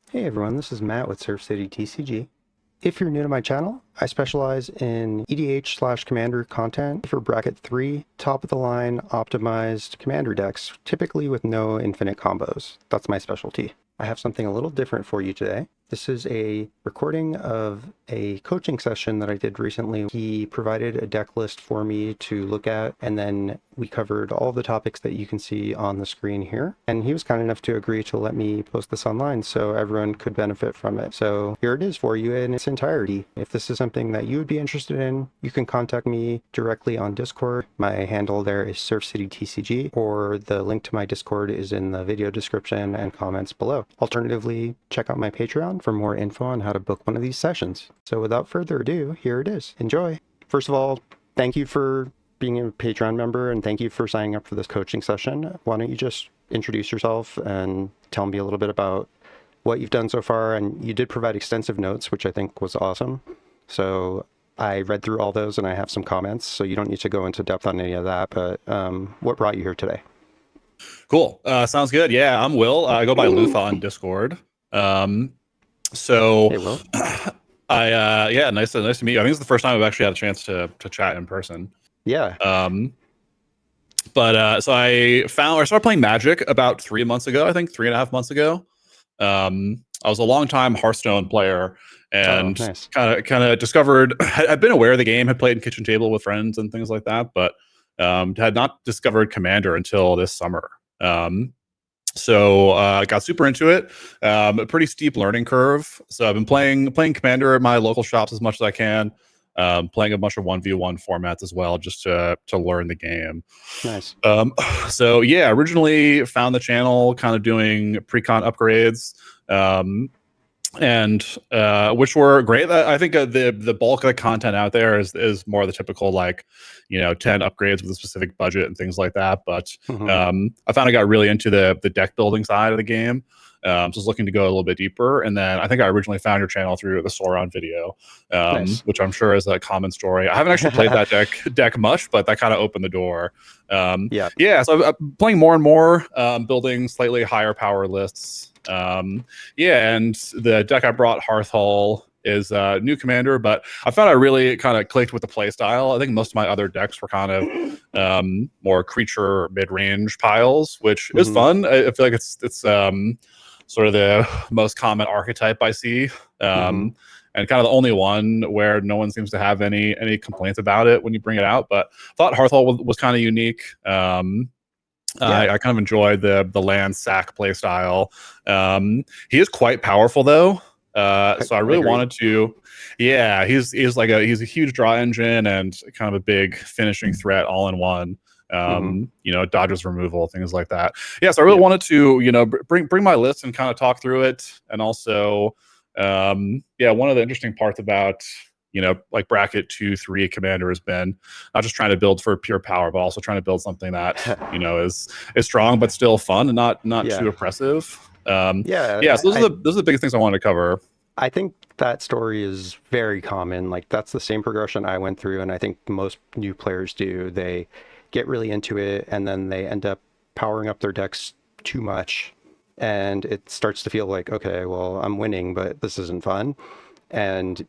Hey everyone, this is Matt with Surf City TCG. If you're new to my channel, I specialize in EDH/Commander content for Bracket 3, top of the line, optimized Commander decks, typically with no infinite combos. That's my specialty. I have something a little different for you today. This is a recording of a coaching session that I did recently. He provided a deck list for me to look at, and then we covered all the topics that you can see on the screen here. And he was kind enough to agree to let me post this online so everyone could benefit from it. So here it is for you in its entirety. If this is something that you would be interested in, you can contact me directly on Discord. My handle there is SurfCityTCG, or the link to my Discord is in the video description and comments below. Alternatively, check out my Patreon for more info on how to book one of these sessions. So without further ado, here it is. Enjoy. First of all, thank you for being a Patreon member, and thank you for signing up for this coaching session. Why don't you just introduce yourself and tell me a little bit about what you've done so far? And you did provide extensive notes, which I think was awesome. So I read through all those and I have some comments, so you don't need to go into depth on any of that, but what brought you here today? Cool. Sounds good. Yeah, I'm Will. I go by Lufa on Discord. So Hey, Will. yeah, nice to meet you. I think it's the first time I've actually had a chance to chat in person. Yeah. So I started playing Magic about 3 months ago, I think 3.5 months ago. I was a long time Hearthstone player and nice. kind of discovered, I'd been aware of the game, had played in kitchen table with friends and things like that, but had not discovered Commander until this summer. So I got super into it. A pretty steep learning curve. So I've been playing Commander at my local shops as much as I can. Playing a bunch of 1v1 formats as well, just to learn the game. Nice. So yeah, originally found the channel kind of doing pre-con upgrades, and which were great. I think the bulk of the content out there is more the typical, like, 10 upgrades with a specific budget and things like that. But I found I got really into the deck building side of the game. So I was looking to go a little bit deeper. And then I think I originally found your channel through the Sauron video, Nice. which I'm sure is a common story. I haven't actually played that deck much, but that kind of opened the door. Yeah. So I'm playing more and more, building slightly higher power lists. And the deck I brought, Hearthhull, is a new commander, but I found I really kind of clicked with the play style. I think most of my other decks were kind of more creature mid-range piles, which is fun. I feel like it's sort of the most common archetype I see, and kind of the only one where no one seems to have any complaints about it when you bring it out. But I thought Hearthhull was kind of unique. I kind of enjoyed the land sack play style. He is quite powerful though. So I really wanted to, he's a huge draw engine and kind of a big finishing threat all in one. Dodges removal, things like that. Yeah, so I really wanted to, bring my list and kind of talk through it. And also, one of the interesting parts about, like bracket 2-3 commander has been not just trying to build for pure power, but also trying to build something that, is strong, but still fun and not too oppressive. So those are the biggest things I wanted to cover. I think that story is very common. Like, that's the same progression I went through, and I think most new players do. They get really into it, and then they end up powering up their decks too much, and it starts to feel like, okay, well, I'm winning, but this isn't fun. And,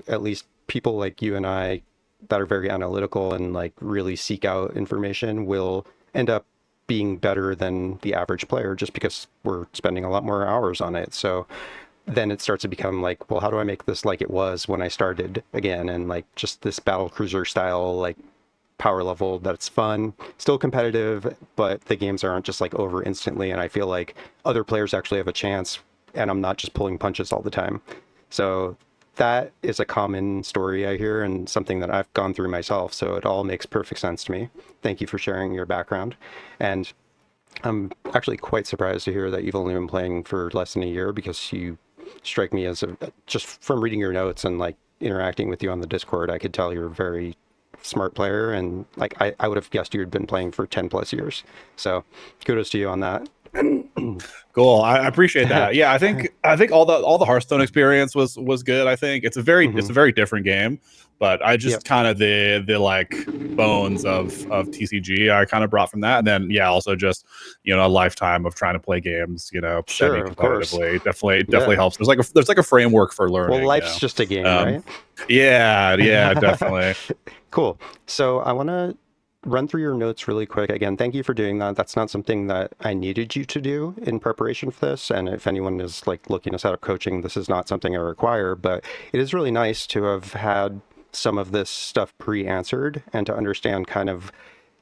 at least people like you and I that are very analytical and like really seek out information will end up being better than the average player just because we're spending a lot more hours on it. So then it starts to become like, well, how do I make this like it was when I started again? And like just this battle cruiser style, like power level that's fun, still competitive, but the games aren't just like over instantly. And I feel like other players actually have a chance and I'm not just pulling punches all the time. So that is a common story I hear and something that I've gone through myself. So it all makes perfect sense to me. Thank you for sharing your background. And I'm actually quite surprised to hear that you've only been playing for less than a year, because you strike me as just from reading your notes and like interacting with you on the Discord, I could tell you're a very smart player. And like, I would have guessed you had been playing for 10 plus years. So kudos to you on that. Cool. I appreciate that. Yeah, I think all the Hearthstone experience was good. I think it's a very different game, but I Yep. just kind of the like bones of TCG I kind of brought from that, and then yeah, also just a lifetime of trying to play games, semi Sure, of course. competitively. Definitely Yeah. helps. There's like a framework for Well, learning. life's just a game, right? Yeah, definitely. Cool. So I want to run through your notes really quick. Again, thank you for doing that. That's not something that I needed you to do in preparation for this. And if anyone is like looking to set up coaching, this is not something I require, but it is really nice to have had some of this stuff pre-answered and to understand kind of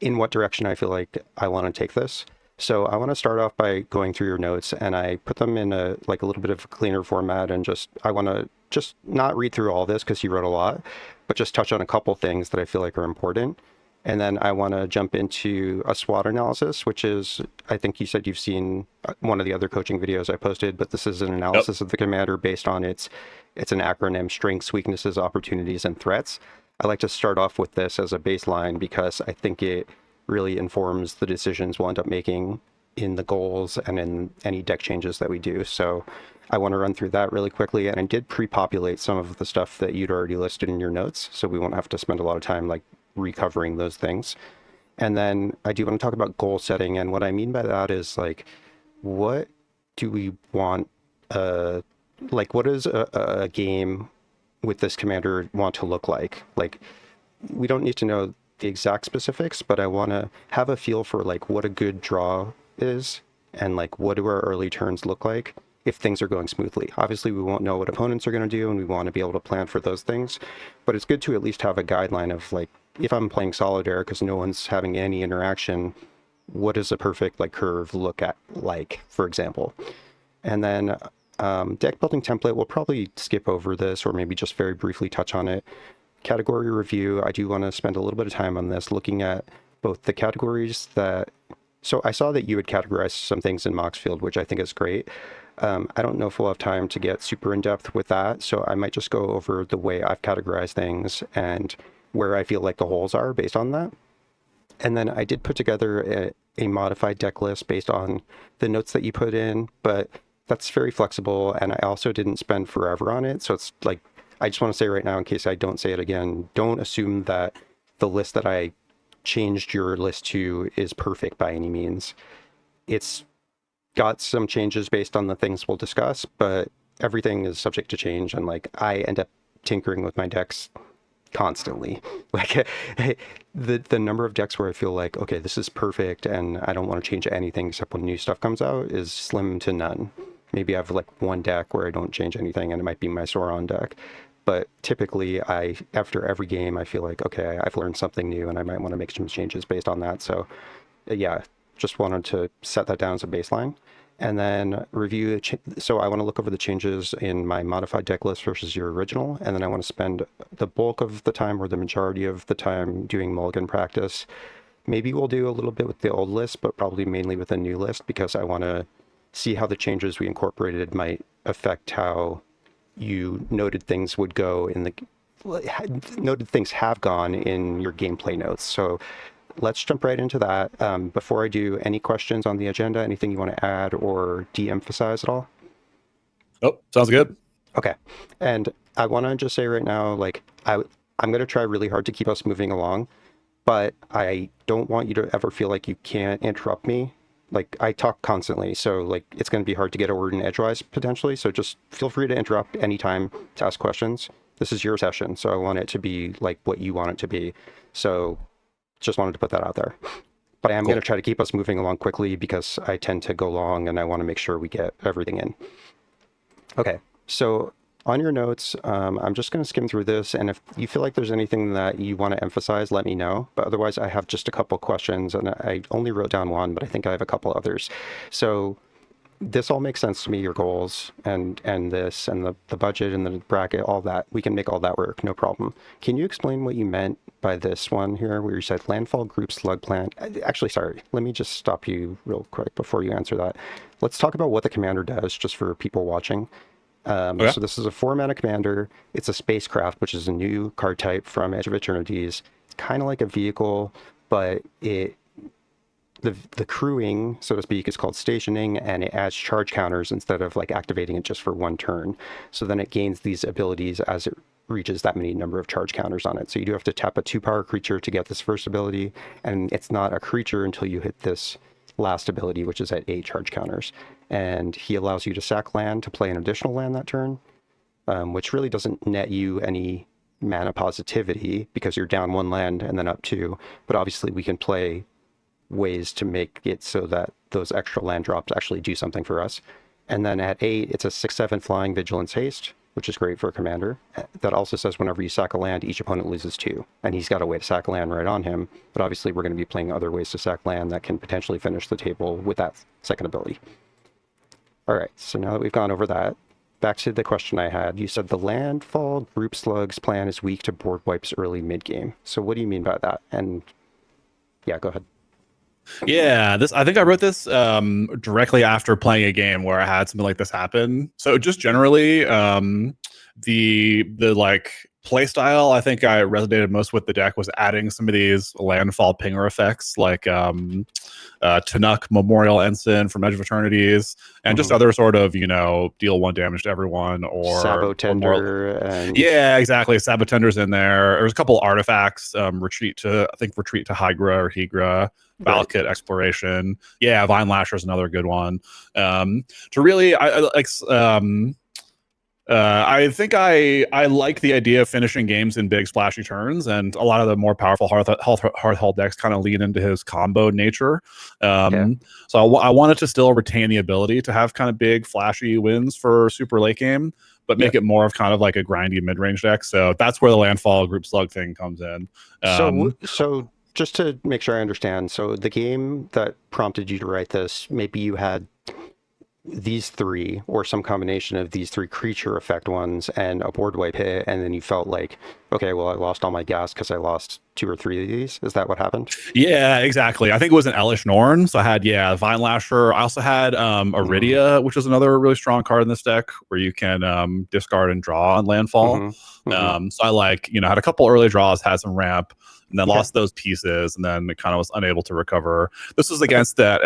in what direction I feel like I want to take this. So I want to start off by going through your notes, and I put them in a little bit of a cleaner format, and I want to just not read through all this because you wrote a lot, but just touch on a couple things that I feel like are important. And then I want to jump into a SWOT analysis, which is, I think you said you've seen one of the other coaching videos I posted, but this is an analysis of the commander based on it's an acronym: strengths, weaknesses, opportunities, and threats. I like to start off with this as a baseline because I think it really informs the decisions we'll end up making in the goals and in any deck changes that we do. So I want to run through that really quickly. And I did pre-populate some of the stuff that you'd already listed in your notes, so we won't have to spend a lot of time like recovering those things. And then I do want to talk about goal setting. And what I mean by that is like, what do we want, what does a game with this commander want to look like? Like, we don't need to know the exact specifics, but I want to have a feel for like what a good draw is and like what do our early turns look like if things are going smoothly. Obviously, we won't know what opponents are going to do, and we want to be able to plan for those things, but it's good to at least have a guideline of like, if I'm playing solitaire because no one's having any interaction, what does a perfect like curve look at, like, for example? And then deck building template, we'll probably skip over this or maybe just very briefly touch on it. Category review, I do want to spend a little bit of time on this, looking at both the categories that, so I saw that you had categorized some things in Moxfield, which I think is great. I don't know if we'll have time to get super in depth with that, so I might just go over the way I've categorized things and where I feel like the holes are based on that. And then I did put together a modified deck list based on the notes that you put in, but that's very flexible, and I also didn't spend forever on it, so it's like, I just want to say right now, in case I don't say it again, don't assume that the list that I changed your list to is perfect by any means. It's got some changes based on the things we'll discuss, but everything is subject to change, and like I end up tinkering with my decks constantly. Like the number of decks where I feel like, okay, this is perfect and I don't want to change anything except when new stuff comes out is slim to none. Maybe I have like one deck where I don't change anything, and it might be my Sauron deck. But typically, after every game, I feel like, okay, I've learned something new, and I might want to make some changes based on that. So, yeah, just wanted to set that down as a baseline. And then review. So I want to look over the changes in my modified deck list versus your original. And then I want to spend the bulk of the time or the majority of the time doing Mulligan practice. Maybe we'll do a little bit with the old list, but probably mainly with a new list, because I want to see how the changes we incorporated might affect how you noted things would go in the noted things have gone in your gameplay notes. So let's jump right into that. Before I do, any questions on the agenda, anything you want to add or de-emphasize at all? Oh, sounds good. Okay. And I want to just say right now, like, I'm going to try really hard to keep us moving along, but I don't want you to ever feel like you can't interrupt me. Like, I talk constantly, so like it's going to be hard to get a word in edgewise potentially. So just feel free to interrupt anytime to ask questions. This is your session, so I want it to be like what you want it to be. So just wanted to put that out there. But I am going to try to keep us moving along quickly because I tend to go long and I want to make sure we get everything in. Okay, so on your notes, I'm just going to skim through this, and if you feel like there's anything that you want to emphasize, let me know. But otherwise, I have just a couple questions, and I only wrote down one, but I think I have a couple others. So this all makes sense to me, your goals, and this, and the budget, and the bracket, all that. We can make all that work, no problem. Can you explain what you meant by this one here, where you said landfall group slug plant? Actually, sorry, let me just stop you real quick before you answer that. Let's talk about what the commander does, just for people watching. So this is a 4-mana commander. It's a spacecraft, which is a new card type from Edge of Eternities. It's kind of like a vehicle, but it the crewing, so to speak, is called stationing, and it adds charge counters instead of like activating it just for one turn. So then it gains these abilities as it reaches that many number of charge counters on it. So you do have to tap a 2-power creature to get this first ability, and it's not a creature until you hit this last ability, which is at 8 charge counters. And he allows you to sack land to play an additional land that turn, which really doesn't net you any mana positivity because you're down 1 land and then up 2. But obviously we can play ways to make it so that those extra land drops actually do something for us. And then at 8, it's a 6/7 flying vigilance haste, which is great for a commander. That also says whenever you sack a land, each opponent loses 2. And he's got a way to sack land right on him. But obviously we're going to be playing other ways to sack land that can potentially finish the table with that second ability. All right, so now that we've gone over that, back to the question I had. You said the landfall group slugs plan is weak to board wipes early mid-game. So what do you mean by that? And yeah, go ahead. Yeah, I think I wrote this directly after playing a game where I had something like this happen. So just generally, the like play style I think I resonated most with the deck was adding some of these landfall pinger effects like Tanuk Memorial Ensign from Edge of Eternities, and just other sort of, deal 1 damage to everyone or Sabotender and yeah, exactly. Sabotender's in there. There's a couple artifacts, retreat to Hydra or Higra, Valakut Exploration. Yeah, Vine Lasher is another good one. To really, I think I like the idea of finishing games in big splashy turns, and a lot of the more powerful Hearthhull decks kind of lean into his combo nature. So I wanted to still retain the ability to have kind of big flashy wins for super late game, but make it more of kind of like a grindy mid-range deck. So that's where the landfall group slug thing comes in. So just to make sure I understand, so the game that prompted you to write this, maybe you had these 3 or some combination of these 3 creature effect ones and a board wipe hit, and then you felt like, okay, well, I lost all my gas because I lost 2 or 3 of these. Is that what happened? Yeah, exactly. I think it was an Elish Norn. So I had, Vine Lasher. I also had Iridia, which is another really strong card in this deck where you can discard and draw on landfall. So I had a couple early draws, had some ramp, and then lost those pieces, and then kind of was unable to recover. This was against that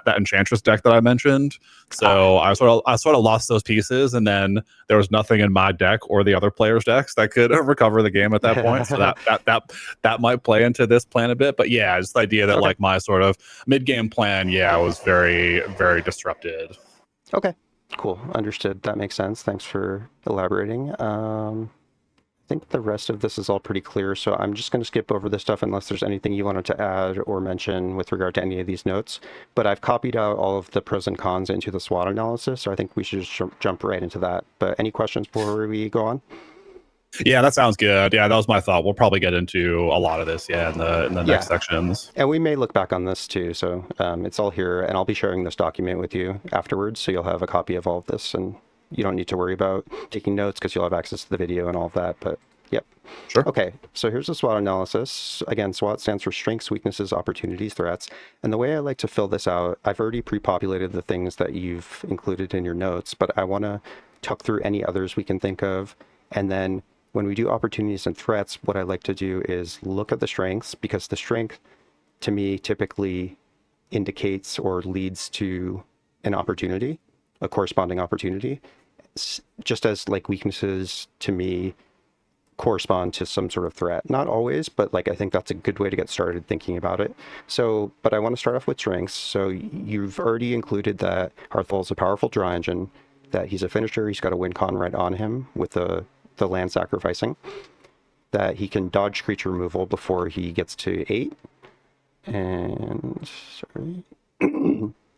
Enchantress deck that I mentioned. So I sort of lost those pieces, and then there was nothing in my deck or the other players' decks that could recover the game at that point. So that might play into this plan a bit. But yeah, just the idea that like my sort of mid-game plan, was very, very disrupted. Okay, cool. Understood. That makes sense. Thanks for elaborating. I think the rest of this is all pretty clear, so I'm just going to skip over this stuff unless there's anything you wanted to add or mention with regard to any of these notes. But I've copied out all of the pros and cons into the SWOT analysis, so I think we should just jump right into that. But any questions before we go on? Yeah, that sounds good. Yeah, that was my thought. We'll probably get into a lot of this, in the next sections. And we may look back on this too, so it's all here, and I'll be sharing this document with you afterwards, so you'll have a copy of all of this, and you don't need to worry about taking notes because you'll have access to the video and all of that, but yep. Sure. Okay, so here's the SWOT analysis. Again, SWOT stands for strengths, weaknesses, opportunities, threats. And the way I like to fill this out, I've already pre-populated the things that you've included in your notes, but I want to talk through any others we can think of. And then when we do opportunities and threats, what I like to do is look at the strengths, because the strength to me typically indicates or leads to an opportunity, a corresponding opportunity, just as like weaknesses to me correspond to some sort of threat. Not always, but like I think that's a good way to get started thinking about it. So, but I want to start off with strengths. So you've already included that Hearthhull is a powerful draw engine, that he's a finisher, he's got a win con right on him with the land sacrificing, that he can dodge creature removal before he gets to 8, and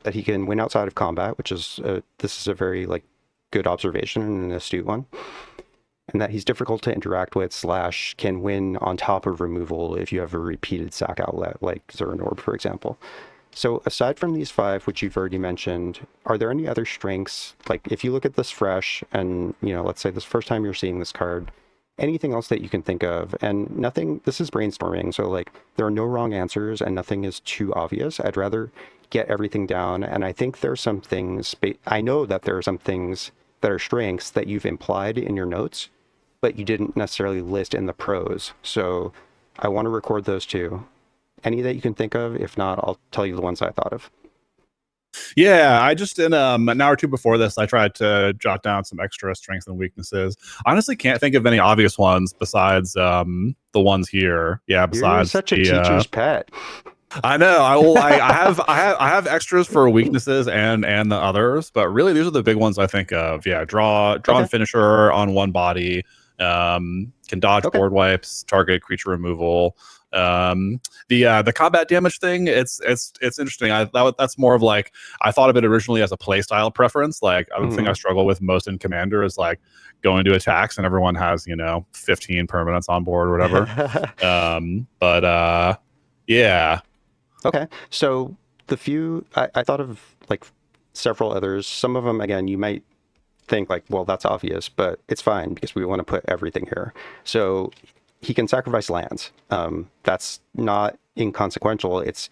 that he can win outside of combat, which is this is a very like good observation and an astute one, and that he's difficult to interact with / can win on top of removal if you have a repeated sack outlet like Zeranorb, for example. So aside from these 5, which you've already mentioned, are there any other strengths? Like if you look at this fresh and, let's say this first time you're seeing this card, anything else that you can think of? And nothing, this is brainstorming, so like there are no wrong answers and nothing is too obvious. I'd rather get everything down. And I think there's some things, I know that there are some things that are strengths that you've implied in your notes, but you didn't necessarily list in the pros. So I want to record those too. Any that you can think of? If not, I'll tell you the ones I thought of. Yeah, I just in an hour or two before this, I tried to jot down some extra strengths and weaknesses. Honestly, can't think of any obvious ones besides the ones here. Yeah, You're besides such a the teacher's pet. I know. I have extras for weaknesses and the others, but really these are the big ones I think of. Yeah, draw Okay. and finisher on one body. Can dodge Okay. board wipes, target creature removal. The combat damage thing, it's interesting. That's more of like, I thought of it originally as a playstyle preference. Like the thing I struggle with most in Commander is like going to attacks and everyone has 15 permanents on board or whatever. Yeah. Okay. So the few I thought of like several others. Some of them, again, you might think like, well, that's obvious, but it's fine because we want to put everything here. So he can sacrifice lands. That's not inconsequential. It's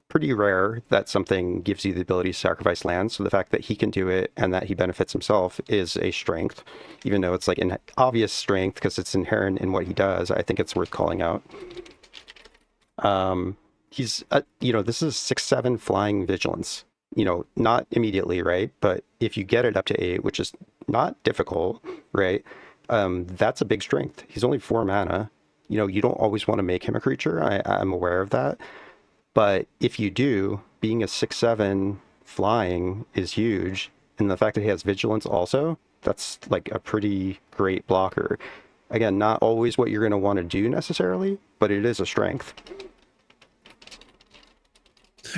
pretty rare that something gives you the ability to sacrifice lands. So the fact that he can do it and that he benefits himself is a strength, even though it's like an obvious strength because it's inherent in what he does. I think it's worth calling out. He's, this is 6/7 flying vigilance. Not immediately, right? But if you get it up to 8, which is not difficult, right? That's a big strength. He's only 4 mana. You don't always want to make him a creature. I'm aware of that. But if you do, being a 6/7 flying is huge. And the fact that he has vigilance also, that's like a pretty great blocker. Again, not always what you're going to want to do necessarily, but it is a strength.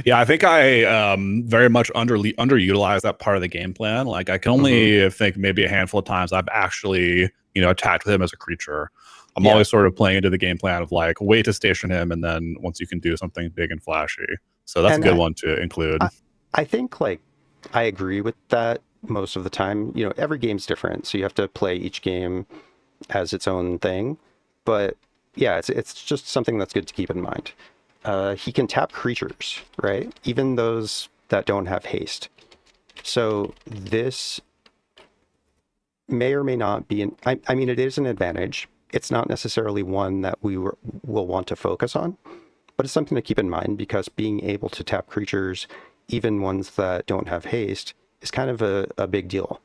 Yeah, I think I very much underutilized that part of the game plan. Like I can only think maybe a handful of times I've actually, attacked with him as a creature. I'm always sort of playing into the game plan of like, wait to station him, and then once you can do something big and flashy. So that's a good one to include. I think like I agree with that most of the time. Every game's different, so you have to play each game as its own thing. But yeah, it's just something that's good to keep in mind. He can tap creatures, right? Even those that don't have haste. So this may or may not be I mean, it is an advantage. It's not necessarily one that we will want to focus on, but it's something to keep in mind because being able to tap creatures, even ones that don't have haste, is kind of a big deal.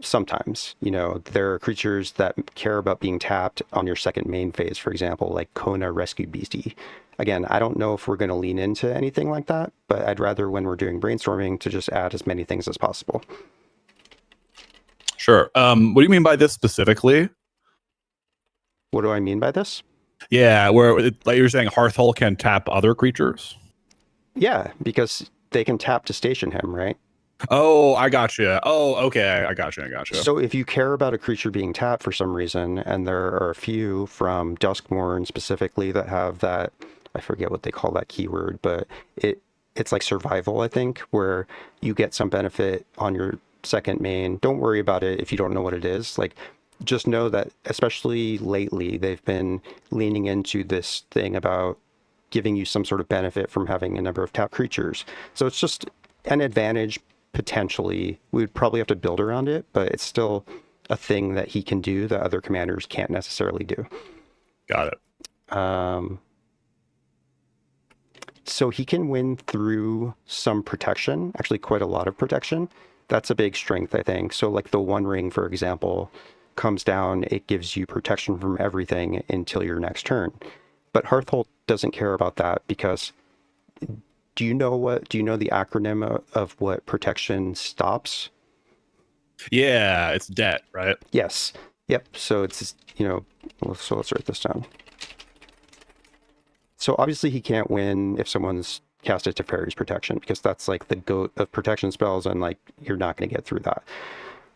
Sometimes, there are creatures that care about being tapped on your second main phase, for example, like Kona Rescue Beastie. Again, I don't know if we're going to lean into anything like that, but I'd rather when we're doing brainstorming to just add as many things as possible. Sure. What do you mean by this specifically? What do I mean by this? Yeah, where like you're saying Hearthhull can tap other creatures? Yeah, because they can tap to station him, right? Oh, I gotcha. Oh, okay. I gotcha. So if you care about a creature being tapped for some reason, and there are a few from Duskmourn specifically that have that, I forget what they call that keyword, but it's like survival, I think, where you get some benefit on your second main. Don't worry about it if you don't know what it is. Like, just know that, especially lately, they've been leaning into this thing about giving you some sort of benefit from having a number of tap creatures. So it's just an advantage. Potentially, we would probably have to build around it, but it's still a thing that he can do that other commanders can't necessarily do. Got it. So he can win through some protection, actually quite a lot of protection. That's a big strength, I think. So like the One Ring, for example, comes down, it gives you protection from everything until your next turn. But Hearthhull doesn't care about that because do you know the acronym of what protection stops? Yeah, it's debt, right? Yes. Yep. So it's, so let's write this down. So obviously he can't win if someone's casted Teferi's protection because that's like the goat of protection spells and like you're not going to get through that.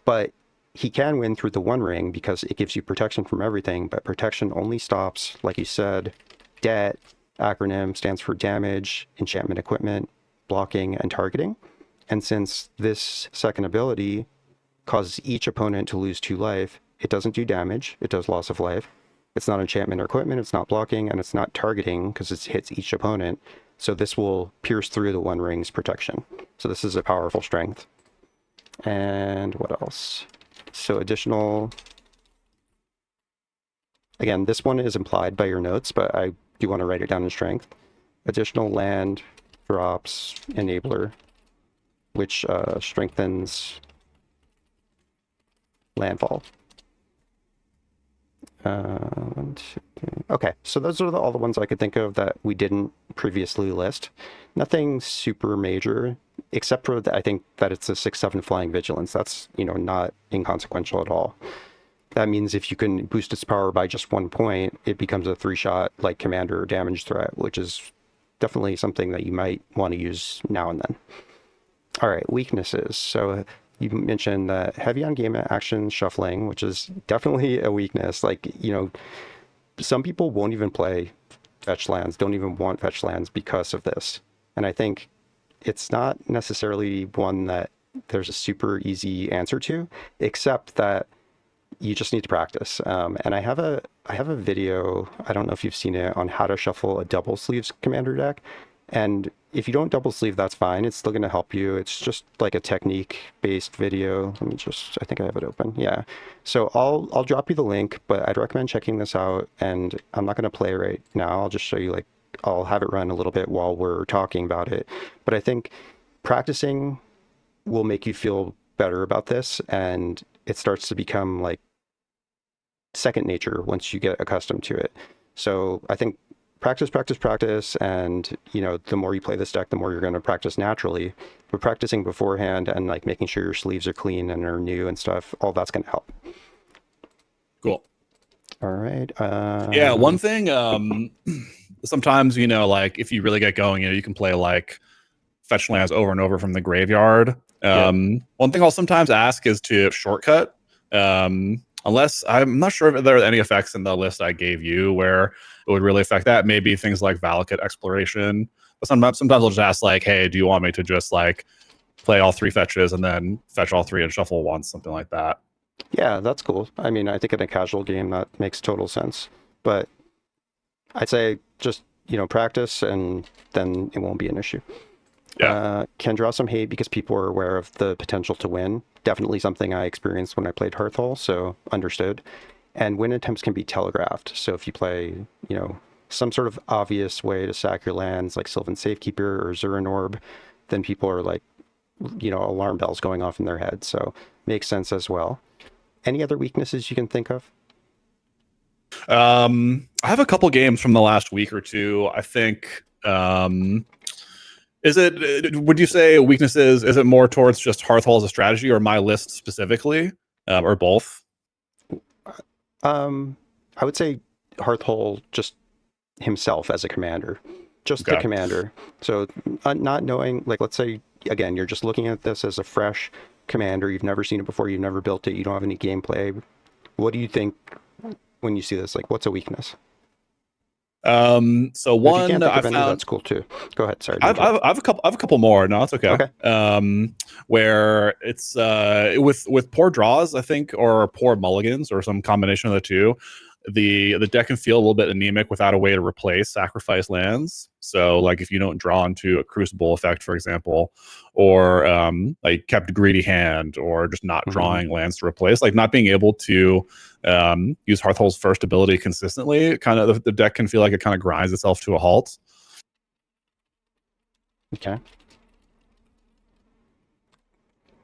But he can win through the One Ring because it gives you protection from everything, but protection only stops, like you said, debt. Acronym stands for damage, enchantment equipment, blocking, and targeting. And since this second ability causes each opponent to lose 2 life, it doesn't do damage, it does loss of life. It's not enchantment or equipment, it's not blocking, and it's not targeting because it hits each opponent. So this will pierce through the One Ring's protection. So this is a powerful strength. And what else? So additional Again, this one is implied by your notes, but I do want to write it down in strength. Additional land drops enabler, which strengthens landfall. Okay, so those are all the ones I could think of that we didn't previously list. Nothing super major, except for I think that it's a 6/7 flying vigilance. That's, you know, not inconsequential at all. That means if you can boost its power by just 1 point, it becomes a 3-shot like commander damage threat, which is definitely something that you might want to use now and then. All right, weaknesses. So you mentioned that heavy on game action shuffling, which is definitely a weakness. Like, you know, some people won't even play fetch lands, don't even want fetch lands because of this. And I think it's not necessarily one that there's a super easy answer to, except that you just need to practice. And I have a video, I don't know if you've seen it, on how to shuffle a double sleeves commander deck. And if you don't double sleeve, that's fine. It's still going to help you. It's just like a technique based video. Let me just, I think I have it open. Yeah. So I'll drop you the link, but I'd recommend checking this out. And I'm not going to play right now. I'll just show you, like, I'll have it run a little bit while we're talking about it. But I think practicing will make you feel better about this. And it starts to become like second nature once you get accustomed to it. So I think practice, and, you know, the more you play this deck, the more you're going to practice naturally. But practicing beforehand and like making sure your sleeves are clean and are new and stuff, all that's going to help. Cool. All right. Yeah, one thing, sometimes, you know, like if you really get going, you know, you can play like fetch lands over and over from the graveyard. One thing I'll sometimes ask is to shortcut. Unless, I'm not sure if there are any effects in the list I gave you where it would really affect that. Maybe things like Valakut Exploration. But sometimes I'll just ask, like, hey, do you want me to just like play all 3 fetches and then fetch all 3 and shuffle once, something like that? Yeah, that's cool. I mean, I think in a casual game that makes total sense. But I'd say just, you know, practice and then it won't be an issue. Yeah. Can draw some hate because people are aware of the potential to win. Definitely something I experienced when I played Hearthhull, so understood. And win attempts can be telegraphed. So if you play, you know, some sort of obvious way to sack your lands, like Sylvan Safekeeper or Zurin Orb, then people are like, you know, alarm bells going off in their head. So makes sense as well. Any other weaknesses you can think of? I have a couple games from the last week or two. I think, would you say weaknesses, is it more towards just Hearthhull as a strategy or my list specifically, or both? I would say Hearthhull just himself as a commander, just the commander. So not knowing, like, let's say, again, you're just looking at this as a fresh commander. You've never seen it before. You've never built it. You don't have any gameplay. What do you think when you see this? Like, what's a weakness? So if one, you can't think I of any, found, that's cool too. Go ahead. Sorry. I have a couple more. No, it's okay. Where it's with poor draws, I think, or poor mulligans, or some combination of the two. The deck can feel a little bit anemic without a way to replace sacrifice lands. So, like, if you don't draw into a Crucible effect, for example, or like kept greedy hand, or just not drawing lands to replace, like not being able to use Hearthhull's first ability consistently, kind of the deck can feel like it kind of grinds itself to a halt. Okay.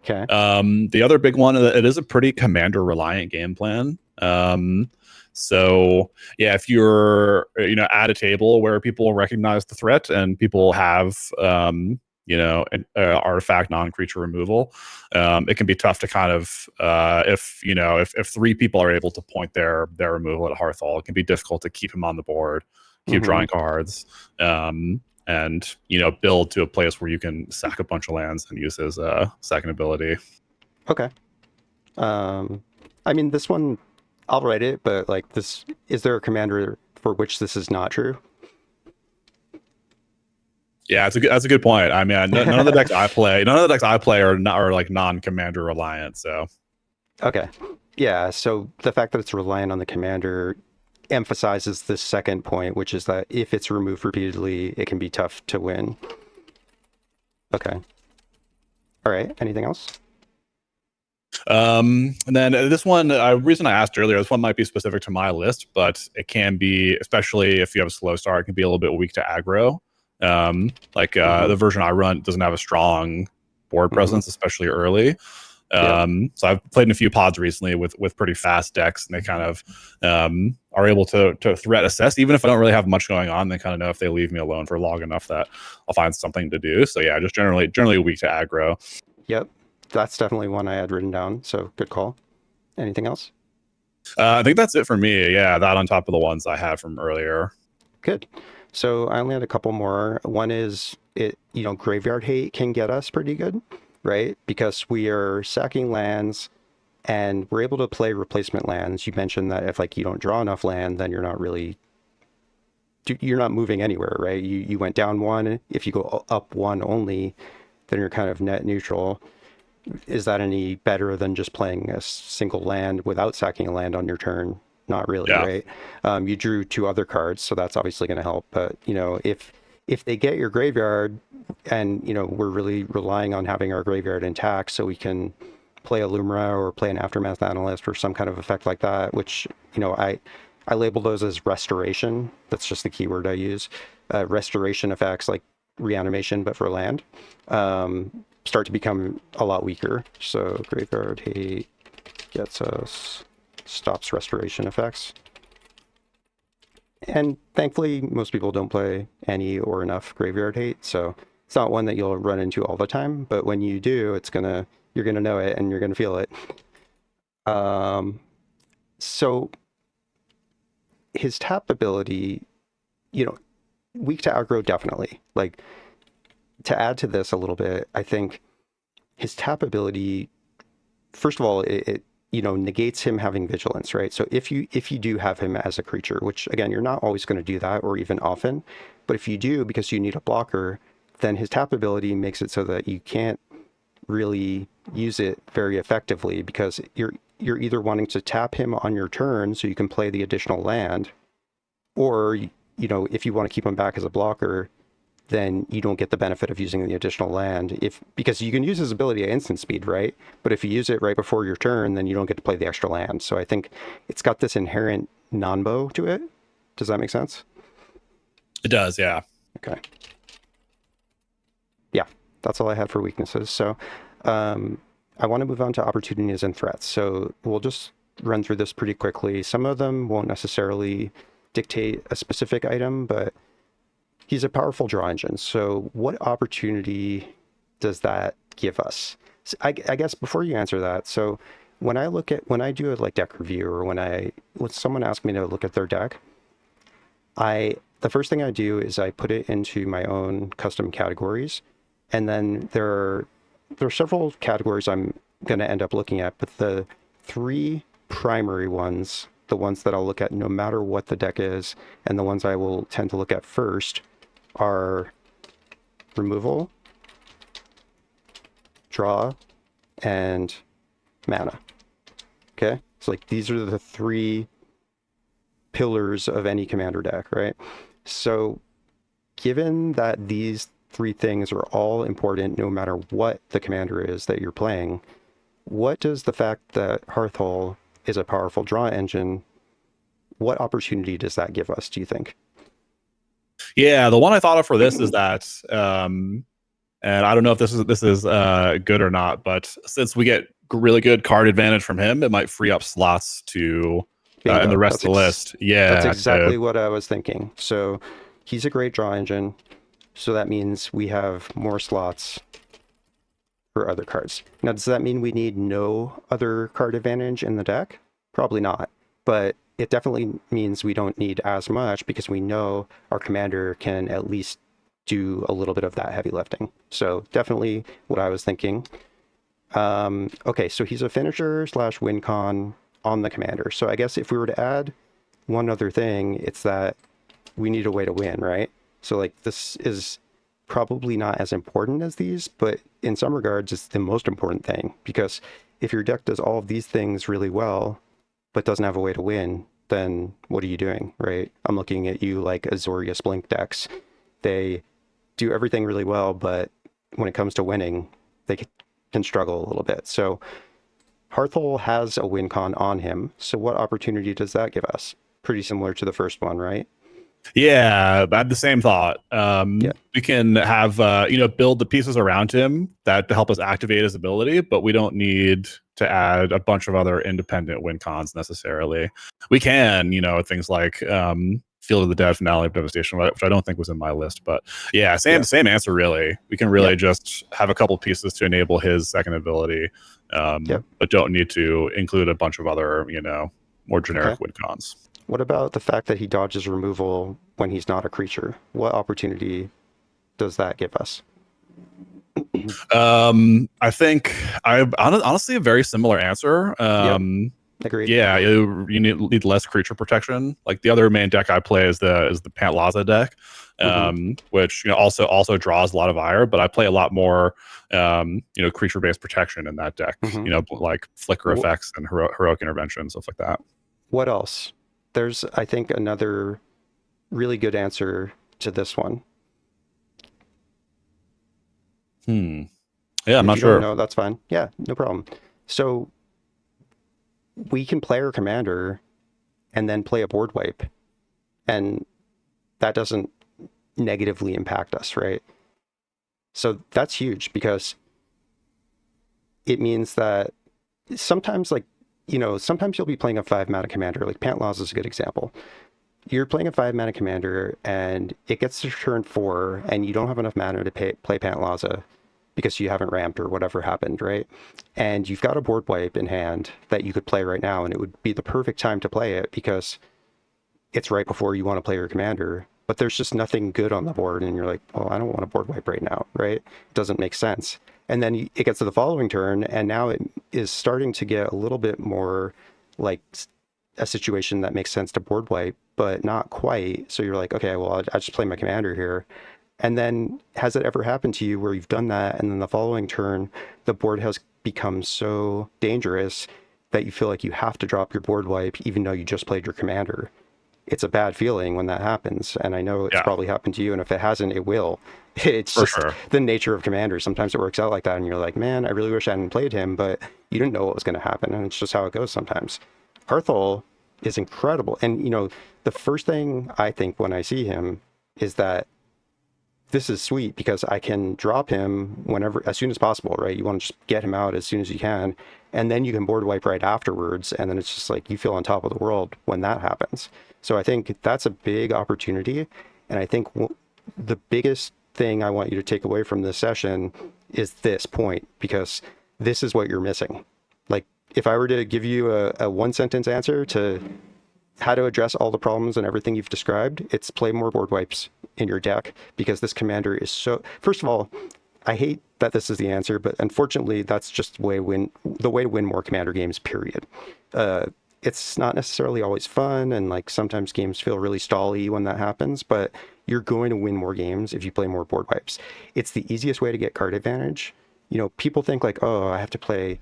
The other big one, it is a pretty commander reliant game plan. So yeah, if you're, you know, at a table where people recognize the threat and people have you know, an artifact non-creature removal, it can be tough to kind of if 3 people are able to point their removal at Hearthhull, it can be difficult to keep him on the board, keep drawing cards, and, you know, build to a place where you can sack a bunch of lands and use his second ability. Okay. I mean, this one, I'll write it, but like this, is there a commander for which this is not true? Yeah, that's a good point. I mean, none of the decks I play are like non-commander reliant. So, okay, yeah. So the fact that it's reliant on the commander emphasizes the second point, which is that if it's removed repeatedly, it can be tough to win. Okay. All right. Anything else? And then this one, reason I asked earlier, this one might be specific to my list, but it can be, especially if you have a slow start, it can be a little bit weak to aggro. The version I run doesn't have a strong board presence, especially early. So I've played in a few pods recently with pretty fast decks, and they kind of are able to threat assess. Even if I don't really have much going on, they kind of know if they leave me alone for long enough that I'll find something to do. So yeah, just generally weak to aggro. Yep. That's definitely one I had written down. So good call. Anything else? I think that's it for me. Yeah, that on top of the ones I had from earlier. Good. So I only had a couple more. One is graveyard hate can get us pretty good, right? Because we are sacking lands and we're able to play replacement lands. You mentioned that if you don't draw enough land, then you're not moving anywhere, right? You went down one. If you go up one only, then you're kind of net neutral. Is that any better than just playing a single land without sacking a land on your turn? Not really, right? You drew 2 other cards, so that's obviously going to help. But if they get your graveyard, and we're really relying on having our graveyard intact, so we can play a Lumra or play an Aftermath Analyst or some kind of effect like that, which I label those as restoration. That's just the keyword I use. Restoration effects like reanimation, but for land. Start to become a lot weaker. So graveyard hate gets us, stops restoration effects. And thankfully, most people don't play any or enough graveyard hate, so it's not one that you'll run into all the time. But when you do, you're gonna know it and you're gonna feel it. So his tap ability, weak to aggro, definitely. To add to this a little bit, I think his tap ability, first of all, it negates him having vigilance, right? So if you do have him as a creature, which again, you're not always going to do that or even often, but if you do because you need a blocker, then his tap ability makes it so that you can't really use it very effectively, because you're either wanting to tap him on your turn so you can play the additional land, or if you want to keep him back as a blocker, then you don't get the benefit of using the additional land, because you can use his ability at instant speed, right? But if you use it right before your turn, then you don't get to play the extra land. So I think it's got this inherent non-bow to it. Does that make sense? It does, yeah. Okay. Yeah, that's all I had for weaknesses. So I want to move on to opportunities and threats. So we'll just run through this pretty quickly. Some of them won't necessarily dictate a specific item, but he's a powerful draw engine. So what opportunity does that give us? So I guess before you answer that, so when I do a deck review, or when someone asks me to look at their deck, the first thing I do is I put it into my own custom categories. And then there are several categories I'm going to end up looking at, but the 3 primary ones, the ones that I'll look at no matter what the deck is, and the ones I will tend to look at first, are removal, draw, and mana. Okay? So these are the 3 pillars of any commander deck, right? So given that these 3 things are all important no matter what the commander is that you're playing, what does the fact that Hearthhull is a powerful draw engine, what opportunity does that give us, do you think? Yeah, the one I thought of for this is that, and I don't know if this is good or not, but since we get really good card advantage from him, it might free up slots to in the rest of the list. Yeah, that's exactly what I was thinking. So he's a great draw engine, so that means we have more slots for other cards. Now, does that mean we need no other card advantage in the deck? Probably not, but it definitely means we don't need as much, because we know our commander can at least do a little bit of that heavy lifting. So definitely what I was thinking. Okay, so he's a finisher / win con on the commander. So I guess if we were to add one other thing, it's that we need a way to win, right? So this is probably not as important as these, but in some regards it's the most important thing, because if your deck does all of these things really well but doesn't have a way to win, then what are you doing, right? I'm looking at you like Azorius Blink decks. They do everything really well, but when it comes to winning, they can struggle a little bit. So Hearthhull has a win con on him, so what opportunity does that give us? Pretty similar to the first one, right? Yeah, I had the same thought. Yeah. We can have build the pieces around him that help us activate his ability, but we don't need to add a bunch of other independent win cons necessarily. We can, things like Field of the Dead, Finale of Devastation, which I don't think was in my list, but yeah, same answer really. We can really just have a couple pieces to enable his second ability, but don't need to include a bunch of other, more generic win cons. What about the fact that he dodges removal when he's not a creature? What opportunity does that give us? I think I honestly a very similar answer. Agreed. Yeah, you need less creature protection. Like the other main deck I play is the Pantlaza deck, which also draws a lot of ire, but I play a lot more creature based protection in that deck. Like flicker effects and heroic intervention, stuff like that. What else? There's, I think, another really good answer to this one. Yeah, I'm not sure. No, that's fine. Yeah, no problem. So we can play our commander and then play a board wipe, and that doesn't negatively impact us, right? So that's huge, because it means that sometimes, sometimes you'll be playing a 5-mana commander. Like Pantlaza is a good example. You're playing a 5-mana commander and it gets to turn 4 and you don't have enough mana to play Pantlaza because you haven't ramped or whatever happened, right? And you've got a board wipe in hand that you could play right now, and it would be the perfect time to play it because it's right before you want to play your commander, but there's just nothing good on the board and you're like, well, I don't want a board wipe right now, right? It doesn't make sense. And then it gets to the following turn, and now it is starting to get a little bit more like a situation that makes sense to board wipe, but not quite. So you're like, okay, well, I just play my commander here. And then has it ever happened to you where you've done that, and then the following turn, the board has become so dangerous that you feel like you have to drop your board wipe even though you just played your commander? It's a bad feeling when that happens, and I know it's probably happened to you, and if it hasn't, it will. It's just the nature of Commander. Sometimes it works out like that, and you're like, man, I really wish I hadn't played him, but you didn't know what was going to happen, and it's just how it goes sometimes. Hearthhull is incredible, and the first thing I think when I see him is that this is sweet because I can drop him whenever, as soon as possible, right? You want to just get him out as soon as you can, and then you can board wipe right afterwards, and then it's just like you feel on top of the world when that happens. So I think that's a big opportunity, and I think the biggest thing I want you to take away from this session is this point, because this is what you're missing. Like, if I were to give you a one-sentence answer to how to address all the problems and everything you've described, it's play more board wipes in your deck, because this commander is so... First of all, I hate that this is the answer, but unfortunately, that's just the way to win more commander games, period. It's not necessarily always fun, and like sometimes games feel really stally when that happens, but you're going to win more games if you play more board wipes. It's the easiest way to get card advantage. People think like, oh, I have to play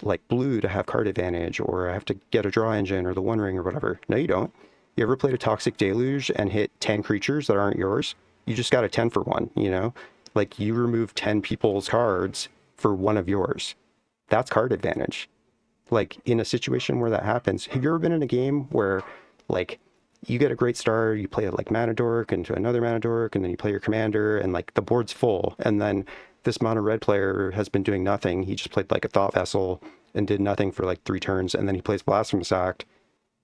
like blue to have card advantage, or I have to get a draw engine or the One Ring or whatever. No, you don't. You ever played a Toxic Deluge and hit 10 creatures that aren't yours? You just got a 10 for 1, Like, you remove 10 people's cards for one of yours. That's card advantage. Like, in a situation where that happens, have you ever been in a game where, like, you get a great start, you play like Mana Dork into another Mana Dork, and then you play your commander, and like the board's full, and then this mono red player has been doing nothing. He just played like a Thought Vessel and did nothing for like 3 turns, and then he plays Blasphemous Act.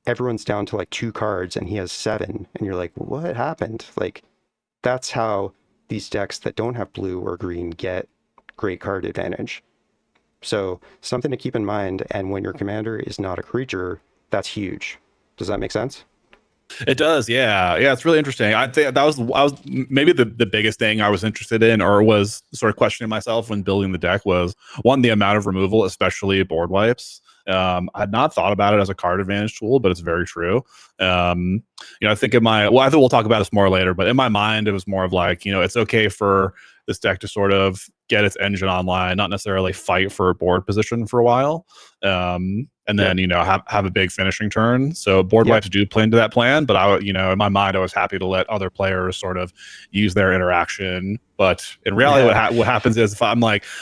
Everyone's down to like 2 cards, and he has 7, and you're like, what happened? Like, that's how these decks that don't have blue or green get great card advantage. So something to keep in mind, and when your commander is not a creature, that's huge. Does that make sense? It does, yeah. It's really interesting. I think I was maybe the biggest thing I was interested in, or was sort of questioning myself when building the deck, was one, the amount of removal, especially board wipes. I had not thought about it as a card advantage tool, but it's very true. I think I think we'll talk about this more later, but in my mind, it was more of like, it's okay for this deck to sort of get its engine online, not necessarily fight for a board position for a while. And then, have a big finishing turn. So board wipes do play into that plan, but in my mind, I was happy to let other players sort of use their interaction. But in reality, what happens is, if I'm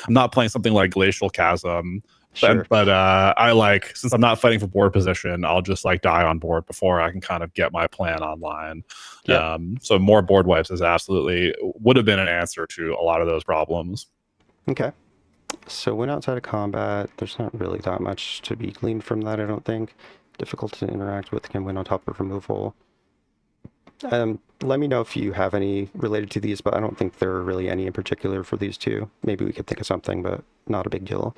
not playing something like Glacial Chasm, Sure. But I like, since I'm not fighting for board position, I'll just like die on board before I can kind of get my plan online. Yep. So more board wipes is absolutely would have been an answer to a lot of those problems. Okay. So when outside of combat, there's not really that much to be gleaned from that, I don't think. Difficult to interact with, can win on top of removal. Let me know if you have any related to these, but I don't think there are really any in particular for these two. Maybe we could think of something, but not a big deal.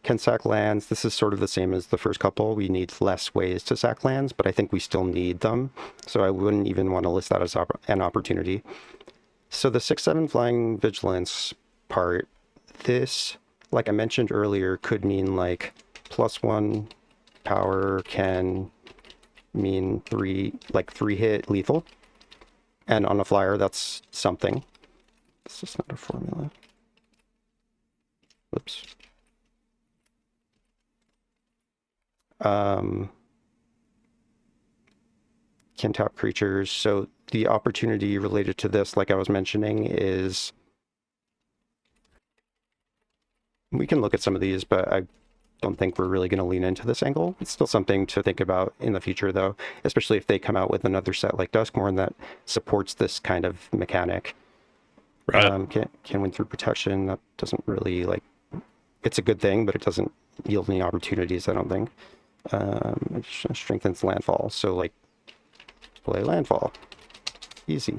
Can sack lands. This is sort of the same as the first couple. We need less ways to sack lands, but I think we still need them. So I wouldn't even want to list that as an opportunity. So the 6/7 flying vigilance part, this, like I mentioned earlier, could mean like +1 power can mean 3 hit lethal. And on a flyer, that's something. This is not a formula. Whoops. Can tap creatures. So the opportunity related to this, like I was mentioning, is we can look at some of these, but I don't think we're really going to lean into this angle. It's still something to think about in the future, though, especially if they come out with another set like Duskmourn that supports this kind of mechanic. Right. Can win through protection. That doesn't really, like, it's a good thing, but it doesn't yield any opportunities, I don't think. It strengthens landfall. So, like, play landfall. Easy.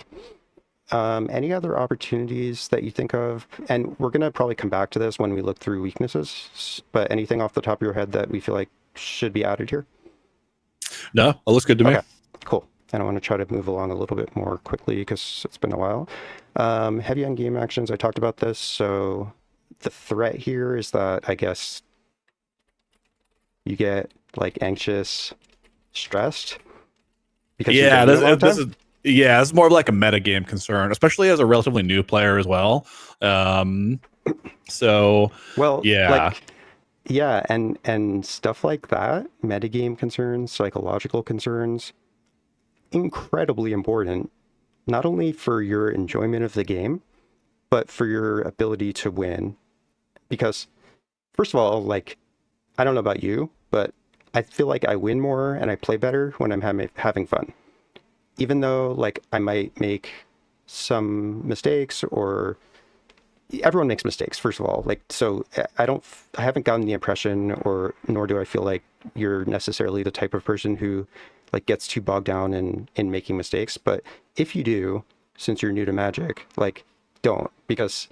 Any other opportunities that you think of? And we're going to probably come back to this when we look through weaknesses, but anything off the top of your head that we feel like should be added here? No, it looks good to me. Okay, cool. And I want to try to move along a little bit more quickly because it's been a while. Heavy on game actions, I talked about this. So the threat here is that, I guess, you get like anxious, stressed. Because Yeah, this is more of like a metagame concern, especially as a relatively new player as well. So well, yeah, like, yeah, and stuff like that, metagame concerns, psychological concerns, incredibly important, not only for your enjoyment of the game, but for your ability to win. Because, first of all, like, I don't know about you, but I feel like I win more and I play better when I'm having fun. Even though, like, I might make some mistakes, or everyone makes mistakes, first of all. Like, so I haven't gotten the impression, or nor do I feel like you're necessarily the type of person who like gets too bogged down in making mistakes. But if you do, since you're new to Magic, like, don't, because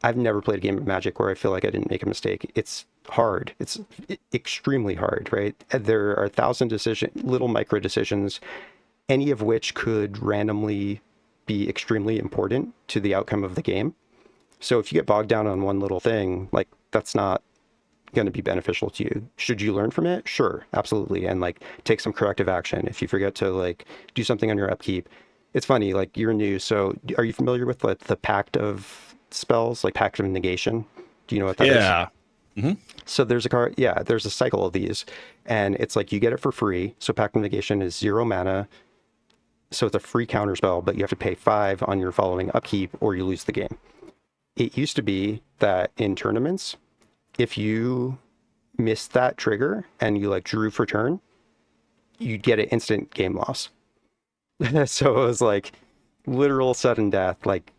I've never played a game of Magic where I feel like I didn't make a mistake. It's hard. It's extremely hard, right? There are 1,000 little micro decisions, any of which could randomly be extremely important to the outcome of the game. So if you get bogged down on one little thing, like, that's not going to be beneficial to you. Should you learn from it? Sure, absolutely. And like, take some corrective action. If you forget to like do something on your upkeep, it's funny, like, you're new. So are you familiar with like the Pact of spells, like Pact of Negation? Do you know what that is? yeah. Mm-hmm. So there's a card, yeah, there's a cycle of these, and it's like you get it for free. So Pact of Negation is 0 mana. So it's a free counter spell, but you have to pay 5 on your following upkeep or you lose the game. It used to be that in tournaments, if you missed that trigger and you like drew for turn, you'd get an instant game loss. So it was like literal sudden death. Like,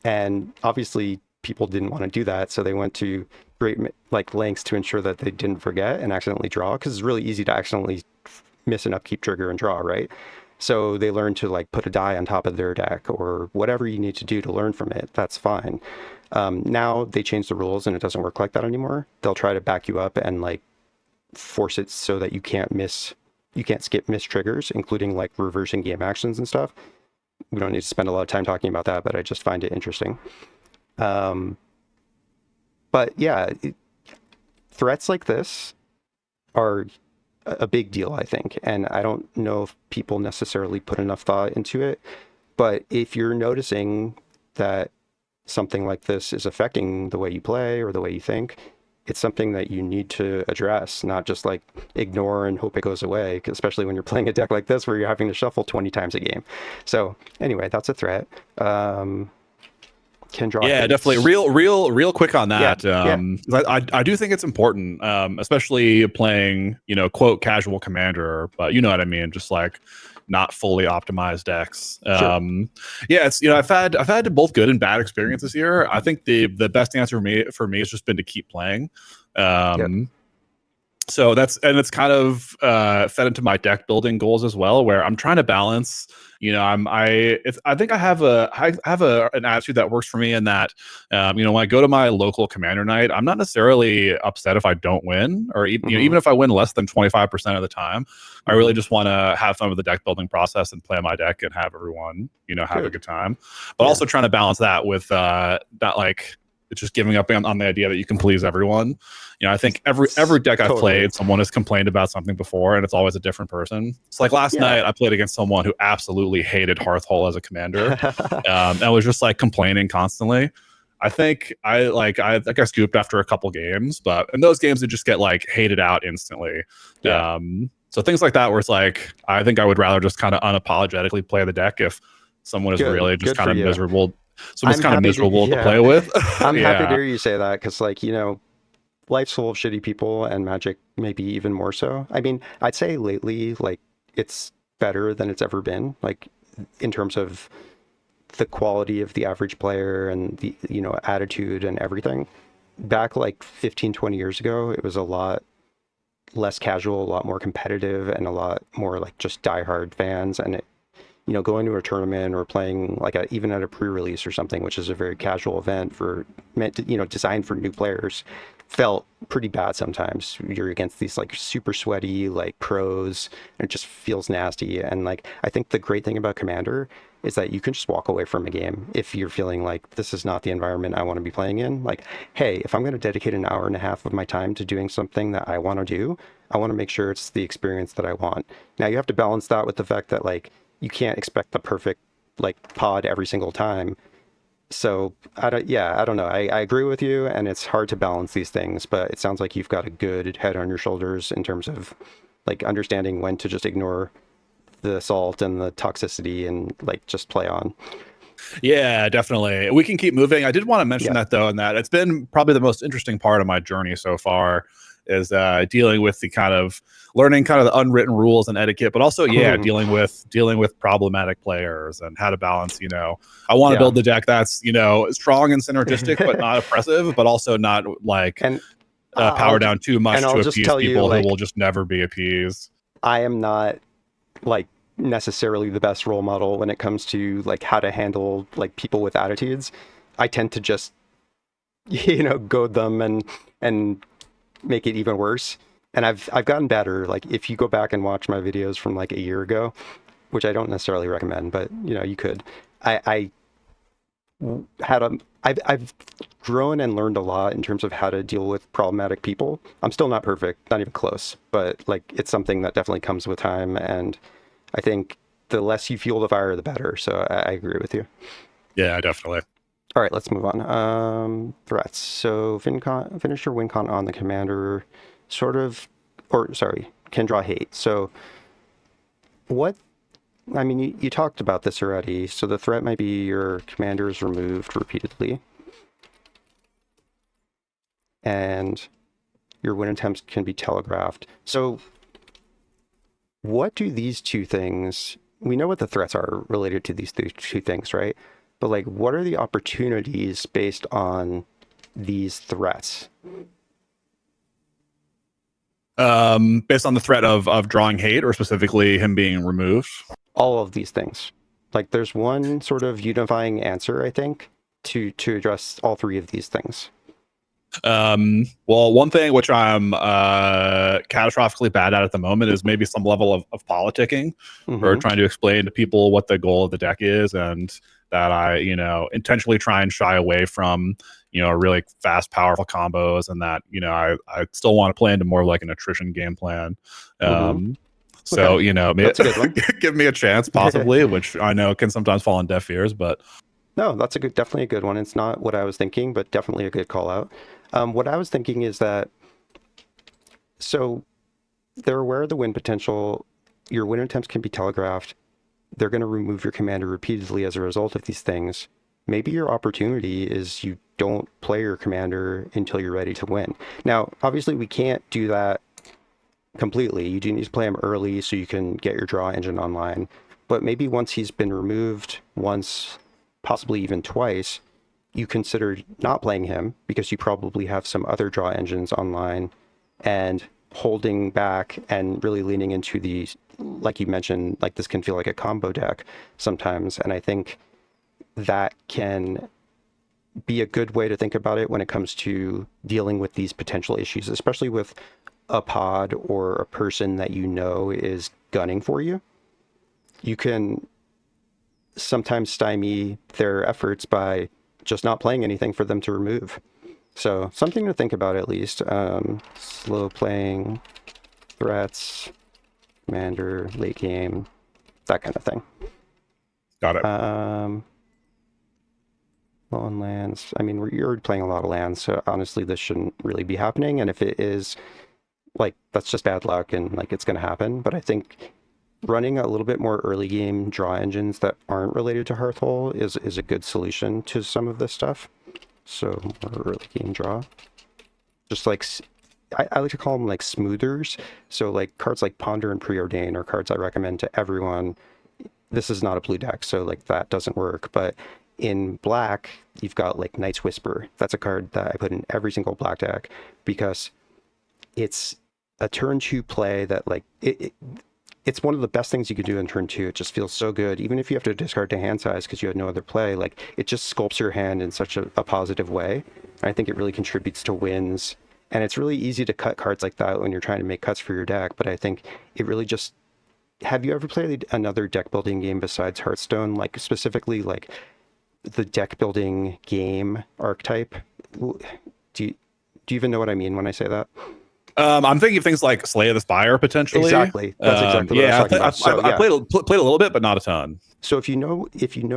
and obviously people didn't want to do that, so they went to great like lengths to ensure that they didn't forget and accidentally draw, because it's really easy to accidentally miss an upkeep trigger and draw, right? So they learn to like put a die on top of their deck or whatever you need to do to learn from it. That's fine. Now they change the rules and it doesn't work like that anymore. They'll try to back you up and like force it so that you can't skip miss triggers, including like reversing game actions and stuff. We don't need to spend a lot of time talking about that, but I just find it interesting. But yeah, threats like this are a big deal, I think. And I don't know if people necessarily put enough thought into it. But if you're noticing that something like this is affecting the way you play or the way you think, it's something that you need to address, not just like ignore and hope it goes away, especially when you're playing a deck like this where you're having to shuffle 20 times a game. So anyway, that's a threat. Kendra Yeah, hates. definitely. Real quick on that. Yeah. I do think it's important, especially playing, quote casual commander, but you know what I mean, just like not fully optimized decks. Sure. Yeah, it's I've had both good and bad experiences here. I think the best answer for me has just been to keep playing. Yep. So it's kind of fed into my deck building goals as well, where I'm trying to balance. I think I have an attitude that works for me in that, when I go to my local commander night, I'm not necessarily upset if I don't win, or even if I win less than 25% of the time. I really just want to have fun with the deck building process and play my deck and have everyone have a good time. But also trying to balance that with not like it's just giving up on the idea that you can please everyone. I think every deck I've played, someone has complained about something before, and it's always a different person. It's like last night I played against someone who absolutely hated Hearthhull as a commander, and was just like complaining constantly. I think I scooped after a couple games, but in those games it just get like hated out instantly. So things like that, where it's like I think I would rather just kind of unapologetically play the deck if someone is really just kind of miserable. Someone's kind of miserable to play with. I'm happy to hear you say that, because life's full of shitty people, and Magic maybe even more so. I mean, I'd say lately, like, it's better than it's ever been, like, in terms of the quality of the average player and the, attitude and everything. Back like 15, 20 years ago, it was a lot less casual, a lot more competitive, and a lot more like just diehard fans. And going to a tournament or playing like even at a pre-release or something, which is a very casual event designed for new players, felt pretty bad sometimes. You're against these like super sweaty like pros, and it just feels nasty. And like, I think the great thing about Commander is that you can just walk away from a game if you're feeling like this is not the environment I want to be playing in. Like, hey, if I'm going to dedicate an hour and a half of my time to doing something that I want to do, I want to make sure it's the experience that I want. Now you have to balance that with the fact that like you can't expect the perfect like pod every single time. So I don't know. I agree with you, and it's hard to balance these things, but it sounds like you've got a good head on your shoulders in terms of like understanding when to just ignore the assault and the toxicity and like just play on. Yeah, definitely. We can keep moving. I did want to mention that though, and that it's been probably the most interesting part of my journey so far is dealing with the kind of learning kind of the unwritten rules and etiquette, but also dealing with problematic players and how to balance. I want to build the deck that's strong and synergistic, but not oppressive, but also not like power down too much to appease people who will just never be appeased. I am not like necessarily the best role model when it comes to like how to handle like people with attitudes. I tend to just goad them and make it even worse. And I've gotten better. Like if you go back and watch my videos from like a year ago, which I don't necessarily recommend, but you could. I've grown and learned a lot in terms of how to deal with problematic people. I'm still not perfect, not even close, but like it's something that definitely comes with time. And I think the less you fuel the fire, the better. So I agree with you. Yeah, definitely. All right, let's move on. Threats. So finish your win con on the commander, can draw hate. So what, I mean, you talked about this already. So the threat might be your commander is removed repeatedly, and your win attempts can be telegraphed. So what do these two things, we know what the threats are related to these two things, right? But like, what are the opportunities based on these threats? Based on the threat of drawing hate, or specifically him being removed? All of these things. Like there's one sort of unifying answer, I think, to address all three of these things. Well, one thing which I'm catastrophically bad at the moment is maybe some level of politicking, or trying to explain to people what the goal of the deck is, and that I intentionally try and shy away from really fast, powerful combos, and that I still want to play into more of like an attrition game plan. So that's a good one. Give me a chance, possibly, which I know can sometimes fall on deaf ears, but no, that's definitely a good one. It's not what I was thinking, but definitely a good call out. What I was thinking is that, so they're aware of the win potential. Your win attempts can be telegraphed. They're going to remove your commander repeatedly as a result of these things. maybe your opportunity is you don't play your commander until you're ready to win. Now, obviously, we can't do that completely. You do need to play him early so you can get your draw engine online. But maybe once he's been removed once, possibly even twice, you consider not playing him because you probably have some other draw engines online, and holding back and really leaning into the, like you mentioned, like this can feel like a combo deck sometimes. And I think that can be a good way to think about it when it comes to dealing with these potential issues, especially with a pod or a person that you know is gunning for you. You can sometimes stymie their efforts by just not playing anything for them to remove. So something to think about at least. Slow playing, threats, commander, late game, that kind of thing. Got it. Low on lands. I mean, you're already playing a lot of lands, so honestly, this shouldn't really be happening. And if it is, like, that's just bad luck and like it's going to happen. But I think running a little bit more early game draw engines that aren't related to Hearthhull is a good solution to some of this stuff. So more early game draw. Just like, I like to call them like smoothers. So like cards like Ponder and Preordain are cards I recommend to everyone. This is not a blue deck, so like that doesn't work. But in black, you've got like Night's Whisper. That's a card that I put in every single black deck because it's a turn 2 play that like it's one of the best things you could do in turn 2. It just feels so good, even if you have to discard to hand size because you had no other play. Like it just sculpts your hand in such a positive way. And I think it really contributes to wins. And it's really easy to cut cards like that when you're trying to make cuts for your deck. But I think it really just, have you ever played another deck building game besides Hearthstone? Like specifically like the deck building game archetype? Do you even know what I mean when I say that? I'm thinking of things like Slay of the Spire potentially. Exactly. That's exactly what I was talking about. So, I played a little bit, but not a ton. So if you know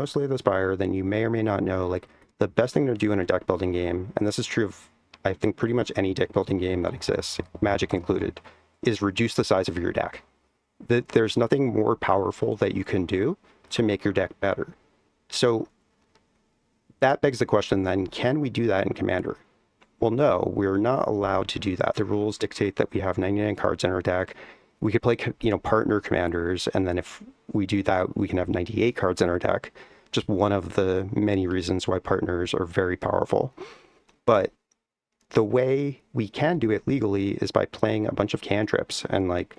Slay of the Spire, then you may or may not know like the best thing to do in a deck building game, and this is true of I think pretty much any deck building game that exists, Magic included, is reduce the size of your deck. There's nothing more powerful that you can do to make your deck better. So that begs the question then, can we do that in Commander? Well, no, we're not allowed to do that. The rules dictate that we have 99 cards in our deck. We could play, partner commanders, and then if we do that, we can have 98 cards in our deck. Just one of the many reasons why partners are very powerful. But the way we can do it legally is by playing a bunch of cantrips, and like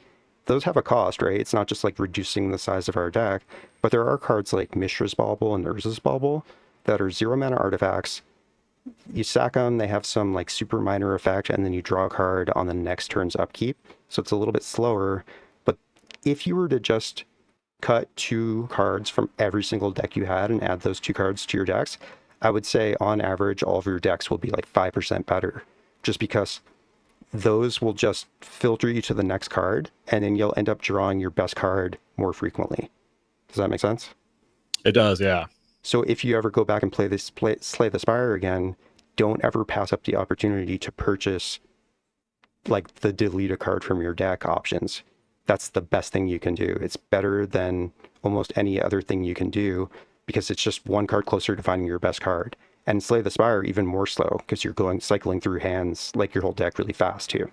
those have a cost, right? It's not just like reducing the size of our deck, but there are cards like Mishra's Bauble and Urza's Bauble that are 0 mana artifacts. You sack them, they have some like super minor effect, and then you draw a card on the next turn's upkeep. So it's a little bit slower. But if you were to just cut 2 cards from every single deck you had and add those 2 cards to your decks, I would say on average, all of your decks will be like 5% better, just because those will just filter you to the next card, and then you'll end up drawing your best card more frequently. Does that make sense? It does, yeah. So if you ever go back and play Slay the Spire again, don't ever pass up the opportunity to purchase like the delete a card from your deck options. That's the best thing you can do. It's better than almost any other thing you can do because it's just one card closer to finding your best card. And Slay the Spire even more slow because you're cycling through hands like your whole deck really fast too.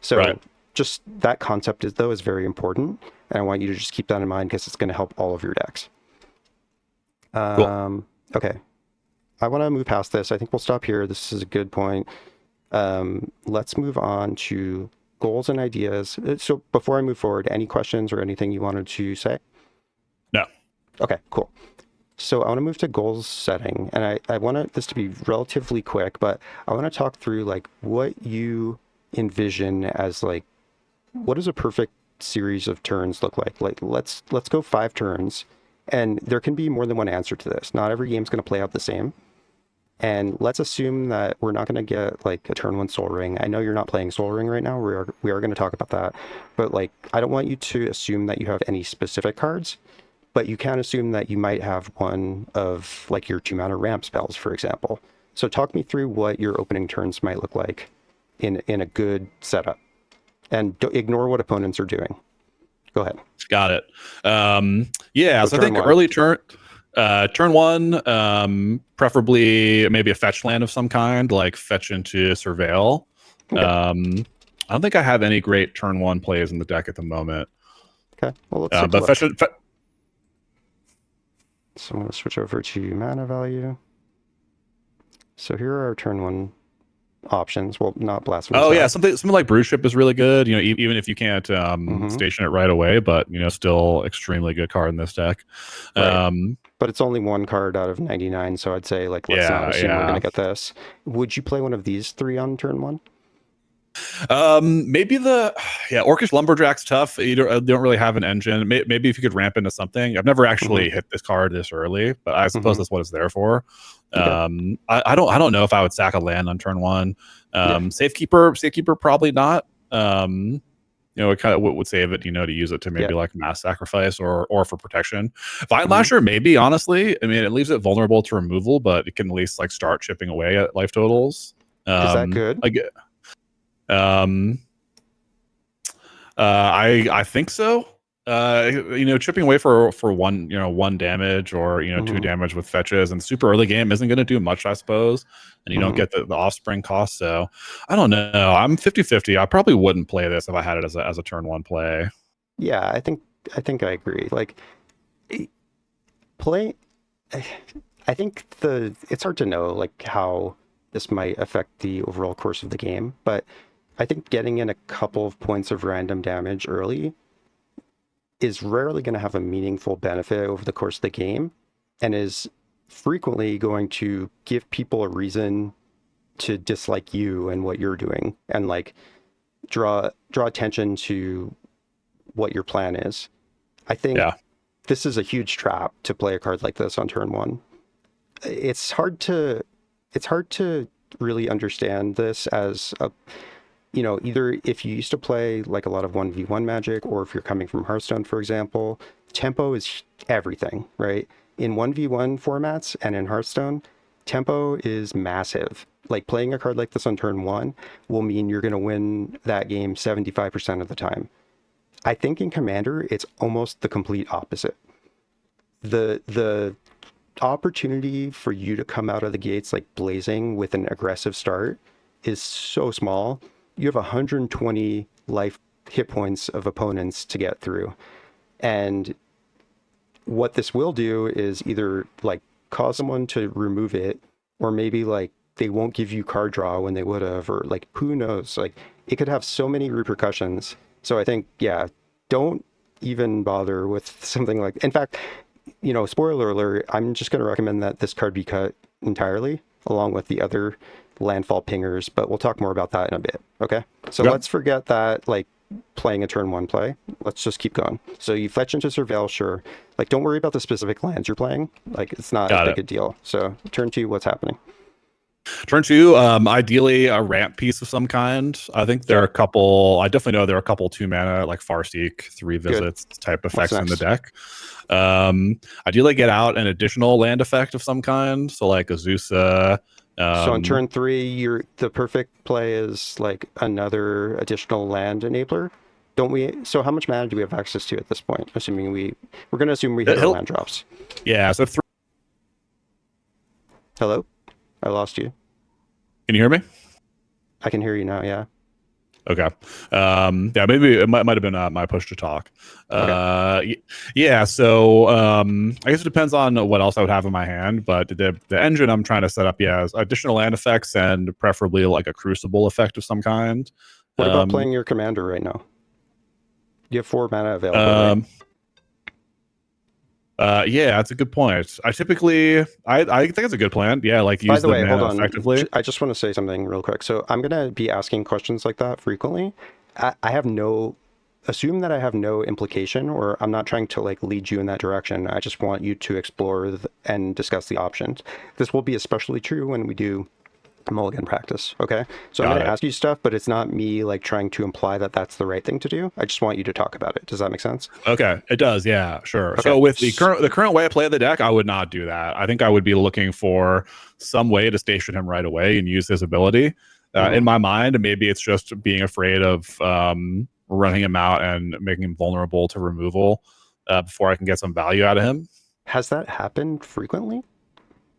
So just that concept is very important. And I want you to just keep that in mind because it's going to help all of your decks. Cool. Okay. I want to move past this. I think we'll stop here. This is a good point. Let's move on to goals and ideas. So before I move forward, any questions or anything you wanted to say? No. Okay, cool. So I want to move to goals setting, and I want this to be relatively quick, but I want to talk through like what you envision as like, what does a perfect series of turns look like? Like let's go 5 turns, and there can be more than one answer to this. Not every game's going to play out the same. And let's assume that we're not going to get like a turn 1 Soul Ring. I know you're not playing Soul Ring right now. We are going to talk about that. But like, I don't want you to assume that you have any specific cards, but you can assume that you might have one of like your 2 mana ramp spells, for example. So talk me through what your opening turns might look like in a good setup. And don't ignore what opponents are doing. Go ahead. Got it. Yeah, so I think one. early turn. Turn one, preferably maybe a fetch land of some kind, like fetch into Surveil. Okay. I don't think I have any great turn one plays in the deck at the moment. Okay. Well, let's take a But look. fetch. So I'm going to switch over to mana value. So here are our turn one options. Well, not Blasphemous. Oh yeah, something like Brood Ship is really good. You know, even if you can't station it right away, but you know, still extremely good card in this deck. Right. But it's only one card out of 99, so I'd say like let's not assume we're gonna get this. Would you play one of these three on turn one? Maybe Orcish Lumberjack's tough. You don't really have an engine. Maybe if you could ramp into something. I've never actually hit this card this early, but I suppose that's what it's there for. Okay. I don't know if I would sack a land on turn one. Safekeeper probably not. You know, it kind of would save it, you know, to use it to maybe like mass sacrifice or for protection. Vine Lasher, maybe, honestly. I mean, it leaves it vulnerable to removal, but it can at least like start chipping away at life totals. Is that good? I think so. You know, chipping away for one damage or two damage with fetches and super early game isn't going to do much, I suppose, and you don't get the offspring cost. So I don't know. I'm 50-50. I probably wouldn't play this if I had it as a turn one play. Yeah, I think I agree. Like play. I think it's hard to know like how this might affect the overall course of the game, but I think getting in a couple of points of random damage early is rarely going to have a meaningful benefit over the course of the game, and is frequently going to give people a reason to dislike you and what you're doing, and like draw attention to what your plan is. I think this is a huge trap to play a card like this on turn one. It's hard to really understand this as a, you know, either if you used to play like a lot of 1v1 Magic, or if you're coming from Hearthstone, for example, tempo is everything, right? In 1v1 formats and in Hearthstone, tempo is massive. Like playing a card like this on turn one will mean you're going to win that game 75% of the time. I think in Commander, it's almost the complete opposite. The opportunity for you to come out of the gates like blazing with an aggressive start is so small. You have 120 life hit points of opponents to get through. And what this will do is either like cause someone to remove it, or maybe like they won't give you card draw when they would have, or like who knows, like it could have so many repercussions. So I think, yeah, don't even bother with something like, in fact, you know, spoiler alert, I'm just going to recommend that this card be cut entirely along with the other landfall pingers, but we'll talk more about that in a bit. Okay. So let's forget that, like playing a turn one play. Let's just keep going. So you fetch into Surveil, sure. Like, don't worry about the specific lands you're playing. Like, it's not as big a deal. So turn two, what's happening? Turn two, ideally a ramp piece of some kind. I think there are a couple. I definitely know there are a couple 2-mana like Farseek, 3 visits type effects in the deck. Ideally, get out an additional land effect of some kind. So like Azusa. So on turn three, the perfect play is like another additional land enabler. Don't we? So how much mana do we have access to at this point? Assuming we're going to assume we hit our land drops. Yeah. So Hello, I lost you. Can you hear me? I can hear you now. Yeah. Okay. Yeah, maybe it might have been my push to talk. Yeah. So I guess it depends on what else I would have in my hand, but the engine I'm trying to set up, is additional land effects and preferably like a crucible effect of some kind. What about playing your commander right now? You have 4 mana available. Yeah, that's a good point. I think it's a good plan. Yeah, like use the mana effectively. I just want to say something real quick. So I'm gonna be asking questions like that frequently. Assume that I have no implication, or I'm not trying to like lead you in that direction. I just want you to explore and discuss the options. This will be especially true when we do Mulligan practice. Okay, so I'm going to ask you stuff, but it's not me like trying to imply that that's the right thing to do. I just want you to talk about it. Does that make sense? Okay, it does. Yeah, sure. Okay. So with the current way I play the deck, I would not do that. I think I would be looking for some way to station him right away and use his ability. In my mind, maybe it's just being afraid of running him out and making him vulnerable to removal before I can get some value out of him. Has that happened frequently?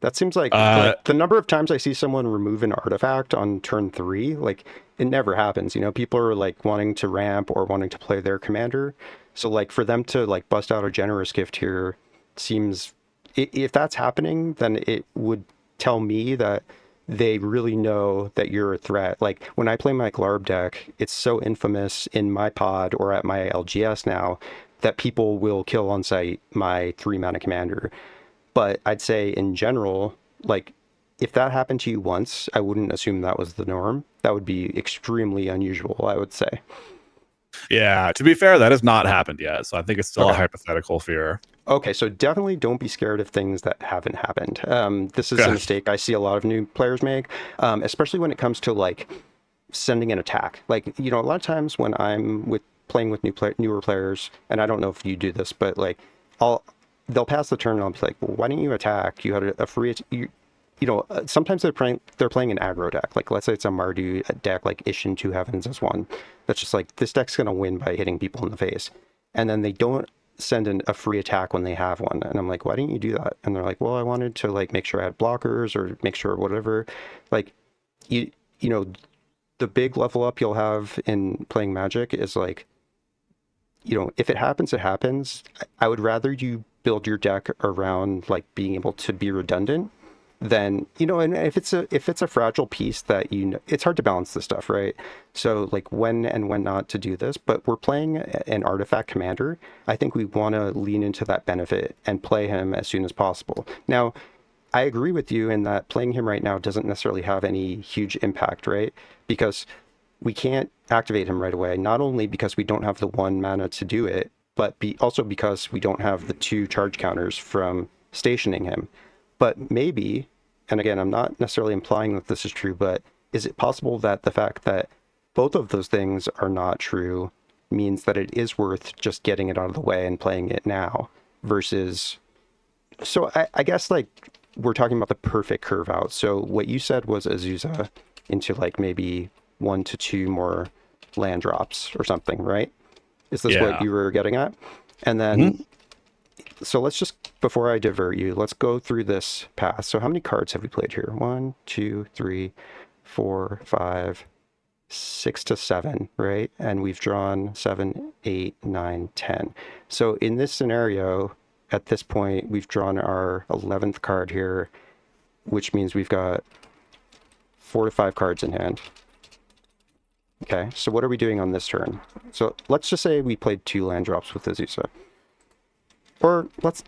That seems Uh, like the number of times I see someone remove an artifact on turn 3, like it never happens. You know, people are like wanting to ramp or wanting to play their commander. So like for them to like bust out a generous gift here seems, if that's happening, then it would tell me that they really know that you're a threat. Like when I play my Glarb deck, it's so infamous in my pod or at my LGS now that people will kill on sight my 3 mana commander. But I'd say in general, like if that happened to you once, I wouldn't assume that was the norm. That would be extremely unusual, I would say. yeah, to be fair, that has not happened yet. So I think it's still a Okay. hypothetical fear. Okay, so definitely don't be scared of things that haven't happened. This is a Okay. mistake I see a lot of new players make, especially when it comes to like sending an attack. Like, you know, a lot of times when I'm with playing with newer players, and I don't know if you do this, but like, I'll they'll pass the turn and I'll be like, well, why didn't you attack? You had a free. You know, sometimes they're playing an aggro deck. Like, let's say it's a Mardu deck, like Ishin Two Heavens as one. That's just like this deck's gonna win by hitting people in the face, and then they don't send in a free attack when they have one. And I'm like, why didn't you do that? And they're like, well, I wanted to like make sure I had blockers or make sure whatever. Like, you know, the big level up you'll have in playing Magic is like, you know, if it happens, it happens. I would rather you build your deck around like being able to be redundant than, you know, and if it's a fragile piece that, you know, it's hard to balance this stuff, right? So like when and when not to do this, but we're playing an artifact commander. I think we want to lean into that benefit and play him as soon as possible. Now, I agree with you in that playing him right now doesn't necessarily have any huge impact, right? Because we can't activate him right away, not only because we don't have the 1 mana to do it, but also because we don't have the 2 charge counters from stationing him. But maybe, and again, I'm not necessarily implying that this is true, but is it possible that the fact that both of those things are not true means that it is worth just getting it out of the way and playing it now versus... So I guess like we're talking about the perfect curve out. So what you said was Azusa into like maybe 1 to 2 more land drops or something, right? Is this what Yeah. you were getting at? And then, so let's just, before I divert you, let's go through this path. So how many cards have we played here? 1, 2, 3, 4, 5, 6 to 7, right? And we've drawn 7, 8, 9, 10. So in this scenario, at this point, we've drawn our 11th card here, which means we've got 4 to 5 cards in hand. Okay, so what are we doing on this turn? So let's just say we played 2 land drops with Azusa. Or let's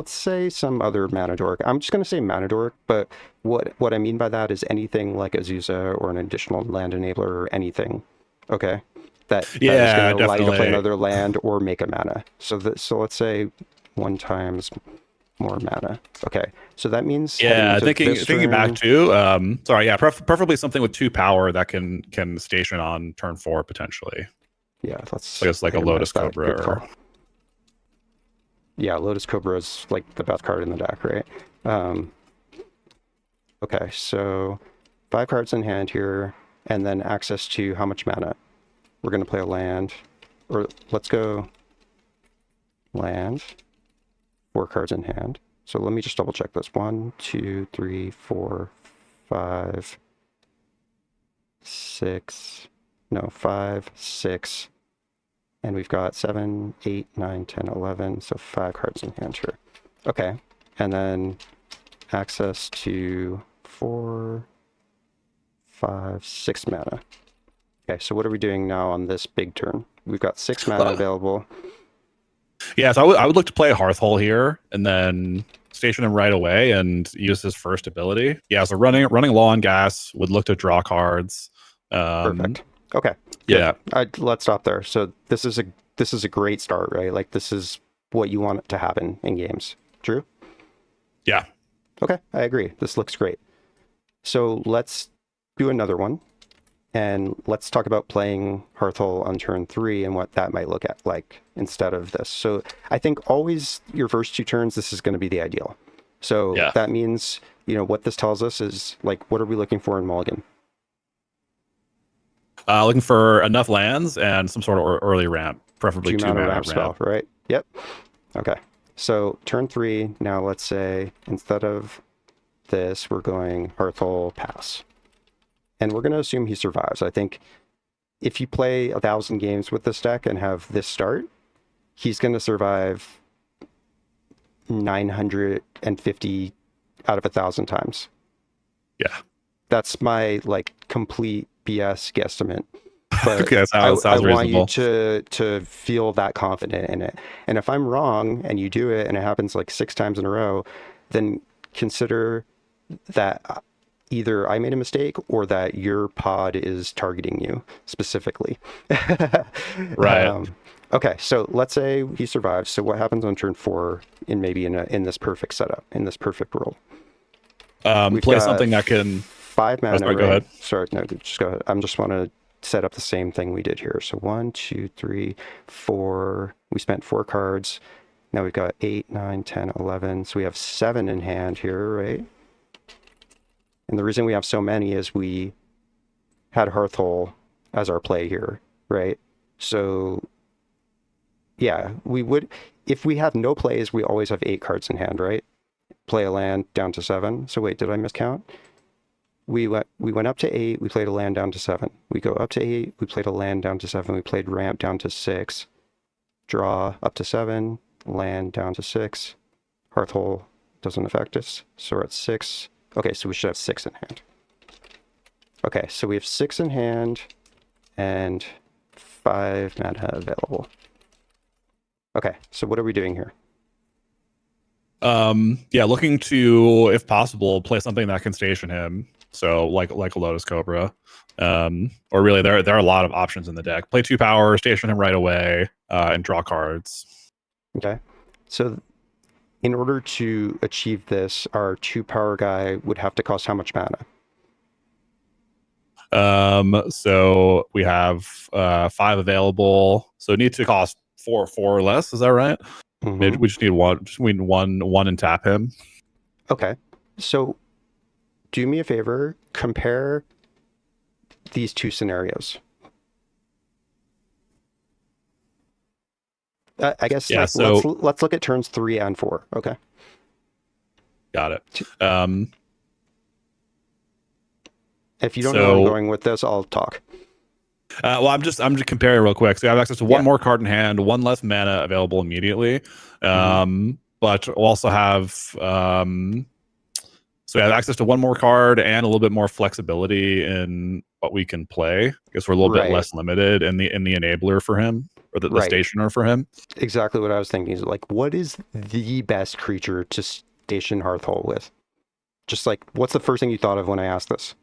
say some other mana dork. I'm just going to say mana dork, but what I mean by that is anything like Azusa or an additional land enabler or anything. Okay? That is going Yeah, to allow you to play definitely. another land or make a mana. So let's say 1 times more mana. Okay, so that means heading Yeah, into thinking this thinking back turn. to sorry, yeah, preferably something with 2 power that can station on turn 4 potentially. Yeah, I let's guess like a itemize Lotus that. Cobra Good or call. Yeah, Lotus Cobra is like the best card in the deck, right? Okay, so 5 cards in hand here, and then access to how much mana? We're going to play a land, or let's go land, 4 cards in hand. So let me just double check this. 1, 2, 3, 4, 5, 6, no, 5, 6, and we've got 7, 8, 9, 10, 11, so 5 cards in hand here. Okay, and then access to 4, 5, 6 mana. Okay, so what are we doing now on this big turn? We've got 6 mana available. Yeah, so I would look to play Hearthhull here and then station him right away and use his first ability. Yeah, so running low on gas, would look to draw cards. Perfect. Okay, good. Yeah. Let's stop there. So this is a great start, right? Like this is what you want to happen in games. True? Yeah. Okay, I agree. This looks great. So let's do another one. And let's talk about playing Hearthhull on turn 3 and what that might look at like instead of this. So I think always your first 2 turns, this is going to be the ideal. So Yeah. that means, you know, what this tells us is like, what are we looking for in Mulligan? Looking for enough lands and some sort of early ramp, preferably 2 2 mana mana ramp spell, ramp. right? Yep. Okay. So turn 3, now let's say instead of this, we're going Hearthhull pass. And we're going to assume he survives. I think if you play 1,000 games with this deck and have this start, he's going to survive 950 out of 1,000 times. Yeah. That's my like complete BS guesstimate. But Okay, that sounds I want you reasonable. to feel that confident in it. And if I'm wrong and you do it and it happens like 6 times in a row, then consider that either I made a mistake or that your pod is targeting you specifically. Right. Okay, so let's say he survives. So what happens on turn 4 in this perfect setup, in this perfect world? We've Play got something that can... 5 Oh, mana, sorry, right? go ahead. Sorry, no, just go ahead. I'm just want to set up the same thing we did here. So 1, 2, 3, 4. We spent 4 cards. Now we've got 8, 9, 10, 11. So we have 7 in hand here, right? And the reason we have so many is we had Hearthhull as our play here, right? So yeah, we would, if we have no plays, we always have 8 cards in hand, right? Play a land down to 7. So wait, did I miscount? We went up to 8, we played a land down to 7. We go up to 8, we played a land down to 7, we played ramp down to 6. Draw up to 7, land down to 6. Hearthhull doesn't affect us, so we're at 6. Okay, so we should have 6 in hand. Okay, so we have 6 in hand and 5 mana available. Okay, so what are we doing here? Yeah, looking to, if possible, play something that can station him. So like a Lotus Cobra. Or really there are a lot of options in the deck. Play 2 power, station him right away, and draw cards. Okay, so in order to achieve this, our 2 power guy would have to cost how much mana? So we have 5 available. So it needs to cost 4 or less, is that right? Maybe we just need one and tap him. Okay, so do me a favor, compare these 2 scenarios. I guess Yeah, like, so let's look at turns 3 and 4. Okay. got it. If you don't know where I'm going with this, I'll talk. Well, I'm just comparing real quick. So you have access to 1 Yeah. more card in hand, 1 less mana available immediately. But we'll also have so we have access to 1 more card and a little bit more flexibility in what we can play. I guess we're a little bit less limited in the enabler for him, or the stationer for him. Exactly what I was thinking. Is like, what is the best creature to station Hearthhull with? Just like, what's the first thing you thought of when I asked this?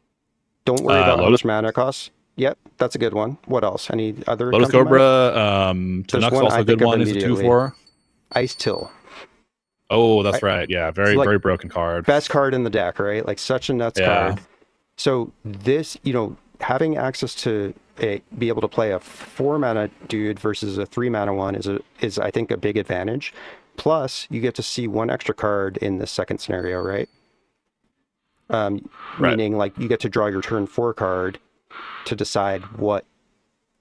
Don't worry about how much mana it costs. Yep, that's a good one. What else? Any other? Lotus Cobra. Tanuk's also a good one. Is a 2/4. Ice Till. Oh, that's right. Yeah, very very broken card. Best card in the deck, right? Like such a nuts card. So this, having access to be able to play a 4 mana dude versus a 3 mana one is I think a big advantage. Plus, you get to see 1 extra card in the second scenario, right? Meaning like you get to draw your turn 4 card to decide what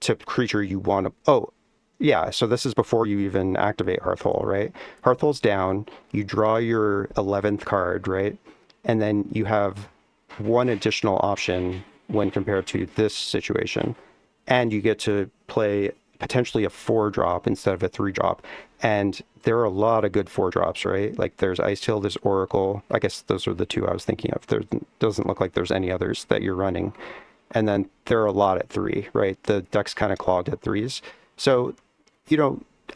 type creature you want to. Oh, yeah. So this is before you even activate Hearthhull, right? Hearthhull's down. You draw your 11th card, right? And then you have 1 additional option when compared to this situation, and you get to play potentially a 4-drop instead of a 3-drop. And there are a lot of good 4-drops, right? Like there's Ice Till, there's Oracle. I guess those are the 2 I was thinking of. There doesn't look like there's any others that you're running. And then there are a lot at 3, right? The deck's kind of clogged at 3s. So,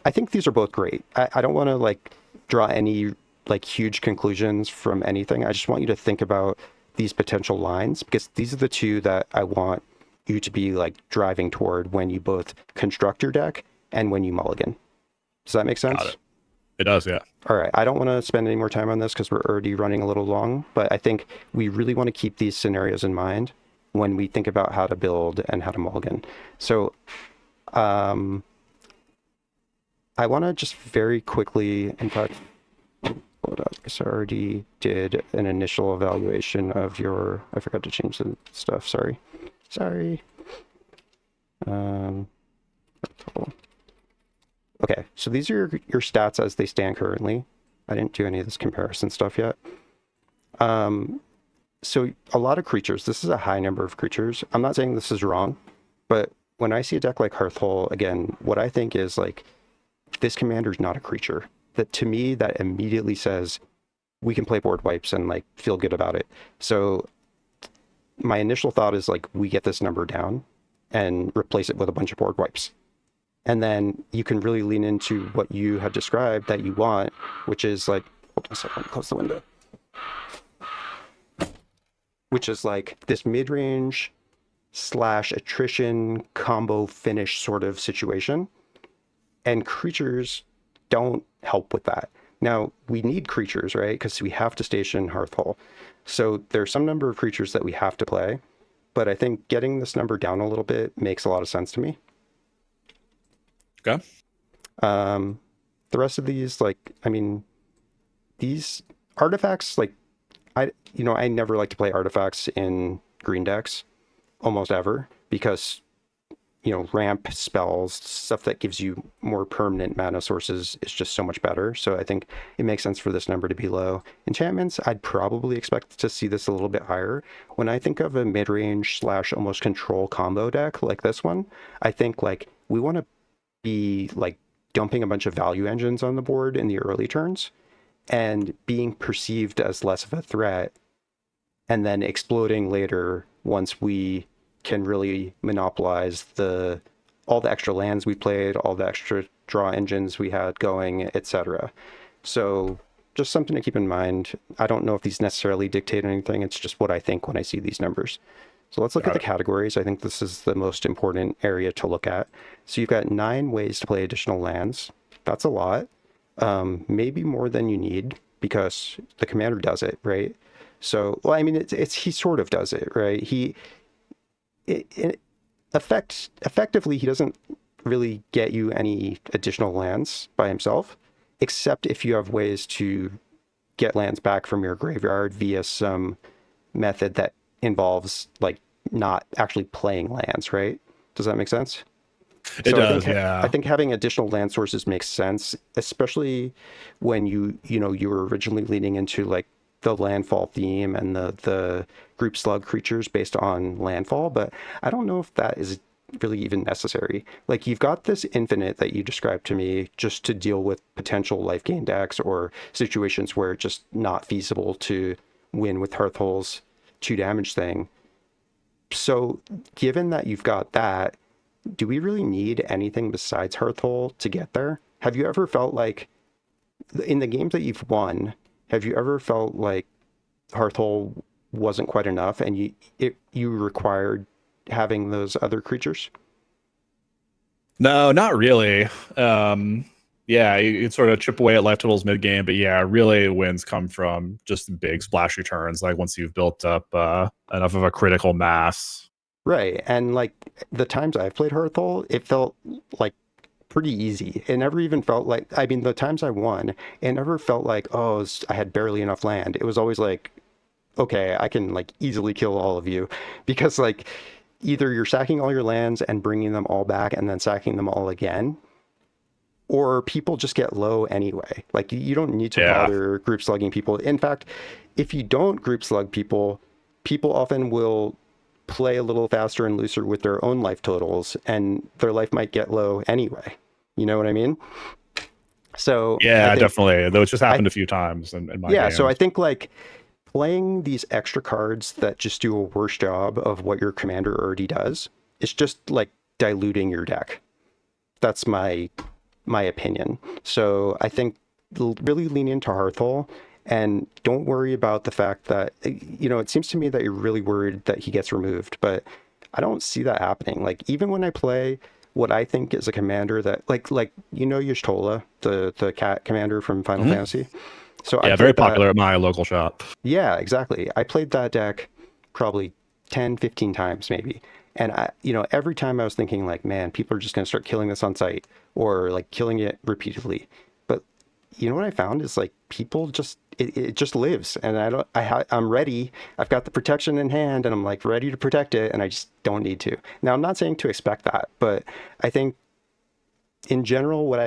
I think these are both great. I don't want to like draw any like huge conclusions from anything. I just want you to think about these potential lines, because these are the 2 that I want you to be like driving toward when you both construct your deck and when you mulligan. Does that make sense? Got it. It does, yeah. All right. I don't want to spend any more time on this because we're already running a little long, but I think we really want to keep these scenarios in mind when we think about how to build and how to mulligan. So I want to just very quickly, in fact, hold up, because I already did an initial evaluation of your, I forgot to change the stuff, sorry. Okay, so these are your stats as they stand currently. I didn't do any of this comparison stuff yet. So a lot of creatures, this is a high number of creatures. I'm not saying this is wrong, but when I see a deck like Hearthhull, again, what I think is like, this commander's not a creature. That to me, that immediately says we can play board wipes and like feel good about it. So my initial thought is like, we get this number down and replace it with a bunch of board wipes. And then you can really lean into what you had described that you want, which is like, hold on a second, close the window. Which is like this mid-range / attrition combo finish sort of situation. And creatures don't help with that. Now, we need creatures, right? Because we have to station Hearthhull. So there's some number of creatures that we have to play. But I think getting this number down a little bit makes a lot of sense to me. Okay. The rest of these, like, I mean, these artifacts, like, I never like to play artifacts in green decks, almost ever, because, ramp spells, stuff that gives you more permanent mana sources is just so much better. So I think it makes sense for this number to be low. Enchantments, I'd probably expect to see this a little bit higher. When I think of a mid-range / almost control combo deck like this one, I think like we want to be like dumping a bunch of value engines on the board in the early turns and being perceived as less of a threat, and then exploding later once we can really monopolize all the extra lands we played, all the extra draw engines we had going, etc. So just something to keep in mind. I don't know if these necessarily dictate anything. It's just what I think when I see these numbers. So let's look at the categories. I think this is the most important area to look at. So you've got 9 ways to play additional lands. That's a lot. Maybe more than you need, because the commander does it, right? So, well, I mean, he sort of does it, right? Effectively, he doesn't really get you any additional lands by himself, except if you have ways to get lands back from your graveyard via some method that involves like not actually playing lands, right? Does that make sense? It does, yeah. I think having additional land sources makes sense, especially when you were originally leaning into like the landfall theme and the group slug creatures based on landfall, but I don't know if that is really even necessary. Like, you've got this infinite that you described to me just to deal with potential life gain decks or situations where it's just not feasible to win with Hearthhull's 2 damage thing. So given that you've got that, do we really need anything besides Hearthhull to get there? Have you ever felt like, in the games that you've won, have you ever felt like Hearthhull wasn't quite enough and you required having those other creatures? No, not really. Yeah, you sort of chip away at leftables mid game, but yeah, really wins come from just big splashy turns. Like once you've built up enough of a critical mass. Right, and like the times I've played Hearthhull, it felt like pretty easy. It never even felt like, I mean, the times I won, it never felt like, oh, I had barely enough land. It was always like, okay, I can like easily kill all of you, because like either you're sacking all your lands and bringing them all back and then sacking them all again, or people just get low anyway. Like, you don't need to bother group slugging people. In fact, if you don't group slug people, people often will play a little faster and looser with their own life totals, and their life might get low anyway. You know what I mean? So yeah, definitely. Though it's just happened a few times in my game. So I think like playing these extra cards that just do a worse job of what your commander already does, it's just like diluting your deck. That's my opinion. So I think really lean into Hearthhull and don't worry about the fact that, it seems to me that you're really worried that he gets removed, but I don't see that happening. Like, even when I play what I think is a commander that like Y'shtola, the cat commander from Final Fantasy. So yeah, very popular at my local shop. Yeah, exactly. I played that deck probably 10, 15 times maybe. And every time I was thinking like, man, people are just going to start killing this on site, or like killing it repeatedly. But you know what I found is like, people just, it just lives, and I'm ready. I've got the protection in hand and I'm like ready to protect it, and I just don't need to. Now, I'm not saying to expect that, but I think in general, what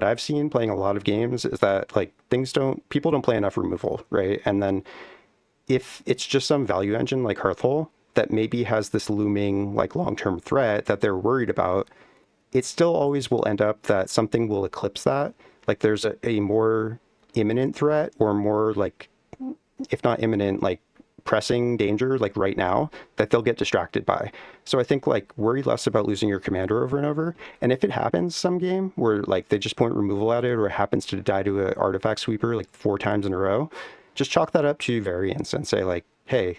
I've seen playing a lot of games is that like people don't play enough removal, right? And then if it's just some value engine like Hearthhull that maybe has this looming like long-term threat that they're worried about, it still always will end up that something will eclipse that. Like there's a more imminent threat, or more like, if not imminent, like pressing danger, like right now, that they'll get distracted by. So I think like worry less about losing your commander over and over. And if it happens some game where like they just point removal at it, or it happens to die to an artifact sweeper like 4 times in a row, just chalk that up to variance and say like, hey,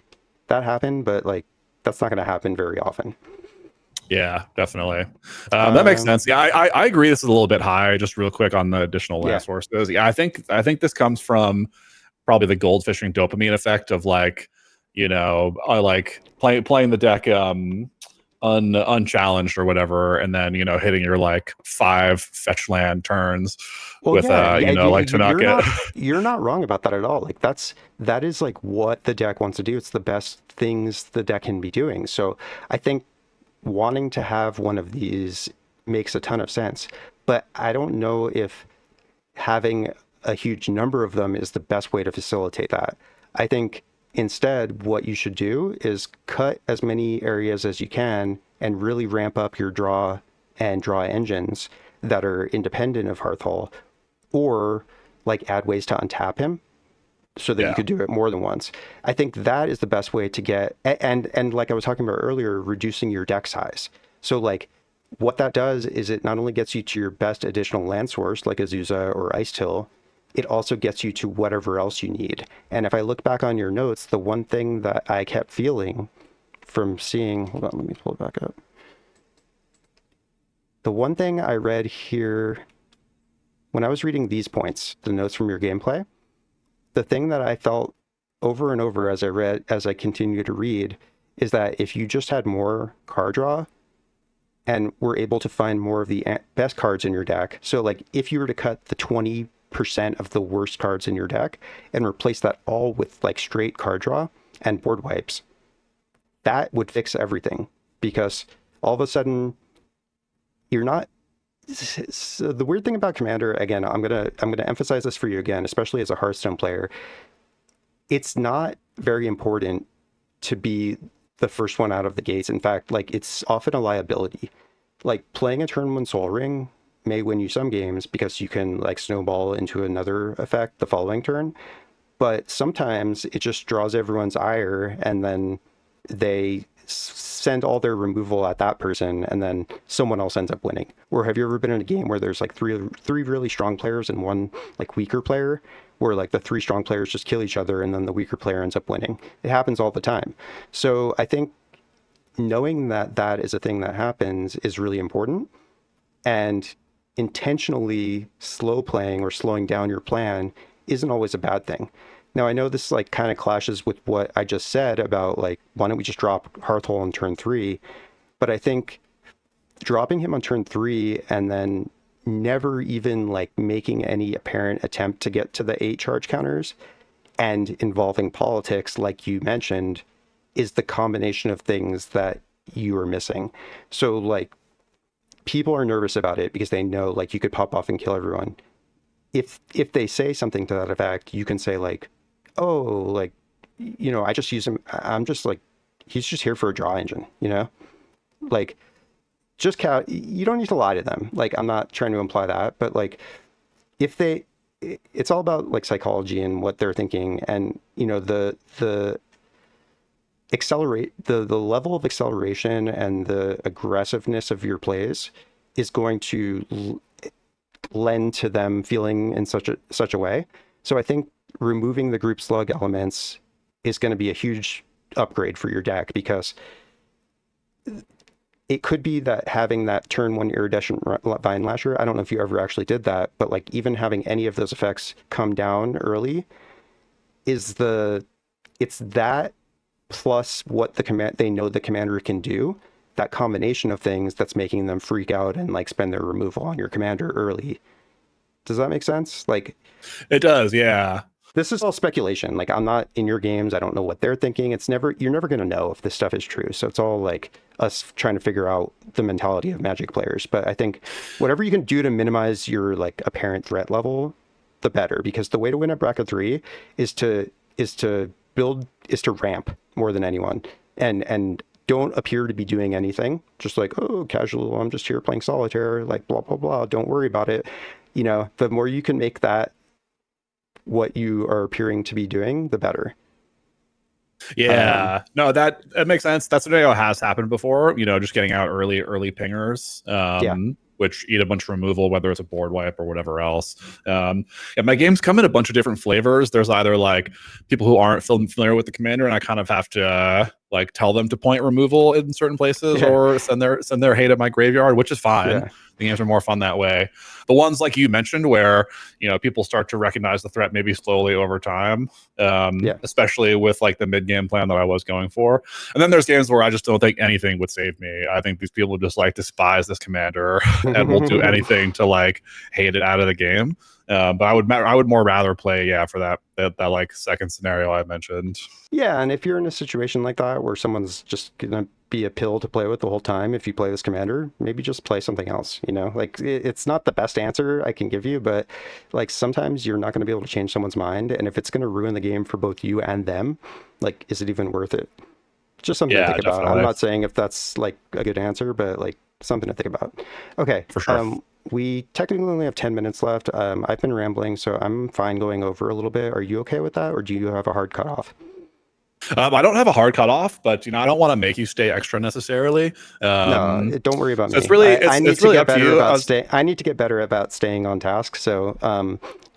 that happened, but like that's not going to happen very often. Yeah, definitely. That makes sense. Yeah, I agree. This is a little bit high. Just real quick on the additional land Yeah. sources. Yeah, I think this comes from probably the gold fishing dopamine effect of like, I like playing the deck unchallenged or whatever, and then hitting your like 5 fetch land turns Well, with yeah, yeah, like to not get. you're not wrong about that at all. Like that is like what the deck wants to do. It's the best things the deck can be doing. So I think wanting to have one of these makes a ton of sense. But I don't know if having a huge number of them is the best way to facilitate that. I think instead, what you should do is cut as many areas as you can and really ramp up your draw and draw engines that are independent of Hearthhull, or like add ways to untap him so that you Yeah. could do it more than once. I think that is the best way to get, and like I was talking about earlier, reducing your deck size. So like what that does is it not only gets you to your best additional land source like Azusa or Ice Till, it also gets you to whatever else you need. And if I look back on your notes, the one thing that I kept feeling from seeing, hold on, let me pull it back up. The one thing I read here when I was reading these points, the notes from your gameplay, the thing that I felt over and over as I continued to read, is that if you just had more card draw and were able to find more of the best cards in your deck, so like if you were to cut the 20% of the worst cards in your deck and replace that all with like straight card draw and board wipes, that would fix everything. Because all of a sudden you're not. So the weird thing about Commander, again, I'm gonna emphasize this for you again, especially as a Hearthstone player. It's not very important to be the first one out of the gates. In fact, like it's often a liability. Like playing a turn 1 Soul Ring may win you some games because you can like snowball into another effect the following turn, but sometimes it just draws everyone's ire, and then they send all their removal at that person, and then someone else ends up winning. Or have you ever been in a game where there's like three really strong players and one like weaker player, where like the 3 strong players just kill each other and then the weaker player ends up winning? It happens all the time. So I think knowing that that is a thing that happens is really important, and intentionally slow playing or slowing down your plan isn't always a bad thing. Now, I know this like kind of clashes with what I just said about like, why don't we just drop Hearthhull on turn 3? But I think dropping him on turn 3 and then never even like making any apparent attempt to get to the 8 charge counters and involving politics, like you mentioned, is the combination of things that you are missing. So like people are nervous about it because they know like you could pop off and kill everyone. If they say something to that effect, you can say like, oh, like, I just use him. I'm just like, he's just here for a draw engine, like just you don't need to lie to them. Like, I'm not trying to imply that, but like it's all about like psychology and what they're thinking. And, the accelerate the level of acceleration and the aggressiveness of your plays is going to lend to them feeling in such a way. So I think removing the group slug elements is going to be a huge upgrade for your deck, because it could be that having that turn 1 iridescent vine lasher, I don't know if you ever actually did that, but like even having any of those effects come down early it's that plus what they know the commander can do, that combination of things that's making them freak out and like spend their removal on your commander early. Does that make sense? Like, It does, yeah. this is all speculation. Like, I'm not in your games. I don't know what they're thinking. You're never going to know if this stuff is true. So it's all like us trying to figure out the mentality of Magic players. But I think whatever you can do to minimize your like apparent threat level, the better, because the way to win at bracket 3 is to ramp more than anyone, and don't appear to be doing anything. Just like, oh, casual, I'm just here playing solitaire, like blah blah blah. Don't worry about it. You know, the more you can make that what you are appearing to be doing, the better. Yeah, no, that makes sense. That scenario has happened before. You know, just getting out early pingers. Yeah. Which eat a bunch of removal, whether it's a board wipe or whatever else. And my games come in a bunch of different flavors. There's either like people who aren't familiar with the commander, and I kind of have to like tell them to point removal in certain places, or send their hate at my graveyard, which is fine. Yeah. The games are more fun that way. The ones like you mentioned, where people start to recognize the threat maybe slowly over time, especially with like the mid game plan that I was going for. And then there's games where I just don't think anything would save me. I think these people just like despise this commander and will do anything to like hate it out of the game. But I would more rather play for that like second scenario I mentioned. Yeah, and if you're in a situation like that where someone's just gonna be a pill to play with the whole time, if you play this commander, maybe just play something else. Like it's not the best answer I can give you, but like sometimes you're not going to be able to change someone's mind, and if it's going to ruin the game for both you and them, like is it even worth it? Just something to think about. I'm not saying if that's like a good answer, but like something to think about. Okay, for sure. We technically only have 10 minutes left. I've been rambling, so I'm fine going over a little bit. Are you okay with that, or do you have a hard cutoff? I don't have a hard cutoff, but I don't want to make you stay extra necessarily. No, don't worry about me. It's really, it's really up to you. I need to get better about staying on task. So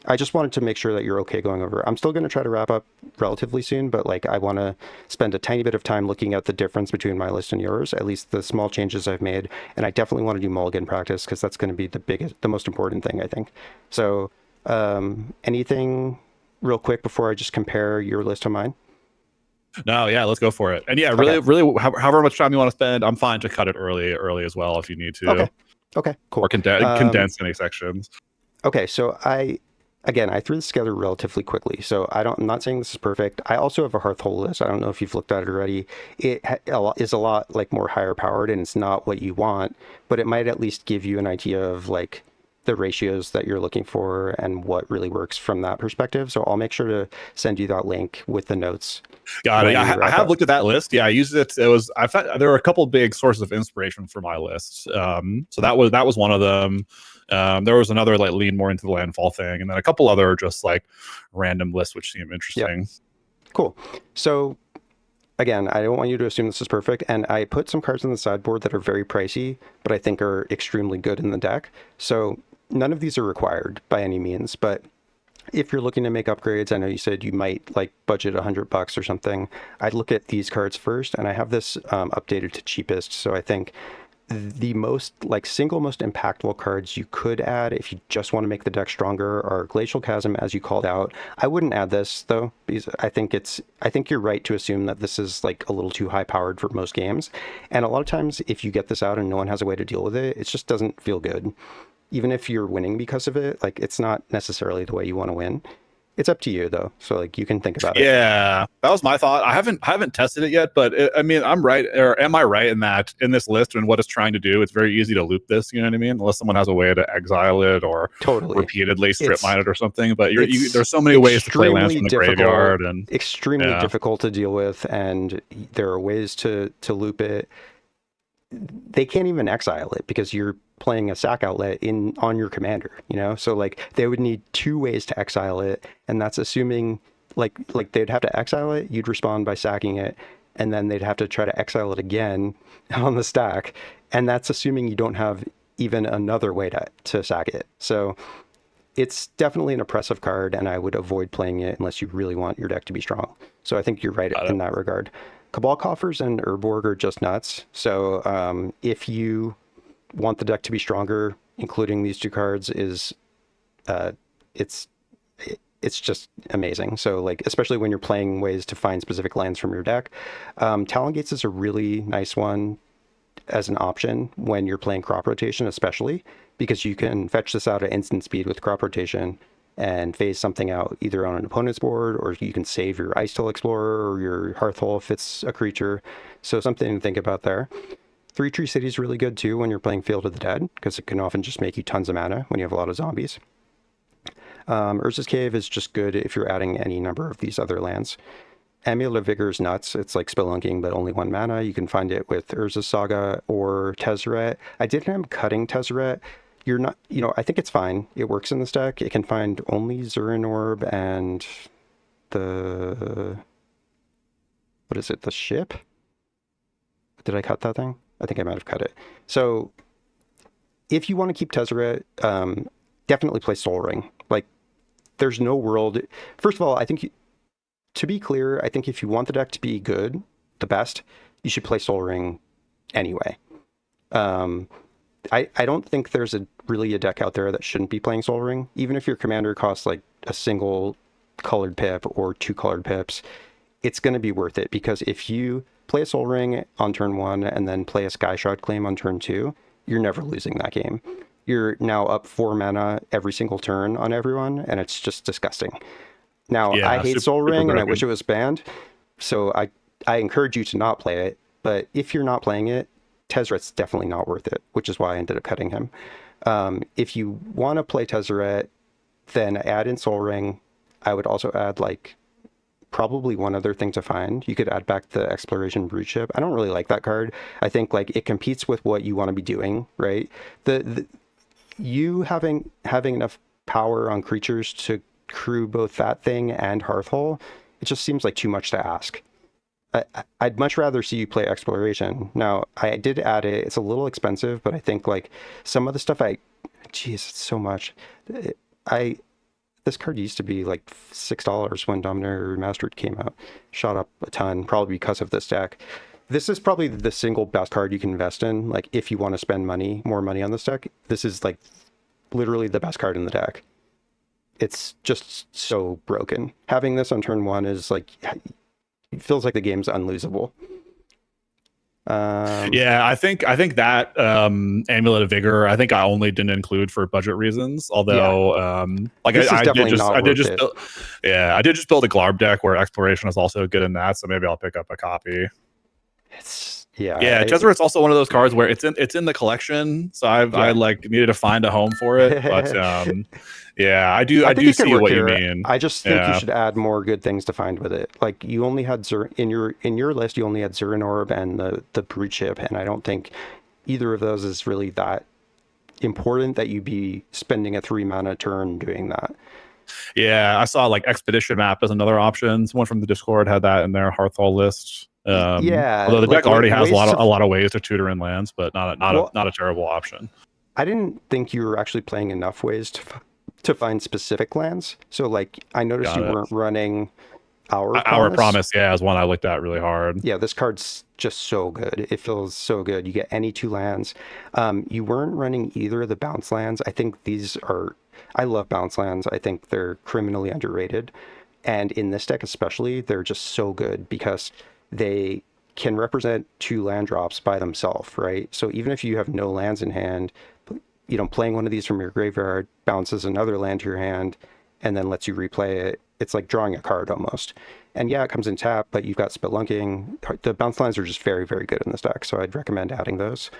I just wanted to make sure that you're okay going over. I'm still going to try to wrap up relatively soon, but like I want to spend a tiny bit of time looking at the difference between my list and yours, at least the small changes I've made. And I definitely want to do mulligan practice because that's going to be the most important thing, I think. So anything real quick before I just compare your list to mine? No, let's go for it. And really, however much time you want to spend, I'm fine to cut it early as well if you need to. Okay, cool. Or condense any sections. Okay, so I threw this together relatively quickly. So I'm not saying this is perfect. I also have a Hearthhull list. I don't know if you've looked at it already. It is a lot like more higher powered, and it's not what you want, but it might at least give you an idea of like the ratios that you're looking for and what really works from that perspective. So I'll make sure to send you that link with the notes. Got it. I have looked at that list. Yeah, I used it. I found there were a couple big sources of inspiration for my list. So that was one of them. There was another like lean more into the landfall thing, and then a couple other just like random lists which seem interesting. Yep. Cool. So again, I don't want you to assume this is perfect, and I put some cards on the sideboard that are very pricey, but I think are extremely good in the deck. So none of these are required by any means, but if you're looking to make upgrades, I know you said you might like budget $100 or something. I'd look at these cards first, and I have this updated to cheapest. So I think the single most impactful cards you could add if you just want to make the deck stronger are Glacial Chasm, as you called out. I wouldn't add this though, because I think you're right to assume that this is like a little too high powered for most games. And a lot of times if you get this out and no one has a way to deal with it, it just doesn't feel good. Even if you're winning because of it, like it's not necessarily the way you want to win. It's up to you though, so like you can think about it. Yeah, that was my thought. I haven't tested it yet, but I'm right, or am I right in that in this list and what it's trying to do, it's very easy to loop this. You know what I mean? Unless someone has a way to exile it or repeatedly strip mine it or something. But there's so many ways to play lands from the graveyard and extremely difficult to deal with, and there are ways to loop it. They can't even exile it because you're playing a sack outlet on your commander, so like they would need two ways to exile it, and that's assuming like they'd have to exile it, you'd respond by sacking it, and then they'd have to try to exile it again on the stack, and that's assuming you don't have even another way to sack it. So it's definitely an oppressive card, and I would avoid playing it unless you really want your deck to be strong. So I think you're right in that regard. Cabal Coffers and Urborg are just nuts. So if you want the deck to be stronger, including these two cards is it's just amazing. So like, especially when you're playing ways to find specific lands from your deck. Talon Gates is a really nice one as an option when you're playing crop rotation, especially because you can fetch this out at instant speed with crop rotation, and phase something out either on an opponent's board, or you can save your Ice-Till Explorer or your Hearthhull if it's a creature. So something to think about there. Three Tree City is really good too when you're playing Field of the Dead, because it can often just make you tons of mana when you have a lot of zombies. Urza's Cave is just good if you're adding any number of these other lands. Amulet of Vigor is nuts. It's like Spelunking, but only 1 mana. You can find it with Urza's Saga or Tezzeret. I did end up cutting Tezzeret. You're not, I think it's fine. It works in this deck. It can find only Zurin Orb and the, what is it, the ship? Did I cut that thing? I think I might have cut it. So if you want to keep Tezzeret, definitely play Sol Ring. Like, there's no world. First of all, I think, to be clear, I think if you want the deck to be good, the best, you should play Sol Ring anyway. I don't think there's really a deck out there that shouldn't be playing Sol Ring. Even if your commander costs like a single colored pip or 2 colored pips, it's going to be worth it, because if you play a Sol Ring on turn 1 and then play a Skyshot Claim on turn 2, you're never losing that game. You're now up 4 mana every single turn on everyone, and it's just disgusting. Now, I hate Sol Ring, and I wish it was banned, so I encourage you to not play it, but if you're not playing it, Tezzeret's definitely not worth it, which is why I ended up cutting him. If you want to play Tezzeret, then add in Sol Ring. I would also add, like, probably one other thing to find. You could add back the Exploration Brood Ship. I don't really like that card. I think, like, it competes with what you want to be doing, right? You having enough power on creatures to crew both that thing and Hearthhull, it just seems like too much to ask. I'd much rather see you play Exploration. Now, I did add it. It's a little expensive, but I think, like, some of the stuff geez, it's so much. This card used to be like $6 when Dominaria Remastered came out. Shot up a ton, probably because of this deck. This is probably the single best card you can invest in. Like, if you want to spend more money on this deck, this is like literally the best card in the deck. It's just so broken. Having this on turn 1 is like, it feels like the game's unlosable. I think that Amulet of Vigor, I think I only didn't include for budget reasons. Although, I did just build a Glarb deck where Exploration is also good in that, so maybe I'll pick up a copy. Tezzeret's also one of those cards where it's in the collection, so I like needed to find a home for it. But I do see what you mean. I just think you should add more good things to find with it. Like, you only had in your list, you only had Zurin Orb and the Brood Ship, and I don't think either of those is really that important that you be spending a 3 mana turn doing that. Yeah, I saw like Expedition Map as another option. Someone from the Discord had that in their Hearthhull list. Although the deck already has a lot of ways to tutor in lands, but not a terrible option. I didn't think you were actually playing enough ways to find specific lands. So, like, I noticed you weren't running Our Promise. Yeah, is one I looked at really hard. Yeah, this card's just so good. It feels so good. You get any 2 lands. You weren't running either of the bounce lands. I think I love bounce lands. I think they're criminally underrated. And in this deck especially, they're just so good because they can represent 2 land drops by themselves, right? So even if you have no lands in hand, playing one of these from your graveyard bounces another land to your hand and then lets you replay it. It's like drawing a card almost. And yeah, it comes in tap, but you've got Spelunking. The bounce lands are just very, very good in this deck, so I'd recommend adding those.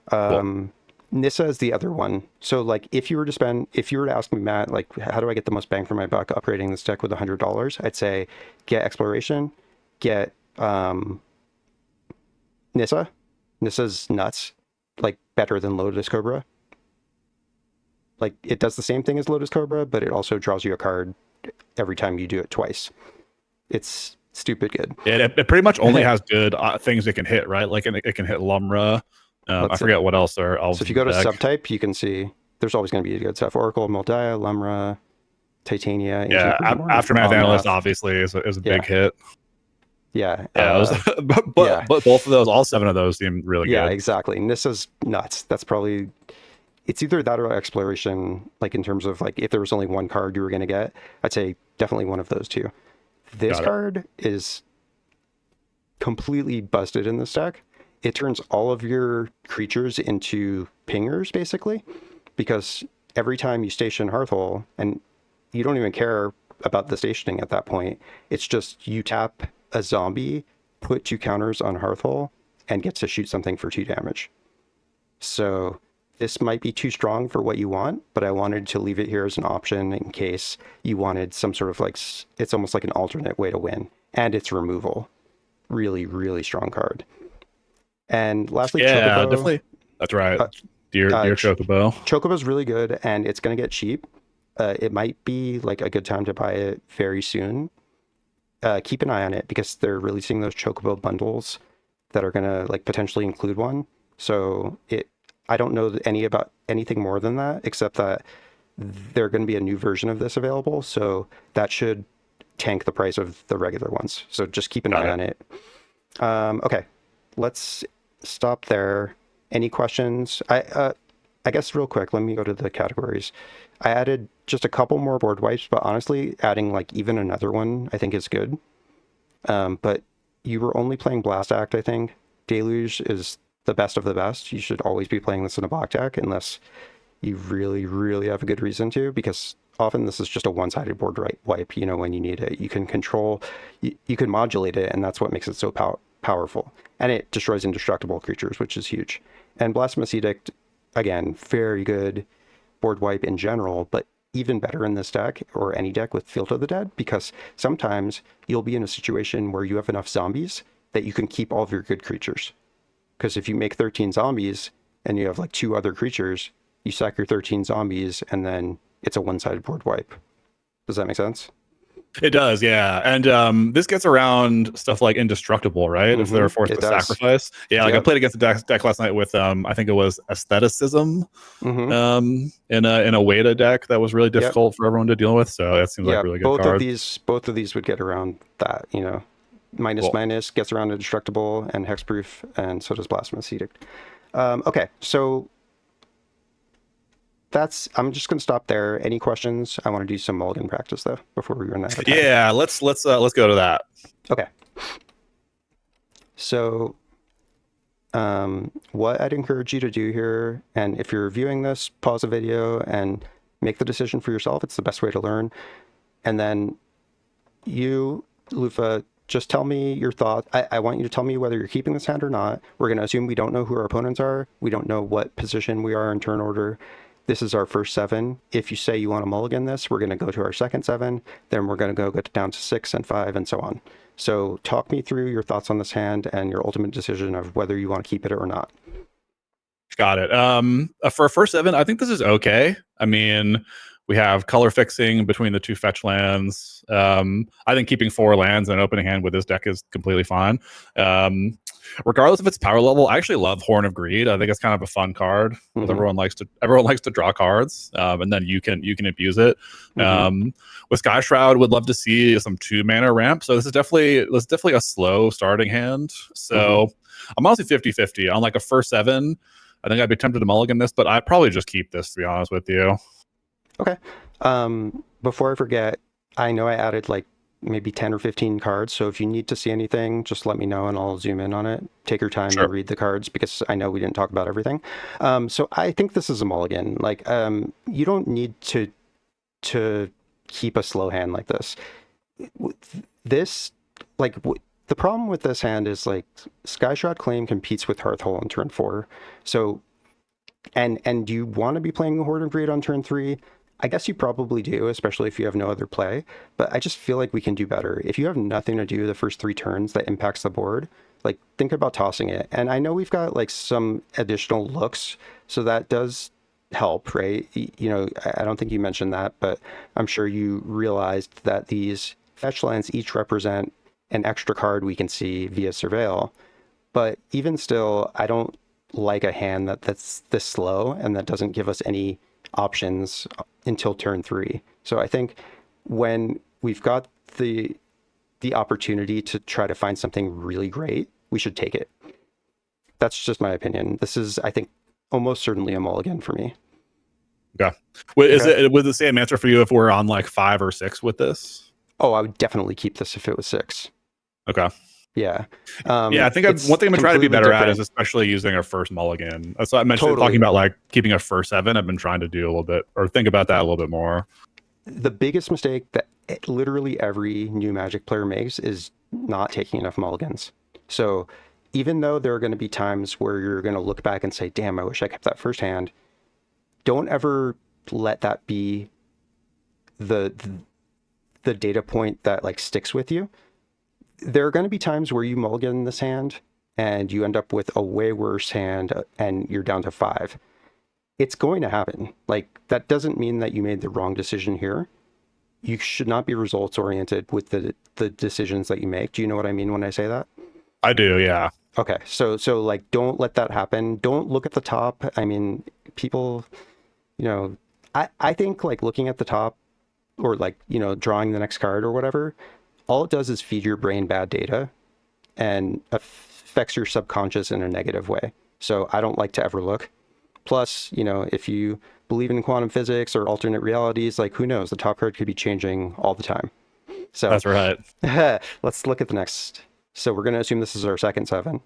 Cool. Nissa is the other one. So, like, if you were to ask me, Matt, like, how do I get the most bang for my buck upgrading this deck with $100? I'd say get Exploration, get Nissa. Nissa's nuts, like, better than Lotus Cobra. Like, it does the same thing as Lotus Cobra, but it also draws you a card every time you do it twice. It's stupid good. It pretty much only has good things it can hit, right? Like, it can hit Lumra. I forget what else are. So if you go to subtype, you can see there's always going to be good stuff. Oracle, Moldiah, Lumra, Titania. Yeah, Aftermath Analyst obviously is a big hit. Yeah. But both of those, all 7 of those seem really good. Yeah, exactly. Nissa's nuts. That's probably, it's either that or Exploration, like, in terms of, like, if there was only one card you were going to get, I'd say definitely one of those 2. This card is completely busted in this deck. It turns all of your creatures into pingers, basically, because every time you station Hearthhull, and you don't even care about the stationing at that point. It's just you tap a zombie, put 2 counters on Hearthhull, and get to shoot something for 2 damage. So this might be too strong for what you want, but I wanted to leave it here as an option in case you wanted some sort of like, it's almost like an alternate way to win. And it's removal. Really, really strong card. And lastly, yeah, Chocobo. definitely. That's right. Dear Chocobo. Chocobo's really good, and it's going to get cheap. It might be like a good time to buy it very soon. Keep an eye on it because they're releasing those Chocobo bundles that are going to like potentially include one. So I don't know anything more than that, except that there's going to be a new version of this available. So that should tank the price of the regular ones. So just keep an eye on it. Okay, let's stop there. Any questions? I guess real quick, let me go to the categories. I added just a couple more board wipes, but honestly, adding like even another one I think is good. But you were only playing Blast Act, I think. Deluge is the best of the best. You should always be playing this in a block deck unless you really, really have a good reason to, because often this is just a one-sided board wipe, you know, when you need it. You can control, you can modulate it, and that's what makes it so powerful. And it destroys indestructible creatures, which is huge. And Blasphemous Edict, again, very good board wipe in general, but even better in this deck or any deck with Field of the Dead, because sometimes you'll be in a situation where you have enough zombies that you can keep all of your good creatures. Because if you make 13 zombies and you have like 2 other creatures, you sack your 13 zombies and then it's a one-sided board wipe. Does that make sense? It does, yeah. And this gets around stuff like indestructible, right? If they're forced to sacrifice. Yeah, like I played against the deck last night with I think it was aestheticism in a Weta deck that was really difficult for everyone to deal with. So that seems like a really good card. Both of these would get around that, you know. Minus gets around indestructible and hexproof, and so does Blasphemous Edict. Okay, so I'm just gonna stop there. Any questions? I want to do some mulligan practice though before we run out of time. Yeah, let's go to that. Okay. So what I'd encourage you to do here, and if you're viewing this, pause the video and make the decision for yourself. It's the best way to learn. And then you, Lufa, just tell me your thoughts. I want you to tell me whether you're keeping this hand or not. We're going to assume we don't know who our opponents are. We don't know what position we are in turn order. This is our first 7. If you say you want to mulligan this, we're going to go to our second 7. Then we're going to go down to 6 and 5 and so on. So talk me through your thoughts on this hand and your ultimate decision of whether you want to keep it or not. Got it. For a first 7, I think this is okay. I mean, we have color fixing between the 2 fetch lands. I think keeping 4 lands and an opening hand with this deck is completely fine. Regardless of its power level, I actually love Horn of Greed. I think it's kind of a fun card. Everyone likes to draw cards, and then you can abuse it. With Sky Shroud, would love to see some 2-mana ramp. So this is definitely a slow starting hand. So I'm honestly 50-50 on like a first 7. I think I'd be tempted to mulligan this, but I'd probably just keep this, to be honest with you. Okay. Before I forget, I know I added like maybe 10 or 15 cards. So if you need to see anything, just let me know and I'll zoom in on it. Take your time and read the cards because I know we didn't talk about everything. So I think this is a mulligan. Like, you don't need to keep a slow hand like this. The problem with this hand is like Skyshroud Claim competes with Hearthhull on turn 4. So, and you want to be playing Horn of Greed on turn 3? I guess you probably do, especially if you have no other play, but I just feel like we can do better. If you have nothing to do the first 3 turns that impacts the board, like think about tossing it. And I know we've got like some additional looks, so that does help, right? You know, I don't think you mentioned that, but I'm sure you realized that these fetch lands each represent an extra card we can see via Surveil. But even still, I don't like a hand that's this slow and that doesn't give us any options until turn 3. So I think when we've got the opportunity to try to find something really great, we should take it. That's just my opinion. This is, I think, almost certainly a mulligan for me. Okay. Is it with the same answer for you if we're on like 5 or 6 with this? Oh, I would definitely keep this if it was 6. Okay. Yeah. I think one thing I'm trying to be better at is especially using our first mulligan. That's what I mentioned, talking about like keeping a first 7. I've been trying to do a little bit or think about that a little bit more. the biggest mistake that literally every new Magic player makes is not taking enough mulligans. So even though there are going to be times where you're going to look back and say, damn, I wish I kept that first hand, don't ever let that be the data point that like sticks with you. There are going to be times where you mulligan this hand and you end up with a way worse hand and you're down to 5. It's going to happen. Like, that doesn't mean that you made the wrong decision here. You should not be results oriented with the decisions that you make. Do you know what I mean when I say that? I do, yeah. Okay, so like, don't let that happen. Don't look at the top. I mean, people, you know, I think like looking at the top or like, you know, drawing the next card or whatever, all it does is feed your brain bad data and affects your subconscious in a negative way. So I don't like to ever look. Plus, you know, if you believe in quantum physics or alternate realities, like, who knows? The top card could be changing all the time. So That's right. let's look at the next. So we're going to assume this is our second 7.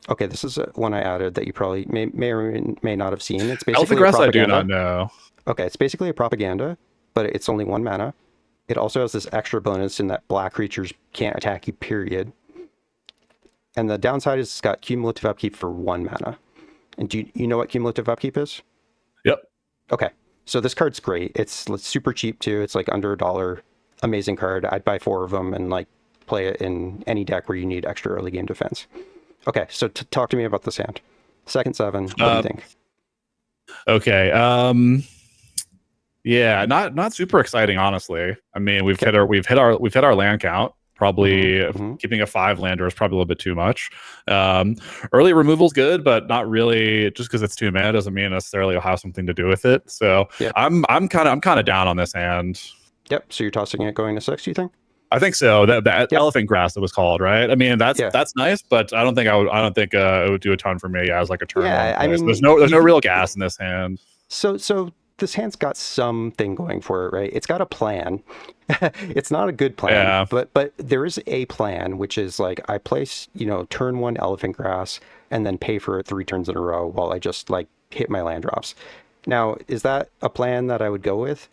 Okay, this is one I added that you probably may or may not have seen. It's basically Elfin I do not know. Okay, it's basically a propaganda, but it's only 1 mana. It also has this extra bonus in that black creatures can't attack you, period. And the downside is it's got cumulative upkeep for 1 mana. And do you know what cumulative upkeep is? Yep. Okay, so this card's great. It's super cheap too. It's like under $1. Amazing card. I'd buy 4 of them and like play it in any deck where you need extra early game defense. Okay, so talk to me about this hand. Second 7, what do you think? Okay. Yeah, not super exciting, honestly. I mean, we've hit our land count. Probably keeping a 5 lander is probably a little bit too much. Early removal's good, but not really. Just because it's 2 mana doesn't mean necessarily it'll have something to do with it. So yep. I'm kind of down on this hand. Yep. So you're tossing it going to 6, you think? I think so. That yep. Elephant grass that was called, right? I mean, that's nice, but I don't think it would do a ton for me as like a turn. Yeah, I mean, there's no real gas in this hand. So this hand's got something going for it, right? It's got a plan. It's not a good plan, but there is a plan, which is like I place, you know, turn 1 elephant grass and then pay for it 3 turns in a row while I just like hit my land drops. Now, is that a plan that I would go with?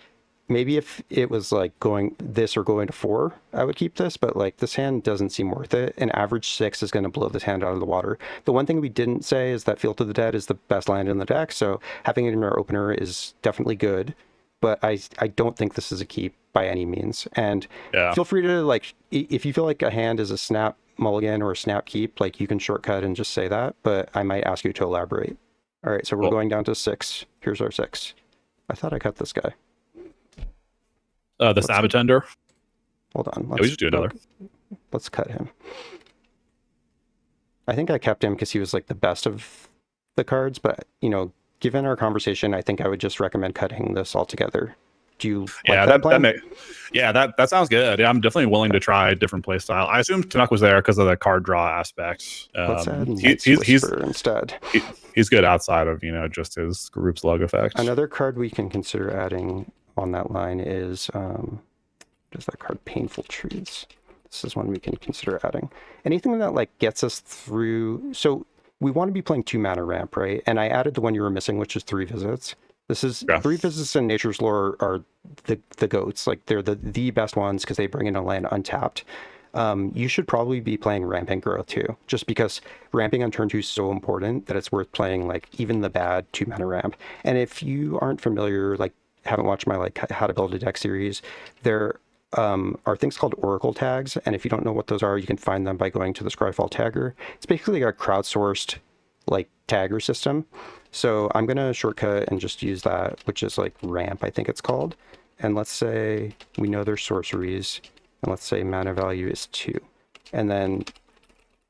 Maybe if it was like going this or going to 4, I would keep this, but like this hand doesn't seem worth it. An average 6 is going to blow this hand out of the water. The one thing we didn't say is that Field to the Dead is the best land in the deck, so having it in our opener is definitely good, but I don't think this is a keep by any means. And feel free to, like, if you feel like a hand is a snap mulligan or a snap keep, like, you can shortcut and just say that, but I might ask you to elaborate. All right, so we're going down to 6. Here's our 6. I thought I cut this guy. The Sabatender. Hold on. We should do another. Let's cut him. I think I kept him because he was like the best of the cards, but you know, given our conversation, I think I would just recommend cutting this altogether. Do you like that plan? That sounds good. Yeah, I'm definitely willing to try a different play style. I assume Tanuk was there because of the card draw aspect. Let's add he's instead. He's good outside of, you know, just his group slug effect. Another card we can consider adding on that line is what is that card? Painful Truths. This is one we can consider adding. Anything that like gets us through. So we want to be playing 2 mana ramp, right? And I added the one you were missing, which is 3 visits. This is 3 visits in Nature's Lore are the goats. Like they're the best ones because they bring in a land untapped. You should probably be playing Rampant Growth too, just because ramping on turn 2 is so important that it's worth playing like even the bad 2 mana ramp. And if you aren't familiar, like haven't watched my like how to build a deck series, there are things called oracle tags, and if you don't know what those are, you can find them by going to the Scryfall tagger. It's basically a crowdsourced like tagger system. So I'm gonna shortcut and just use that, which is like ramp, I think it's called. And let's say we know there's sorceries, and let's say mana value is 2, and then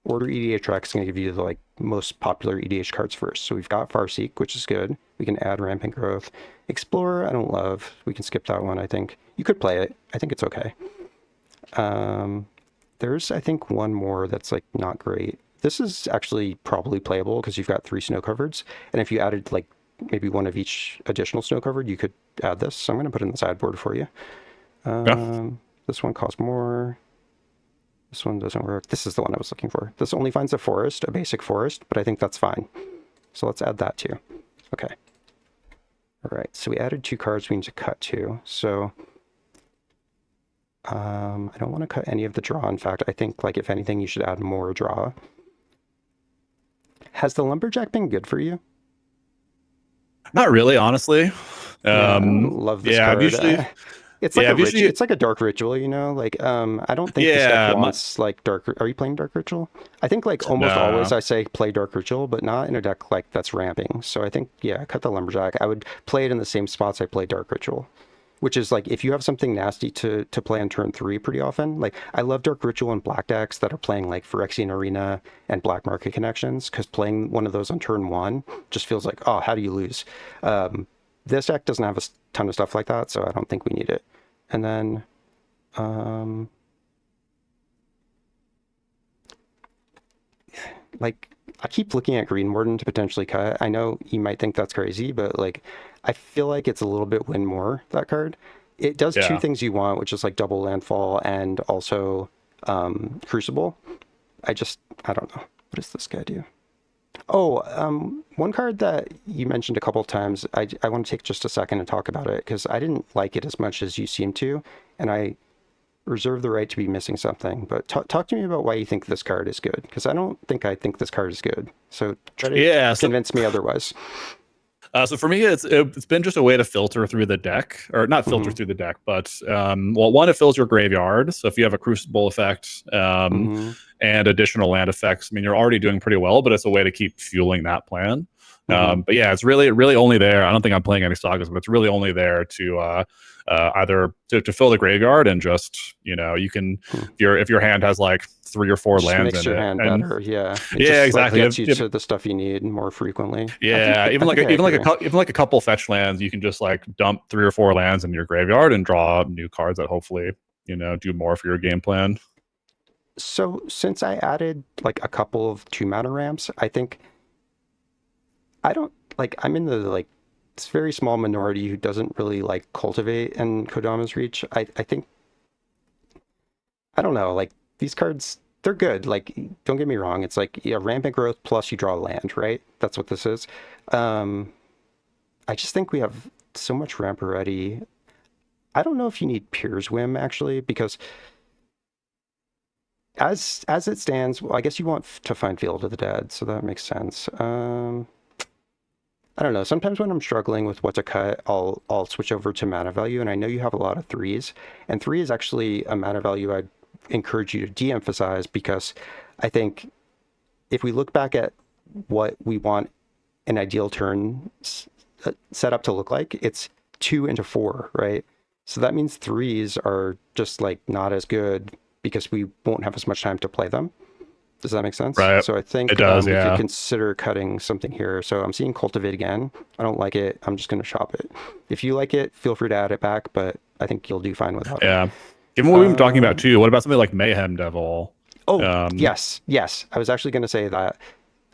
order EDH track is going to give you the like most popular EDH cards first. So we've got Farseek, which is good. We can add Rampant Growth. Explorer, I don't love. We can skip that one, I think. You could play it. I think it's okay. There's, I think, one more that's like not great. This is actually probably playable because you've got 3 snow covereds. And if you added like maybe one of each additional snow covered, you could add this. So I'm going to put it in the sideboard for you. This one costs more. This one doesn't work. This is the one I was looking for. This only finds a forest, a basic forest, but I think that's fine. So let's add that too. Okay. All right, so we added 2 cards we need to cut 2. So I don't want to cut any of the draw. In fact, I think, like, if anything, you should add more draw. Has the Lumberjack been good for you? Not really, honestly. Yeah, I love this Yeah, I've card. usually, It's like yeah, a I've usually, it's like a dark ritual, you know? Like, I don't think this deck yeah, wants like dark. Are you playing dark ritual? I think like almost always no. I say play dark ritual, but not in a deck like that's ramping. So I think, yeah, cut the Lumberjack. I would play it in the same spots I play dark ritual, which is like if you have something nasty to play on turn 3 pretty often. Like, I love dark ritual and black decks that are playing like Phyrexian Arena and black market connections, because playing one of those on turn 1 just feels like, oh, how do you lose? This deck doesn't have a ton of stuff like that, so I don't think we need it. And then, like, I keep looking at Green Warden to potentially cut. I know you might think that's crazy, but like, I feel like it's a little bit win more, that card. It does 2 Yeah. things you want, which is like double landfall and also Crucible. I don't know. What does this guy do? Oh, one card that you mentioned a couple of times, I want to take just a second and talk about it, because I didn't like it as much as you seem to, and I reserve the right to be missing something. But talk to me about why you think this card is good, because I think this card is good. So try to Yeah. convince me otherwise. So for me, it's been just a way to filter through the deck, or not filter Mm-hmm. through the deck, but well, one, it fills your graveyard. So if you have a Crucible effect Mm-hmm. and additional land effects, I mean, you're already doing pretty well, but it's a way to keep fueling that plan. Mm-hmm. But yeah, it's really only there. I don't think I'm playing any sagas, but it's really only there to either to fill the graveyard, and just, you can, if your hand has like 3 or 4 Just lands makes in your it, hand and better. Yeah, it yeah, just like exactly. gets you to the stuff you need more frequently. Yeah, I think I agree. even like a couple fetch lands, you can just like dump 3 or 4 lands in your graveyard and draw new cards that hopefully, do more for your game plan. So since I added like a couple of 2-mana ramps, I think I don't like, I'm in the like this very small minority who doesn't really like cultivate and Kodama's Reach. I think, I don't know, like, these cards, they're good. Like, don't get me wrong, it's like, yeah, rampant growth plus you draw land, right? That's what this is. I just think we have so much ramp already. I don't know if you need Pier's Whim, actually, because as it stands, well, I guess you want to find Field of the Dead, so that makes sense. I don't know. Sometimes when I'm struggling with what to cut, I'll switch over to mana value, and I know you have a lot of 3s, and 3 is actually a mana value I'd encourage you to de-emphasize, because I think if we look back at what we want an ideal turn set up to look like, it's 2 into 4, right? So that means 3s are just like not as good because we won't have as much time to play them. Does that make sense? Right. So I think It does, we could yeah. consider cutting something here. So I'm seeing Cultivate again. I don't like it. I'm just going to shop it. If you like it, feel free to add it back, but I think you'll do fine without it. Yeah. Given what we've been talking about too, what about something like Mayhem Devil? Oh, yes. I was actually going to say that.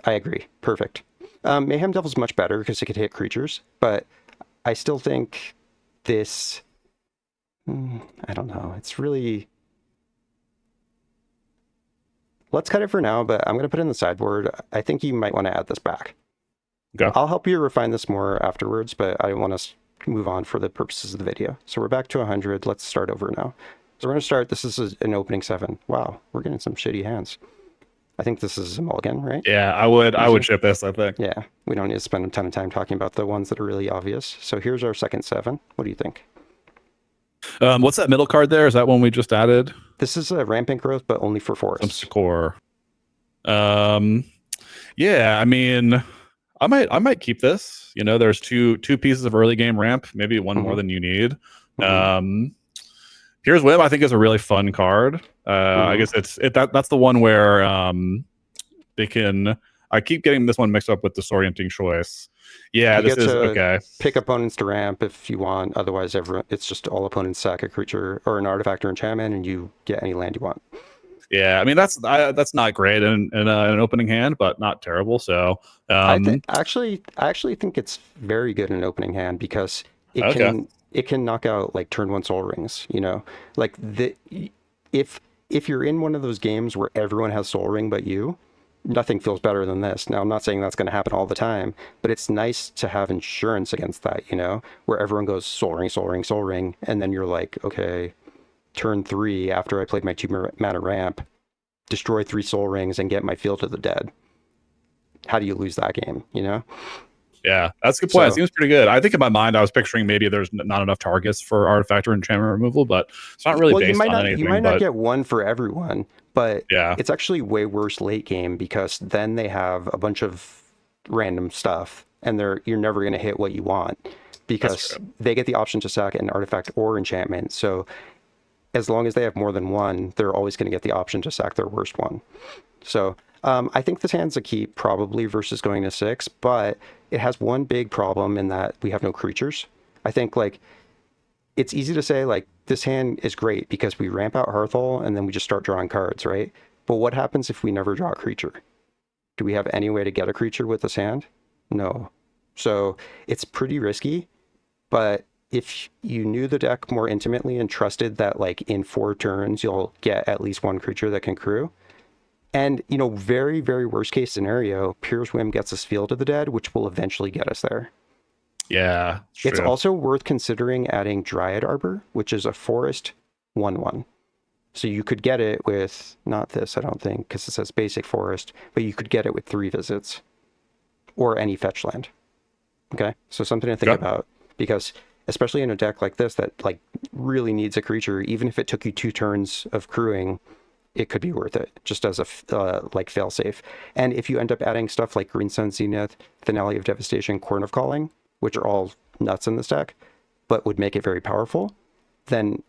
I agree. Perfect. Mayhem Devil's much better because it could hit creatures, but I still think this, I don't know. It's really, let's cut it for now, but I'm going to put it in the sideboard. I think you might want to add this back. Okay. I'll help you refine this more afterwards, but I want to move on for the purposes of the video. So we're back to 100. Let's start over now. So we're going to start. This is an opening 7. Wow, we're getting some shitty hands. I think this is a Mulligan, right? Yeah, I would ship this, I think. Yeah, we don't need to spend a ton of time talking about the ones that are really obvious. So here's our second 7. What do you think? What's that middle card there? Is that one we just added? This is a rampant growth, but only for forests. Some core. Yeah, I mean, I might keep this. There's two pieces of early game ramp, maybe one more than you need. Here's Whim, I think, is a really fun card. I guess that's the one where they can. I keep getting this one mixed up with Disorienting Choice. Yeah, this is okay. Pick opponents to ramp if you want. Otherwise, it's just all opponents sack a creature or an artifact or enchantment, and you get any land you want. Yeah, I mean that's not great in an opening hand, but not terrible. So I actually think it's very good in an opening hand because it can knock out like turn 1 Soul Rings. Like if you're in one of those games where everyone has Soul Ring but you, nothing feels better than this. Now, I'm not saying that's going to happen all the time, but it's nice to have insurance against that, you know, where everyone goes Soul Ring, Soul Ring, Soul Ring, and then you're like, okay, turn 3 after I played my 2 mana ramp, destroy 3 Soul Rings and get my Field of the Dead. How do you lose that game, you know? Yeah, that's a good point. So, it seems pretty good. I think in my mind I was picturing maybe there's not enough targets for artifact or enchantment removal, but it's not really well, based on anything. You might not get one for everyone, but yeah, it's actually way worse late game because then they have a bunch of random stuff and you're never going to hit what you want because they get the option to sack an artifact or enchantment. So as long as they have more than one, they're always going to get the option to sack their worst one. So I think this hand's a keep probably versus going to 6, but it has one big problem in that we have no creatures. I think like it's easy to say like this hand is great because we ramp out Hearthhull and then we just start drawing cards, right? But what happens if we never draw a creature? Do we have any way to get a creature with this hand? No. So it's pretty risky, but if you knew the deck more intimately and trusted that like in 4 turns you'll get at least one creature that can crew, and, you know, very, very worst case scenario, Pyrrh's Whim gets us Field of the Dead, which will eventually get us there. yeah. It's also worth considering adding Dryad Arbor, which is a forest 1/1. So you could get it with, not this, I don't think, because it says basic forest, but you could get it with 3 visits or any fetch land. Okay, so something to think about, because especially in a deck like this that like really needs a creature, even if it took you 2 turns of crewing, it could be worth it just as a like fail safe. And if you end up adding stuff like Green Sun Zenith, Finale of Devastation, Corn of Calling, which are all nuts in this deck, but would make it very powerful, then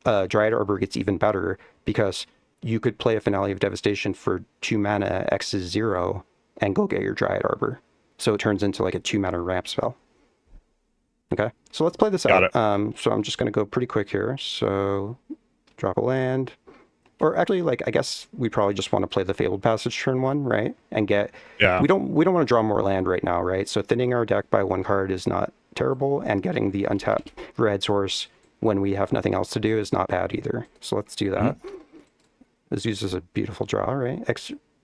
Dryad Arbor gets even better because you could play a Finale of Devastation for 2 mana, X is 0, and go get your Dryad Arbor. So it turns into like a 2 mana ramp spell. Okay, so let's play this out. So I'm just going to go pretty quick here. So drop a land. Or actually, like, I guess we probably just want to play the Fabled Passage turn 1, right? And get... Yeah. We don't want to draw more land right now, right? So thinning our deck by 1 card is not terrible, and getting the untapped red source when we have nothing else to do is not bad either. So let's do that. Azusa's a beautiful draw, right?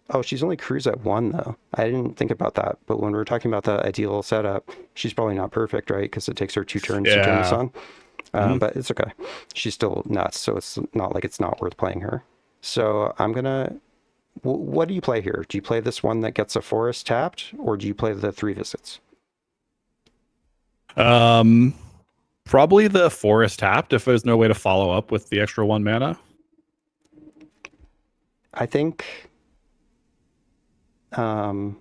Oh, she's only crews at 1, though. I didn't think about that. But when we're talking about the ideal setup, she's probably not perfect, right? Because it takes her 2 turns to turn this on. But it's okay. She's still nuts, so it's not like it's not worth playing her. So I'm going to... What do you play here? Do you play this one that gets a forest tapped, or do you play the 3 visits? Probably the forest tapped if there's no way to follow up with the extra 1 mana. I think an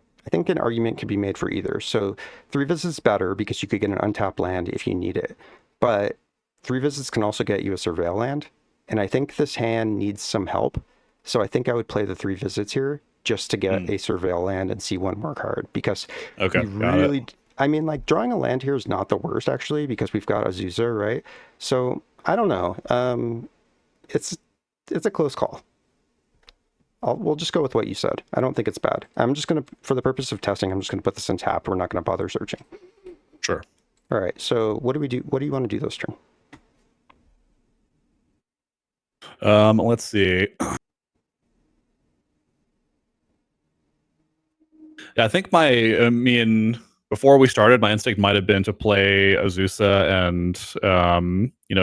argument could be made for either. So 3 visits better because you could get an untapped land if you need it. But 3 visits can also get you a surveil land. And I think this hand needs some help. So I think I would play the 3 visits here just to get a surveil land and see 1 more card. Because I mean, like, drawing a land here is not the worst, actually, because we've got Azusa, right? So I don't know. It's a close call. We'll just go with what you said. I don't think it's bad. I'm just going to, for the purpose of testing, I'm just going to put this in tap. We're not going to bother searching. Sure. All right. So what do we do? What do you want to do this turn? Let's see. Yeah, I think before we started, my instinct might have been to play Azusa and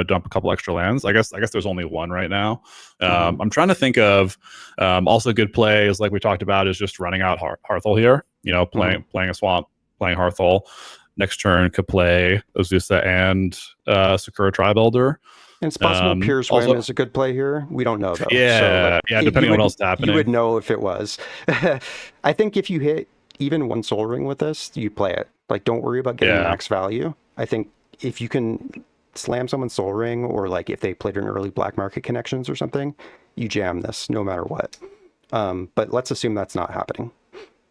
dump a couple extra lands. I guess there's only 1 right now. I'm trying to think of also good plays like we talked about is just running out Hearthhull here. Playing a swamp, playing Hearthhull. Next turn could play Azusa and Sakura Tribe Elder. And it's possible Pyrrh's Whim is a good play here. We don't know, though. Yeah, so, depending on what else is happening. You would know if it was. I think if you hit even 1 Soul Ring with this, you play it. Like, don't worry about getting max value. I think if you can slam someone's Soul Ring, or like if they played an early black market connections or something, you jam this no matter what. But let's assume that's not happening.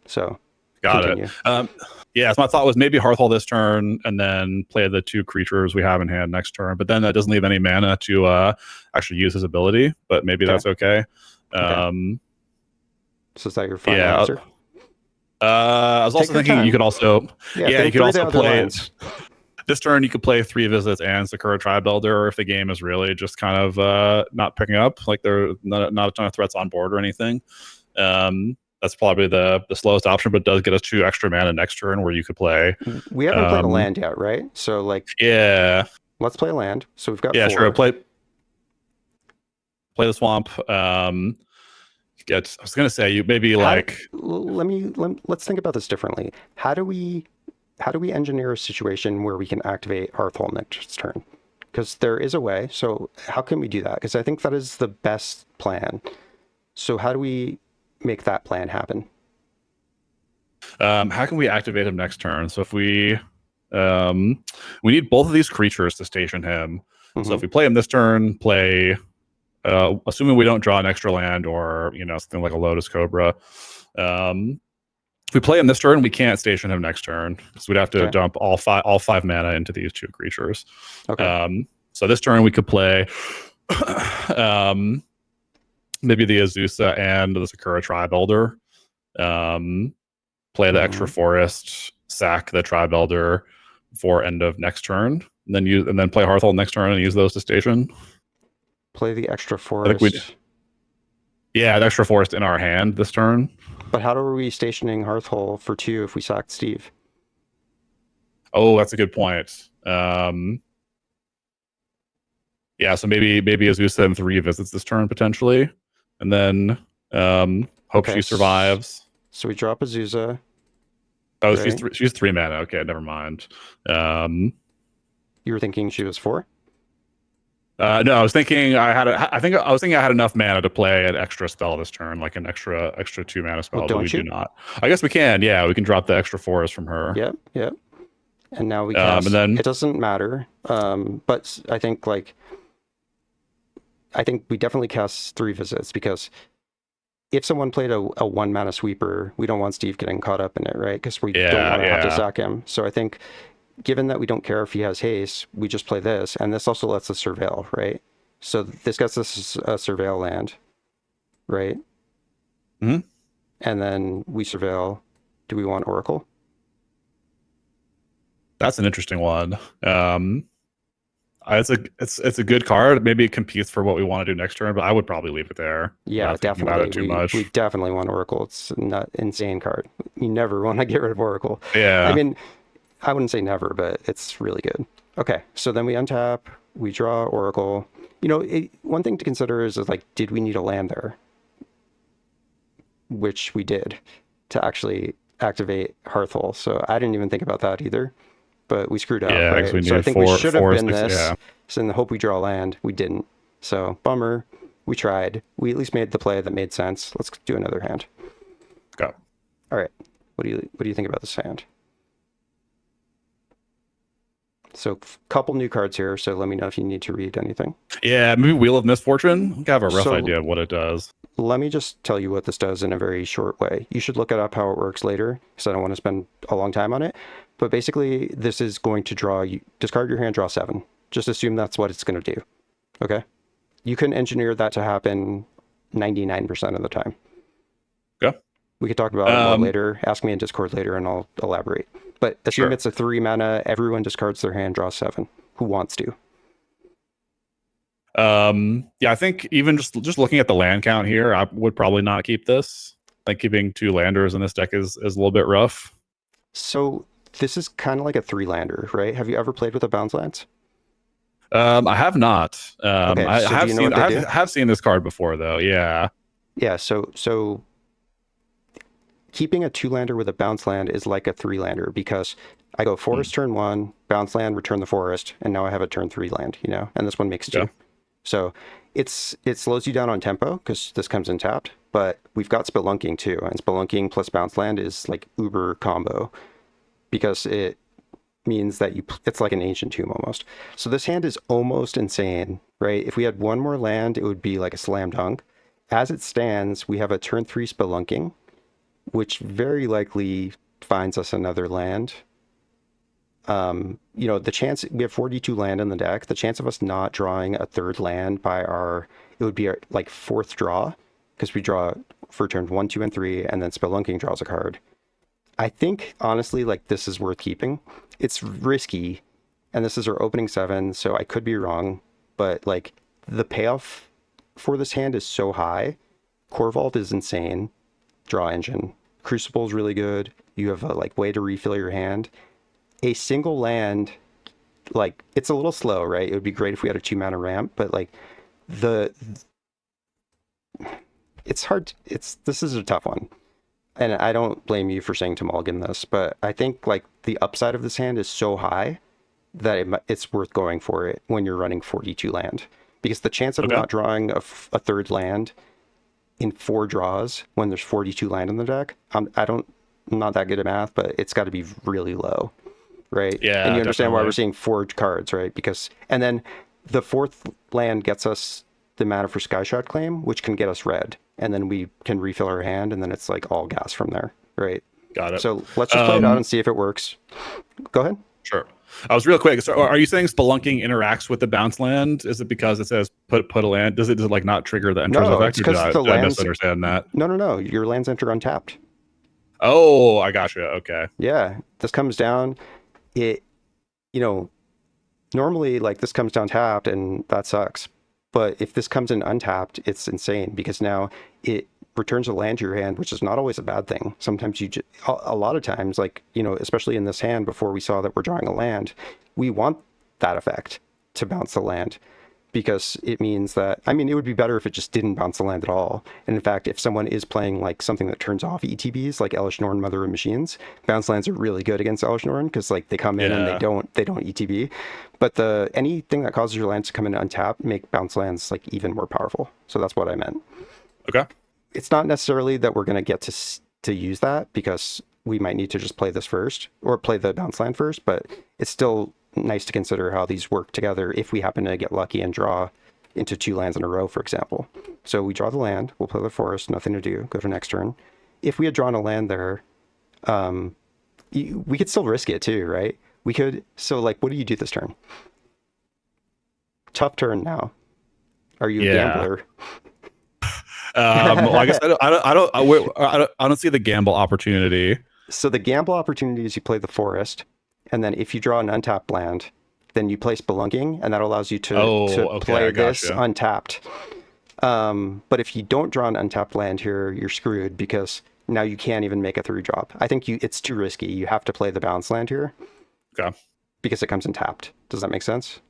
So continue. Got it. So my thought was maybe Hearthhull this turn and then play the 2 creatures we have in hand next turn. But then that doesn't leave any mana to actually use his ability. But maybe that's okay. So is that your final answer? I was also thinking you could also you could also play this turn. You could play 3 visits and Sakura Tribe Elder if the game is really just kind of not picking up, like there are not a ton of threats on board or anything. That's probably the slowest option, but does get us 2 extra mana next turn where you could play. We haven't played a land yet, right? So like, Yeah, let's play a land. So we've got yeah, 4. sure. Play the swamp. I was gonna say you maybe like. Let's think about this differently. How do we engineer a situation where we can activate Hearthhull next turn? Because there is a way. So how can we do that? Because I think that is the best plan. So how do we make that plan happen? How can we activate him next turn? So if we need both of these creatures to station him. So if we play him this turn, assuming we don't draw an extra land or something like a Lotus Cobra. If we play him this turn, we can't station him next turn because we'd have to dump all five mana into these 2 creatures. Okay. So this turn we could play maybe the Azusa and the Sakura Tribe Elder. Play the extra forest, sack the Tribe Elder for end of next turn, and then play Hearthhull next turn and use those to station. Play the extra forest. Yeah, the extra forest in our hand this turn. But how are we stationing Hearthhull for 2 if we sacked Steve? Oh, that's a good point. Yeah, so maybe Azusa and 3 visits this turn potentially, and then hope she survives. So we drop Azusa. Oh, right? she's 3 mana. Okay, never mind. You were thinking she was 4? No, I was thinking I had enough mana to play an extra spell this turn, like an extra 2 mana spell. Well, but we do not. I guess we can. Yeah, we can drop the extra forest from her. Yep. And now we cast. And then it doesn't matter. But I think we definitely cast 3 visits because if someone played a 1 mana sweeper, we don't want Steve getting caught up in it, right? Because we don't want to have to sack him. So I think, given that we don't care if he has haste, we just play this, and this also lets us surveil, right? So this gets us a surveil land, right? Mm-hmm. And then we surveil. Do we want Oracle? That's an interesting one. It's a good card. Maybe it competes for what we want to do next turn, but I would probably leave it there. Yeah, definitely. We definitely want Oracle. It's not insane card. You never want to get rid of Oracle. Yeah. I mean, I wouldn't say never, but it's really good. Okay, so then we untap, we draw Oracle. One thing to consider is like, did we need a land there? Which we did to actually activate Hearthhull. So I didn't even think about that either. But we screwed up, right? So I think we should have been this. Yeah. So in the hope we draw land, we didn't. So bummer. We tried. We at least made the play that made sense. Let's do another hand. Go. All right. What do you think about this hand? So couple new cards here. So let me know if you need to read anything. Yeah, maybe Wheel of Misfortune. I have a rough idea of what it does. Let me just tell you what this does in a very short way. You should look it up how it works later because I don't want to spend a long time on it. But basically, this is going to discard your hand, draw 7. Just assume that's what it's going to do. Okay? You can engineer that to happen 99% of the time. Yeah. We could talk about it more later. Ask me in Discord later and I'll elaborate. But assume it's a 3 mana, everyone discards their hand, draw 7. Who wants to? Yeah, I think even just looking at the land count here, I would probably not keep this. I think keeping 2 landers in this deck is a little bit rough. So this is kind of like a 3-lander, right? Have you ever played with a bounce lands? I have not. Okay, so I have seen this card before though. Yeah. Yeah, so keeping a 2-lander with a bounce land is like a 3-lander because I go forest turn 1, bounce land, return the forest, and now I have a turn 3 land, and this one makes 2. Yeah. So it slows you down on tempo because this comes in tapped, but we've got Spelunking too, and Spelunking plus bounce land is like uber combo because it means that it's like an ancient tomb almost. So this hand is almost insane, right? If we had 1 more land, it would be like a slam dunk. As it stands, we have a turn 3 Spelunking, which very likely finds us another land. The chance, we have 42 land in the deck. The chance of us not drawing a 3rd land it would be our like 4th draw because we draw for turns 1, 2, and 3, and then Spelunking draws a card. I think honestly, like this is worth keeping. It's risky, and this is our opening 7, so I could be wrong, but like the payoff for this hand is so high. Core Vault is insane. draw engine. Crucible is really good. You have a like way to refill your hand. A single land, like it's a little slow, right? It would be great if we had a 2-mana ramp, but like it's hard. This is a tough one, and I don't blame you for saying to mulligan this, but I think like the upside of this hand is so high that it's worth going for it when you're running 42 land, because the chance of not drawing a third land in 4 draws when there's 42 land in the deck, I'm not that good at math, but it's got to be really low, right? Yeah, and you understand why definitely. we're seeing 4 cards, right? Because and then the 4th land gets us the mana for Skyshot Claim, which can get us red, and then we can refill our hand, and then it's like all gas from there, right? Got it. So let's just play it out and see if it works. Go ahead. Sure. I was real quick. So are you saying Spelunking interacts with the bounce land? Is it because it says put a land? Does it like not trigger the Enter's effect? It's because the lands. I misunderstand that? No. Your lands enter untapped. Oh, I gotcha. Okay. Yeah, this comes down. Normally like this comes down tapped, and that sucks. But if this comes in untapped, it's insane, because now it returns a land to your hand, which is not always a bad thing. Sometimes a lot of times, like, especially in this hand, before we saw that we're drawing a land, we want that effect to bounce the land, because it means that, it would be better if it just didn't bounce the land at all. And in fact, if someone is playing like something that turns off ETBs, like Elish Norn, Mother of Machines, bounce lands are really good against Elish Norn, because like they come in and they don't ETB. But anything that causes your lands to come in untapped make bounce lands like even more powerful. So that's what I meant. Okay. It's not necessarily that we're going to get to use that, because we might need to just play this first, or play the bounce land first, but it's still nice to consider how these work together if we happen to get lucky and draw into 2 lands in a row, for example. So we draw the land, we'll play the forest, nothing to do, go to next turn. If we had drawn a land there, we could still risk it too, right? We could. So like, what do you do this turn? Tough turn now. Are you a gambler? Well, I guess I don't see the gamble opportunity. So the gamble opportunity is you play the forest, and then if you draw an untapped land, then you play Spelunking, and that allows you to play this untapped. But if you don't draw an untapped land here, you're screwed, because now you can't even make a 3-drop. I think it's too risky. You have to play the bounce land here. Okay. Because it comes in tapped. Does that make sense?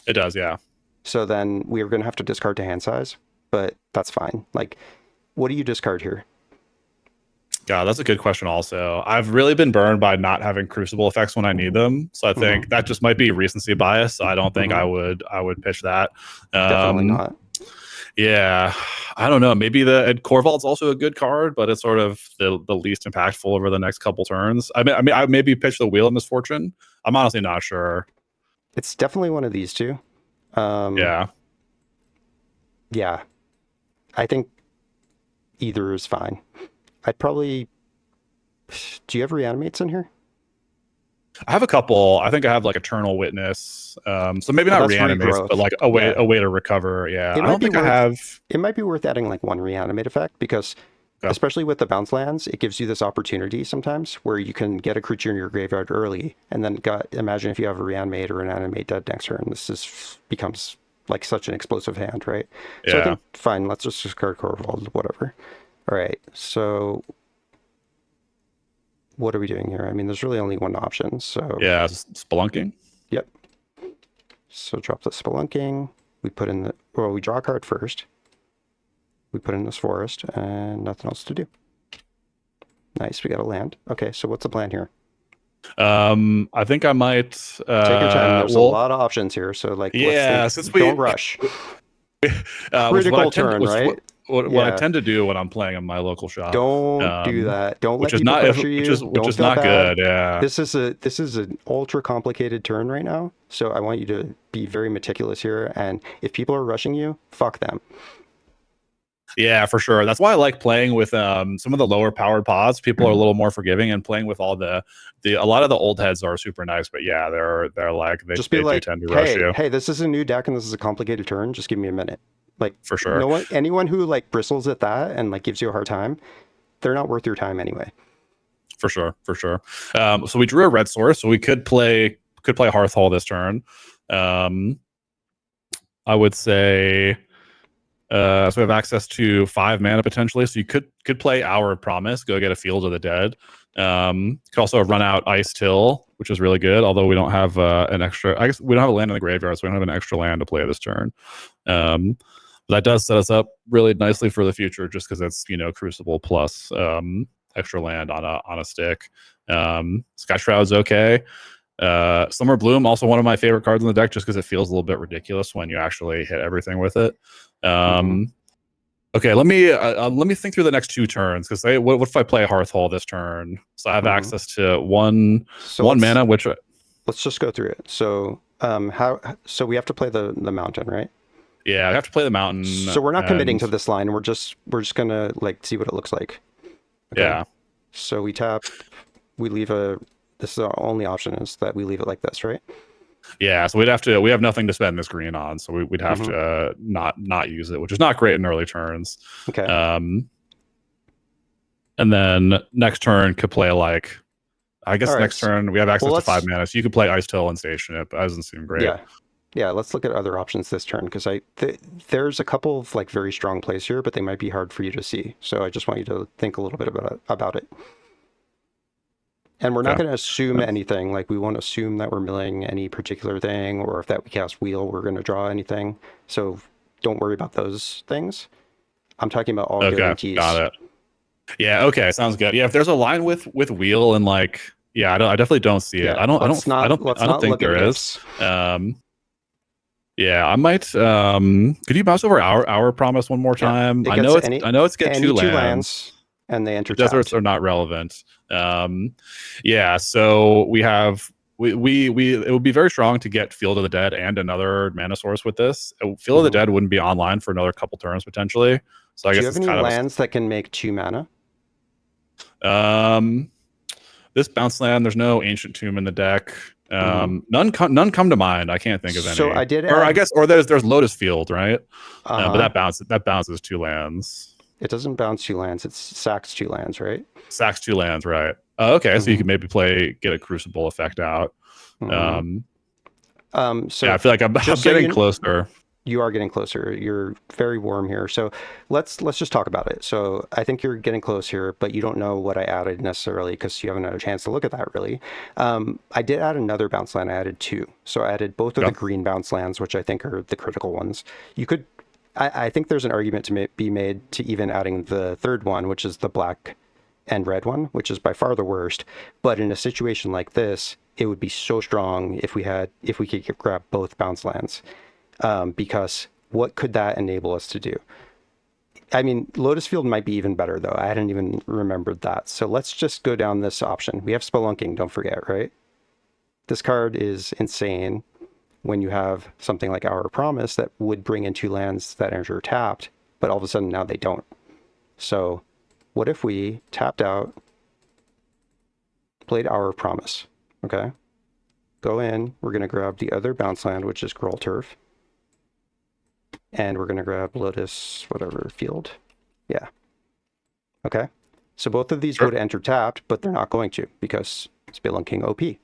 It does, yeah. So then we're going to have to discard to hand size, but that's fine. Like, what do you discard here? God, that's a good question also. I've really been burned by not having crucible effects when I need them. So I think that just might be recency bias. So I don't think I would pitch that. Definitely not. Yeah, I don't know. Maybe the Corvault's also a good card, but it's sort of the least impactful over the next couple turns. I maybe pitch the Wheel of Misfortune. I'm honestly not sure. It's definitely one of these two. Yeah. I think either is fine. I'd probably. Do you have Reanimates in here? I have a couple. I think I have like Eternal Witness. So maybe not Reanimates, but like a way to recover. Yeah. I don't think I have. It might be worth adding like 1 Reanimate effect, because especially with the bounce lands, it gives you this opportunity sometimes where you can get a creature in your graveyard early, and then imagine if you have a Reanimate or an Animate dead next turn. Becomes like such an explosive hand, right? Yeah. So I think fine. Let's just discard Corvold, whatever. All right. So what are we doing here? There's really only one option. So yeah, Spelunking. Yep. So drop the Spelunking. We put in we draw a card first. We put in this forest, and nothing else to do. Nice, we got a land. Okay, so what's the plan here? I think I might take your time. There's a lot of options here, so like, don't rush. Critical turn, right? What I tend to do when I'm playing in my local shop. Don't do that. Don't let people pressure you. Which is not good. Yeah. This is an ultra complicated turn right now, so I want you to be very meticulous here. And if people are rushing you, fuck them. Yeah, for sure. That's why I like playing with some of the lower powered pods. People are a little more forgiving, and playing with all a lot of the old heads are super nice. But yeah, they're like they do tend to rush you. Hey, this is a new deck and this is a complicated turn. Just give me a minute. Like, for sure. Anyone who like bristles at that and like gives you a hard time, they're not worth your time anyway. For sure. So we drew a red source, so we could play Hearthhull this turn. I would say So we have access to 5 mana potentially. So you could play Hour of Promise, go get a Field of the Dead. Could also run out Ice Till, which is really good. Although we don't have an extra. I guess we don't have a land in the graveyard, so we don't have an extra land to play this turn. That does set us up really nicely for the future, just because it's Crucible plus extra land on a stick. Sky Shroud's okay. Summer Bloom, also one of my favorite cards in the deck, just because it feels a little bit ridiculous when you actually hit everything with it. Okay, let me think through the next 2 turns, because what if I play Hearthhull this turn? So I have access to one mana, which let's just go through it. So so we have to play the mountain, right? Yeah, I have to play the mountain. So we're not committing to this line. We're just gonna see what it looks like. Okay. Yeah. So we tap, we leave this is our only option, is that we leave it like this, right? Yeah, so we have nothing to spend this green on, so we'd have to not use it, which is not great in early turns. Okay. And then next turn could play next turn we have access to 5 mana, so you could play Ice Till and station it, but that doesn't seem great. Yeah, let's look at other options this turn, because there's a couple of very strong plays here, but they might be hard for you to see. So I just want you to think a little bit about it. And we're not going to assume anything. We won't assume that we're milling any particular thing, or if that we cast Wheel, we're going to draw anything. So don't worry about those things. I'm talking about all guarantees. Got it. Yeah. Okay. Sounds good. Yeah. If there's a line with Wheel and I definitely don't see it. I don't think there is. Yeah, I might. Could you mouse over our Promise one more time? Yeah, I know it's get 2 lands. And they enter deserts are not relevant. Yeah, so we have we it would be very strong to get Field of the Dead and another mana source with this. Field of the Dead wouldn't be online for another couple turns potentially. So I guess do you have any lands that can make 2 mana? This bounce land, there's no Ancient Tomb in the deck. None come to mind. I can't think of any. So I did, there's Lotus Field, right? But that bounces 2 lands. It doesn't bounce 2 lands. It sacks 2 lands, right? Sacks 2 lands, right? Okay, so you could maybe get a Crucible effect out. So yeah, I feel like I'm getting closer. You are getting closer. You're very warm here. So let's just talk about it. So I think you're getting close here, but you don't know what I added necessarily, because you haven't had a chance to look at that really. I did add another bounce land. I added 2. So I added both of the green bounce lands, which I think are the critical ones. You could, I think there's an argument to be made to even adding the third one, which is the black and red one, which is by far the worst. But in a situation like this, it would be so strong if we could grab both bounce lands. Because what could that enable us to do? I mean, Lotus Field might be even better, though. I hadn't even remembered that. So let's just go down this option. We have Spelunking, don't forget, right? This card is insane when you have something like Hour of Promise that would bring in 2 lands that enter tapped, but all of a sudden now they don't. So what if we tapped out, played Hour of Promise, okay? Go in, we're going to grab the other bounce land, which is Growl Turf. And we're going to grab Lotus, whatever, Field. Yeah. Okay. So both of these would enter tapped, but they're not going to, because Spelunking OP.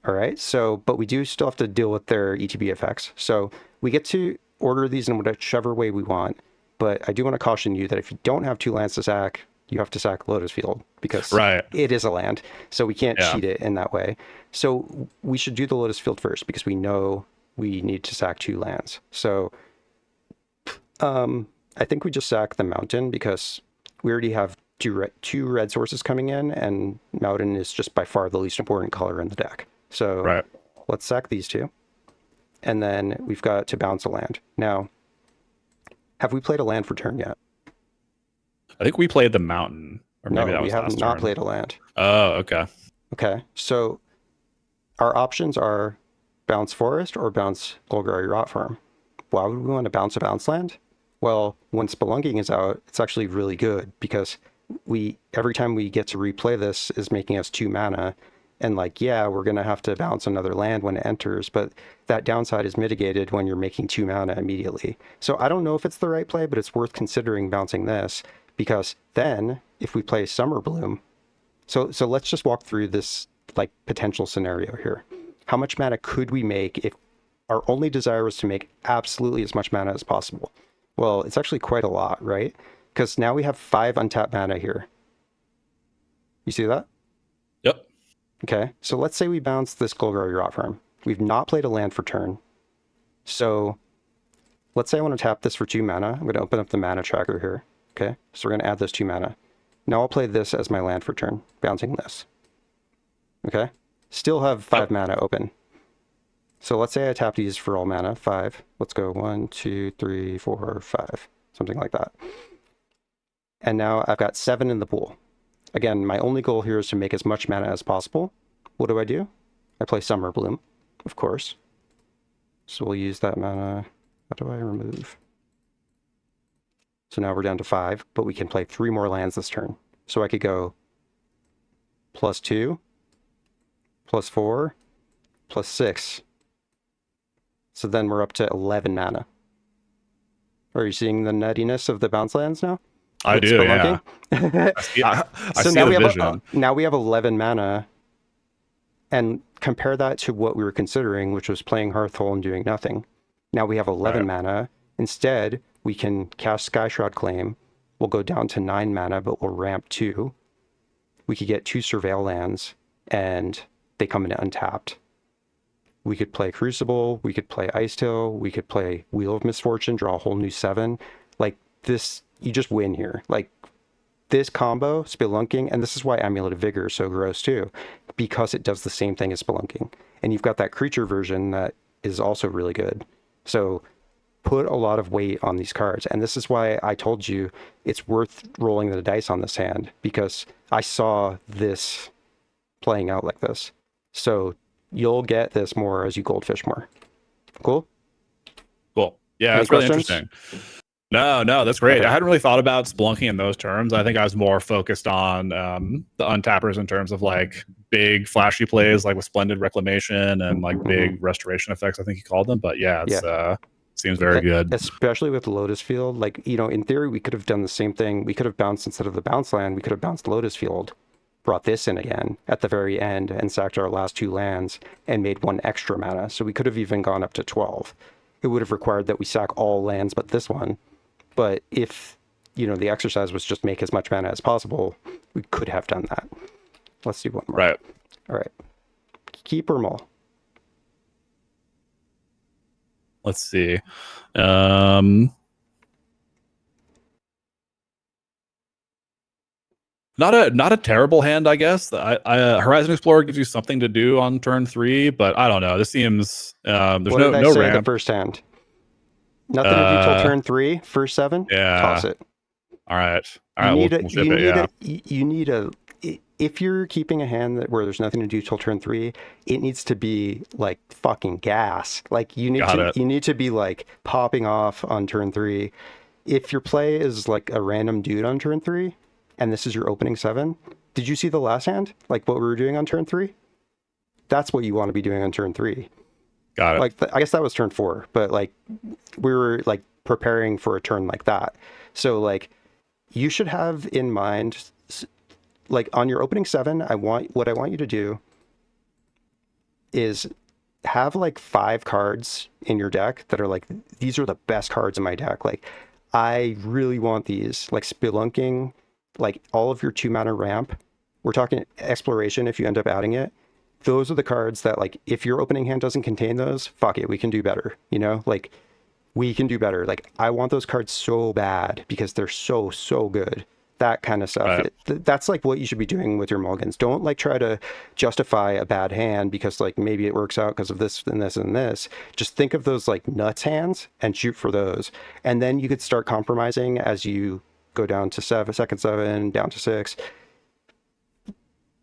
All right. So, but we do still have to deal with their ETB effects. So we get to order these in whichever way we want. But I do want to caution you that if you don't have 2 lands to sack, you have to sack Lotus Field, because it is a land. So we can't cheat it in that way. So we should do the Lotus Field first, because we know we need to sack 2 lands. So I think we just sack the mountain, because we already have two red sources coming in, and mountain is just by far the least important color in the deck. So let's sack these 2. And then we've got to bounce a land. Now, have we played a land for turn yet? I think we played the mountain. Or maybe we have not played a land. Oh, okay. Okay, so our options are bounce forest or bounce Golgari Rot Farm. Why would we want to bounce a bounce land? Well, when Spelunking is out, it's actually really good, because every time we get to replay this is making us 2 mana. And we're going to have to bounce another land when it enters, but that downside is mitigated when you're making 2 mana immediately. So I don't know if it's the right play, but it's worth considering bouncing this, because then if we play Summer Bloom, so let's just walk through this potential scenario here. How much mana could we make if our only desire was to make absolutely as much mana as possible? Well, it's actually quite a lot, right? Because now we have 5 untapped mana here. You see that? Yep. Okay, so let's say we bounce this Golgari Rot Farm. We've not played a land for turn. So let's say I want to tap this for 2 mana. I'm going to open up the mana tracker here. Okay, so we're going to add those 2 mana. Now I'll play this as my land for turn, bouncing this. Okay, still have 5 mana open. So let's say I tap these for all mana, 5. Let's go 1, 2, 3, 4, 5, something like that. And now I've got 7 in the pool. Again, my only goal here is to make as much mana as possible. What do? I play Summer Bloom, of course. So we'll use that mana. What do I remove? So now we're down to 5, but we can play 3 more lands this turn. So I could go +2, +4, +6. So then we're up to 11 mana. Are you seeing the nuttiness of the bounce lands now? I do, yeah. I see the vision. Now we have 11 mana, and compare that to what we were considering, which was playing Hearthhull and doing nothing. Now we have 11 mana. Instead, we can cast Skyshroud Claim. We'll go down to 9 mana, but we'll ramp 2. We could get 2 Surveil lands, and they come in untapped. We could play Crucible, we could play Icetail, we could play Wheel of Misfortune, draw a whole new 7. Like this, you just win here. Like this combo, Spelunking, and this is why Amulet of Vigor is so gross too, because it does the same thing as Spelunking. And you've got that creature version that is also really good. So put a lot of weight on these cards. And this is why I told you it's worth rolling the dice on this hand, because I saw this playing out like this. So you'll get this more as you goldfish more. Cool? Cool. Yeah, that's really interesting. No, that's great. Okay. I hadn't really thought about Spelunking in those terms. I think I was more focused on the untappers in terms of like big flashy plays, like with Splendid Reclamation and like big restoration effects, I think he called them. But yeah, it's seems very good. Especially with Lotus Field. Like, you know, in theory, we could have done the same thing. We could have bounced, instead of the bounce land, we could have bounced Lotus Field, brought this in again at the very end and sacked our last 2 lands and made 1 extra mana. So we could have even gone up to 12. It would have required that we sack all lands but this one. But if, you know, the exercise was just make as much mana as possible, we could have done that. Let's do 1 more. Right. All right. Keep or mull? Let's see. Not a terrible hand, I guess. Horizon Explorer gives you something to do on turn 3, but I don't know. This seems there's what did I say ramp. The first hand. Nothing to do till turn 3. First 7. Yeah. Toss it. All right. You need a. If you're keeping a hand where there's nothing to do till turn 3, it needs to be like fucking gas. Like you need to be like popping off on turn 3. If your play is like a random dude on turn 3, and this is your opening 7, did you see the last hand? Like what we were doing on turn 3? That's what you want to be doing on turn 3. Got it. Like I guess that was turn 4, but like we were like preparing for a turn like that. So like you should have in mind, like on your opening 7, what I want you to do is have like 5 cards in your deck that are like, these are the best cards in my deck. Like I really want these, like Spelunking, like all of your 2 mana ramp. We're talking exploration if you end up adding it. Those are the cards that, like, if your opening hand doesn't contain those, fuck it, we can do better, you know? Like, we can do better. Like, I want those cards so bad because they're so good. That kind of stuff. Right. That's, like, what you should be doing with your mulligans. Don't, like, try to justify a bad hand because, like, maybe it works out because of this and this and this. Just think of those, like, nuts hands and shoot for those. And then you could start compromising as you go down to second 7, down to 6.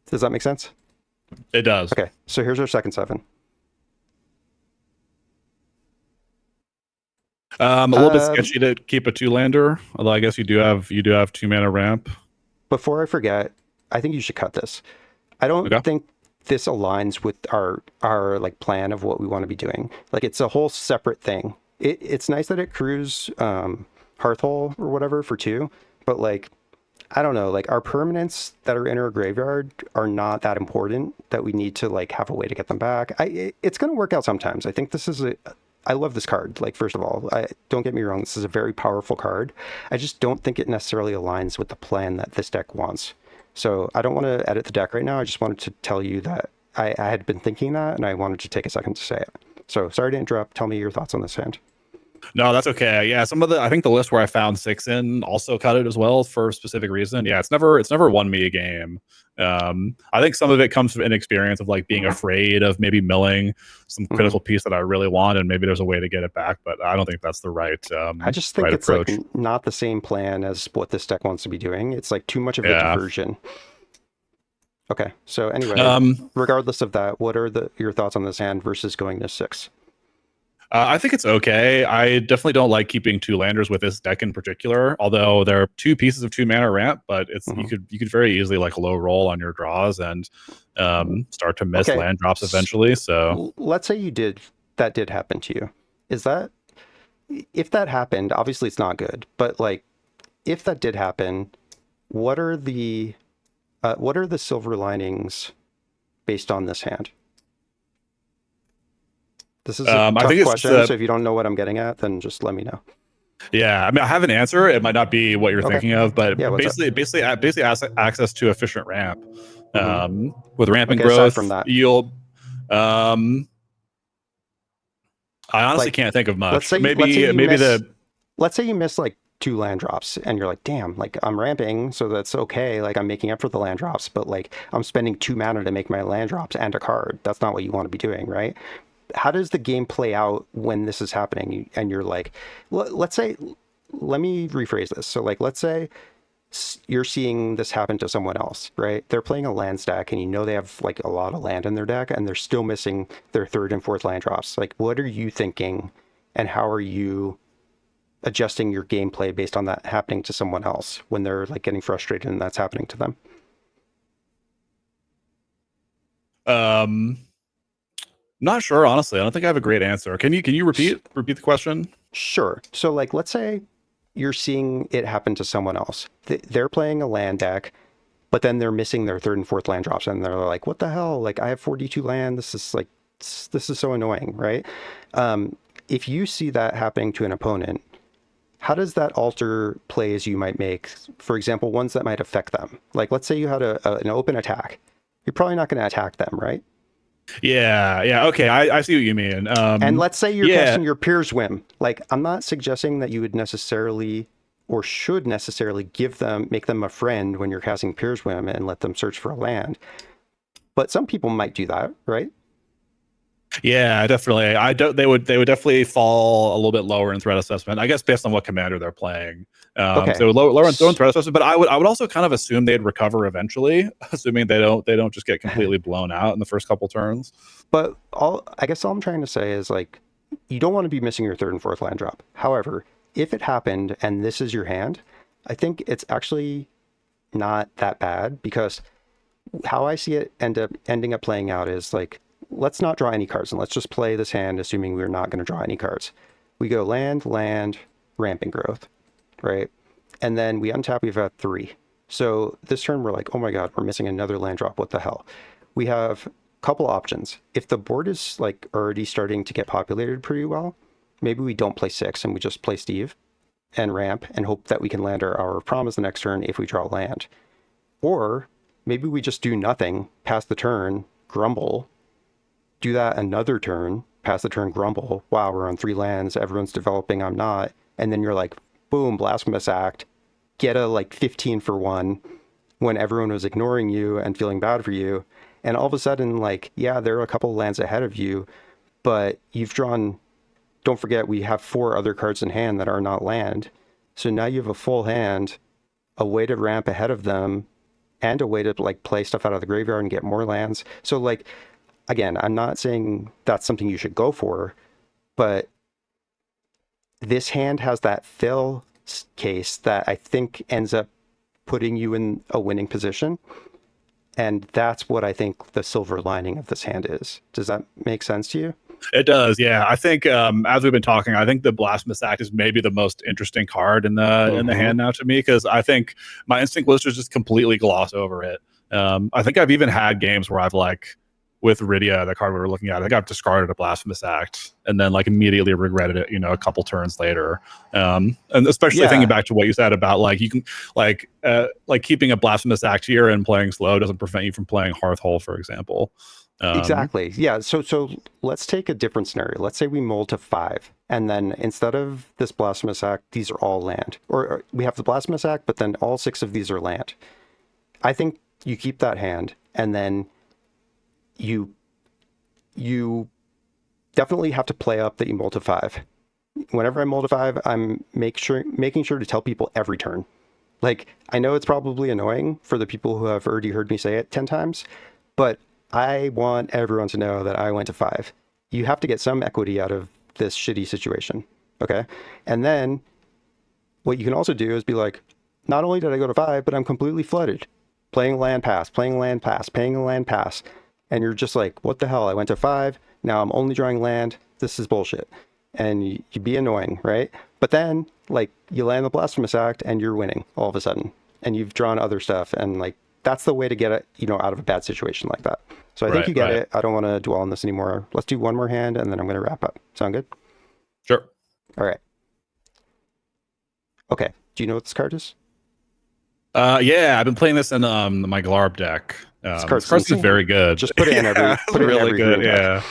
Does that make sense? It does. Okay, so here's our second 7. A little bit sketchy to keep a 2-lander, although I guess you do have 2 mana ramp. Before I forget, I think you should cut this. I don't think this aligns with our like plan of what we want to be doing. Like it's a whole separate thing. It's nice that it crews Hearthhull or whatever for 2, but like I don't know, like our permanents that are in our graveyard are not that important that we need to like have a way to get them back. It's going to work out sometimes. I think this is I love this card. Like, first of all, don't get me wrong, this is a very powerful card. I just don't think it necessarily aligns with the plan that this deck wants. So I don't want to edit the deck right now. I just wanted to tell you that I had been thinking that, and I wanted to take a second to say it. So sorry to interrupt. Tell me your thoughts on this hand. No, that's okay. Yeah, I think the list where I found 6 in also cut it as well for a specific reason. Yeah, it's never won me a game. I think some of it comes from inexperience of like being afraid of maybe milling some critical piece that I really want, and maybe there's a way to get it back, but I don't think that's the right I just think right it's approach. like not the same plan as what this deck wants to be doing. It's like too much of a diversion. Okay, so anyway, regardless of that, what are your thoughts on this hand versus going to 6? I think it's okay. I definitely don't like keeping 2 landers with this deck in particular, although there are 2 pieces of 2 mana ramp, but it's you could very easily like low roll on your draws and start to miss land drops eventually. So let's say that did happen to you. If that happened, obviously it's not good, but like if that did happen, what are the silver linings based on this hand? This is a tough question, so if you don't know what I'm getting at, then just let me know. Yeah, I mean, I have an answer. It might not be what you're thinking of, but yeah, basically access to efficient ramp. With ramp and growth, from that, you'll. I honestly can't think of much. Let's say you miss like 2 land drops, and you're like, damn, like I'm ramping, so that's okay. Like I'm making up for the land drops, but like I'm spending 2 mana to make my land drops and a card. That's not what you want to be doing, right? How does the game play out when this is happening? And you're like, let's say, let me rephrase this. So like, let's say you're seeing this happen to someone else, right? They're playing a land stack and you know they have like a lot of land in their deck and they're still missing their 3rd and 4th land drops. Like, what are you thinking and how are you adjusting your gameplay based on that happening to someone else when they're like getting frustrated and that's happening to them? Not sure, honestly. I don't think I have a great answer. Can you repeat the question? Sure. So like, let's say you're seeing it happen to someone else. They're playing a land deck, but then they're missing their 3rd and 4th land drops, and they're like, "What the hell? Like, I have 42 land. This is so annoying, right?" If you see that happening to an opponent, how does that alter plays you might make? For example, ones that might affect them. Like, let's say you had an open attack. You're probably not going to attack them, right? Yeah. Okay, I see what you mean. And let's say you're casting your Peer's Whim. Like, I'm not suggesting that you would necessarily or should necessarily make them a friend when you're casting Peer's Whim and let them search for a land. But some people might do that, right? Yeah, definitely. They would definitely fall a little bit lower in threat assessment, I guess, based on what commander they're playing. So lower in threat assessment, but I would also kind of assume they'd recover eventually, assuming they don't just get completely blown out in the first couple turns. But I guess all I'm trying to say is like, you don't want to be missing your 3rd and 4th land drop. However, if it happened and this is your hand, I think it's actually not that bad, because how I see it ending up playing out is like, let's not draw any cards and let's just play this hand assuming we're not going to draw any cards. We go land, ramp and growth, right? And then we untap, we've had 3. So this turn we're like, oh my god, we're missing another land drop, what the hell? We have a couple options. If the board is like already starting to get populated pretty well, maybe we don't play 6 and we just play Steve and ramp and hope that we can land our Hour of Promise the next turn if we draw land. Or maybe we just do nothing, pass the turn, grumble, do that another turn, pass the turn, grumble. Wow, we're on 3 lands. Everyone's developing. I'm not. And then you're like, boom, Blasphemous Act. Get a like 15 for 1 when everyone was ignoring you and feeling bad for you. And all of a sudden, like, yeah, there are a couple lands ahead of you, but you've drawn, don't forget, we have 4 other cards in hand that are not land. So now you have a full hand, a way to ramp ahead of them, and a way to like play stuff out of the graveyard and get more lands. So like, again, I'm not saying that's something you should go for, but this hand has that fill case that I think ends up putting you in a winning position. And that's what I think the silver lining of this hand is. Does that make sense to you? It does, yeah. I think as we've been talking, I think the Blasphemous Act is maybe the most interesting card in the hand now to me, because I think my instinct was to just completely gloss over it. I think I've even had games where I've like with Rydia, the card we were looking at, I think I've discarded a Blasphemous Act and then like immediately regretted it, a couple turns later. And especially thinking back to what you said about like you can like keeping a Blasphemous Act here and playing slow doesn't prevent you from playing Hearthhull, for example. Exactly. Yeah. So let's take a different scenario. Let's say we mold to 5, and then instead of this Blasphemous Act, these are all land. Or we have the Blasphemous Act, but then all 6 of these are land. I think you keep that hand, and then you definitely have to play up that you mold to 5. Whenever I mold to 5, I'm making sure to tell people every turn. Like, I know it's probably annoying for the people who have already heard me say it 10 times, but I want everyone to know that I went to 5. You have to get some equity out of this shitty situation, okay? And then what you can also do is be like, not only did I go to 5, but I'm completely flooded. Playing land pass, paying a land pass. And you're just like, what the hell? I went to 5. Now I'm only drawing land. This is bullshit. And you'd be annoying, right? But then, like, you land the Blasphemous Act and you're winning all of a sudden. And you've drawn other stuff. And, like, that's the way to get it, out of a bad situation like that. So I think you get it. I don't want to dwell on this anymore. Let's do one more hand, and then I'm going to wrap up. Sound good? Sure. All right. Okay. Do you know what this card is? Yeah, I've been playing this in my Glarb deck. This card's very good. Just put it in every. Put it really in every good. green deck. Yeah.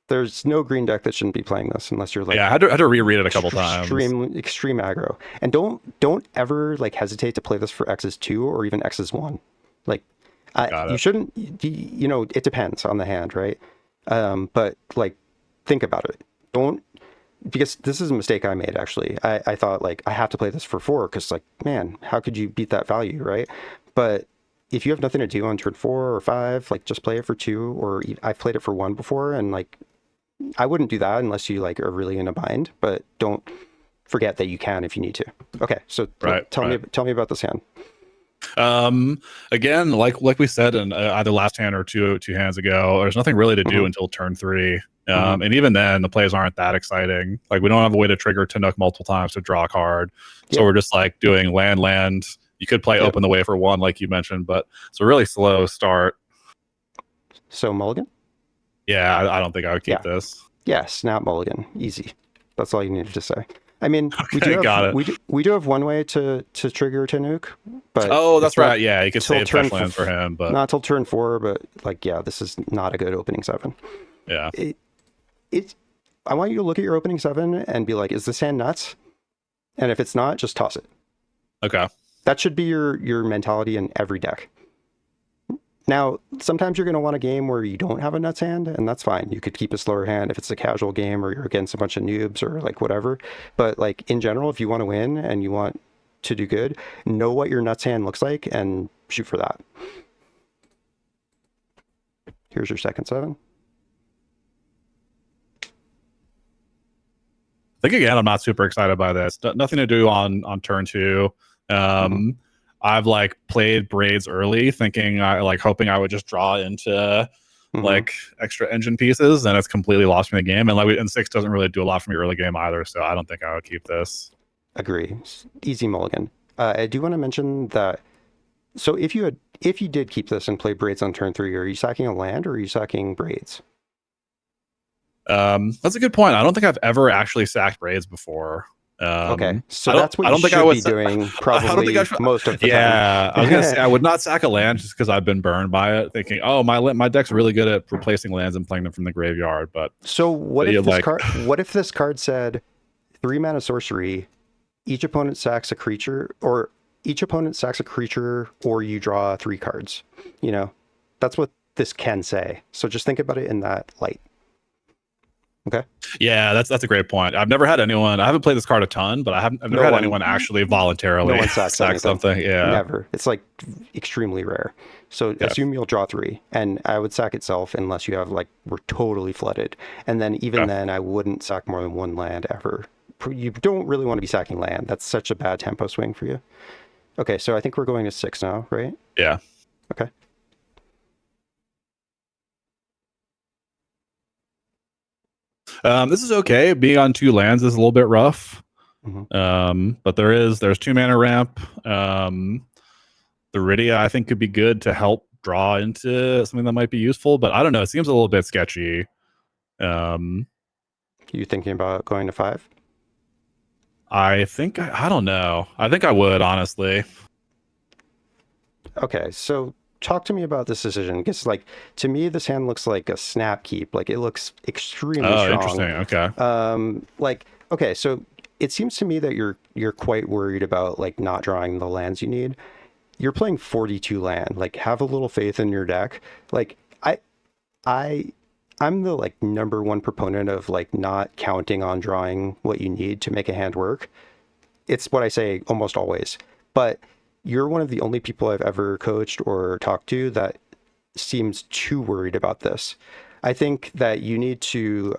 There's no green deck that shouldn't be playing this unless you're like. Yeah, I had to reread it a couple times. Extreme aggro, and don't ever like hesitate to play this for X's 2 or even X's 1. Like, you shouldn't. It depends on the hand, right? But like, think about it. Don't. Because this is a mistake I made, actually. I thought, like, I have to play this for 4 because, like, man, how could you beat that value, right? But if you have nothing to do on turn 4 or 5, like, just play it for 2, or I've played it for 1 before, and, like, I wouldn't do that unless you, like, are really in a bind, but don't forget that you can if you need to. Okay, so tell me about this hand. Again, like we said in either last hand or two hands ago, there's nothing really to do until turn 3. And even then, the plays aren't that exciting. Like, we don't have a way to trigger Tinook multiple times to draw a card. So we're just like doing land. You could play Open the Way for 1, like you mentioned, but it's a really slow start. So Mulligan? Yeah, I don't think I would keep this. Yeah, snap Mulligan. Easy. That's all you needed to say. I mean, Okay, we do have one way to trigger Tinook, but that's right. Yeah, you could save fresh lands for him, but not till turn 4. But like, yeah, this is not a good opening 7. Yeah, I want you to look at your opening 7 and be like, is this hand nuts? And if it's not, just toss it. Okay, that should be your mentality in every deck. Now, sometimes you're going to want a game where you don't have a nuts hand, and that's fine. You could keep a slower hand if it's a casual game or you're against a bunch of noobs or like whatever. But like in general, if you want to win and you want to do good, know what your nuts hand looks like and shoot for that. Here's your second 7. I think again, I'm not super excited by this. Nothing to do on turn 2. I've like played Braids early, hoping I would just draw into like extra engine pieces, and it's completely lost me the game. And 6 doesn't really do a lot from your early game either, so I don't think I would keep this. Agree. Easy mulligan. I do want to mention that. So if you did keep this and play Braids on turn 3, are you sacking a land or are you sacking Braids? That's a good point. I don't think I've ever actually sacked Braids before. Okay, so that's what you should be doing probably most of the time. Yeah, I was gonna say I would not sack a land just because I've been burned by it, thinking, oh, my deck's really good at replacing lands and playing them from the graveyard. But so what if this card said 3 mana sorcery, each opponent sacks a creature, or you draw 3 cards? That's what this can say. So just think about it in that light. Okay. Yeah, that's a great point. I've never had anyone. I haven't played this card a ton, but I've never had anyone actually voluntarily sack something. Yeah, never. It's like extremely rare. So assume you'll draw 3, and I would sack itself unless you have we're totally flooded, and then then I wouldn't sack more than 1 land ever. You don't really want to be sacking land. That's such a bad tempo swing for you. Okay, so I think we're going to 6 now, right? Yeah. Okay. This is okay. Being on 2 lands is a little bit rough. But there's 2 mana ramp. The Rydia I think could be good to help draw into something that might be useful, but I don't know. It seems a little bit sketchy. You thinking about going to 5? I think I don't know. I think I would, honestly. Okay, so talk to me about this decision, because like to me this hand looks like a snap keep. Like it looks extremely strong. Interesting. Okay. Like okay, so it seems to me that you're quite worried about like not drawing the lands you need. You're playing 42 land. Like have a little faith in your deck. Like I'm the like number one proponent of like not counting on drawing what you need to make a hand work. It's what I say almost always. But you're one of the only people I've ever coached or talked to that seems too worried about this. I think that you need to,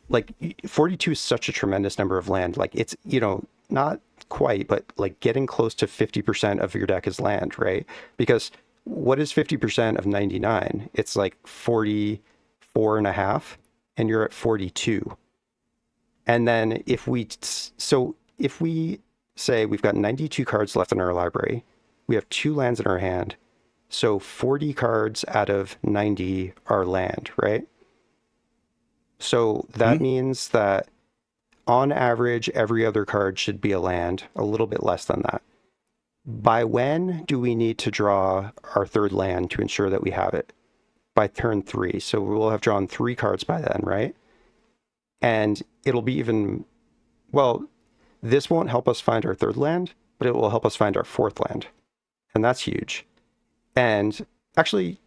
like 42 is such a tremendous number of land. Like it's, you know, not quite, but like getting close to 50% of your deck is land, right? Because what is 50% of 99? It's like 44 and a half, and you're at 42. And then if we say we've got 92 cards left in our library, we have 2 lands in our hand, so 40 cards out of 90 are land, right? So that means that on average, every other card should be a land, a little bit less than that. By when do we need to draw our 3rd land to ensure that we have it? By turn 3. So we'll have drawn 3 cards by then, right? And it'll be even, well, this won't help us find our 3rd land, but it will help us find our 4th land. And that's huge. And actually,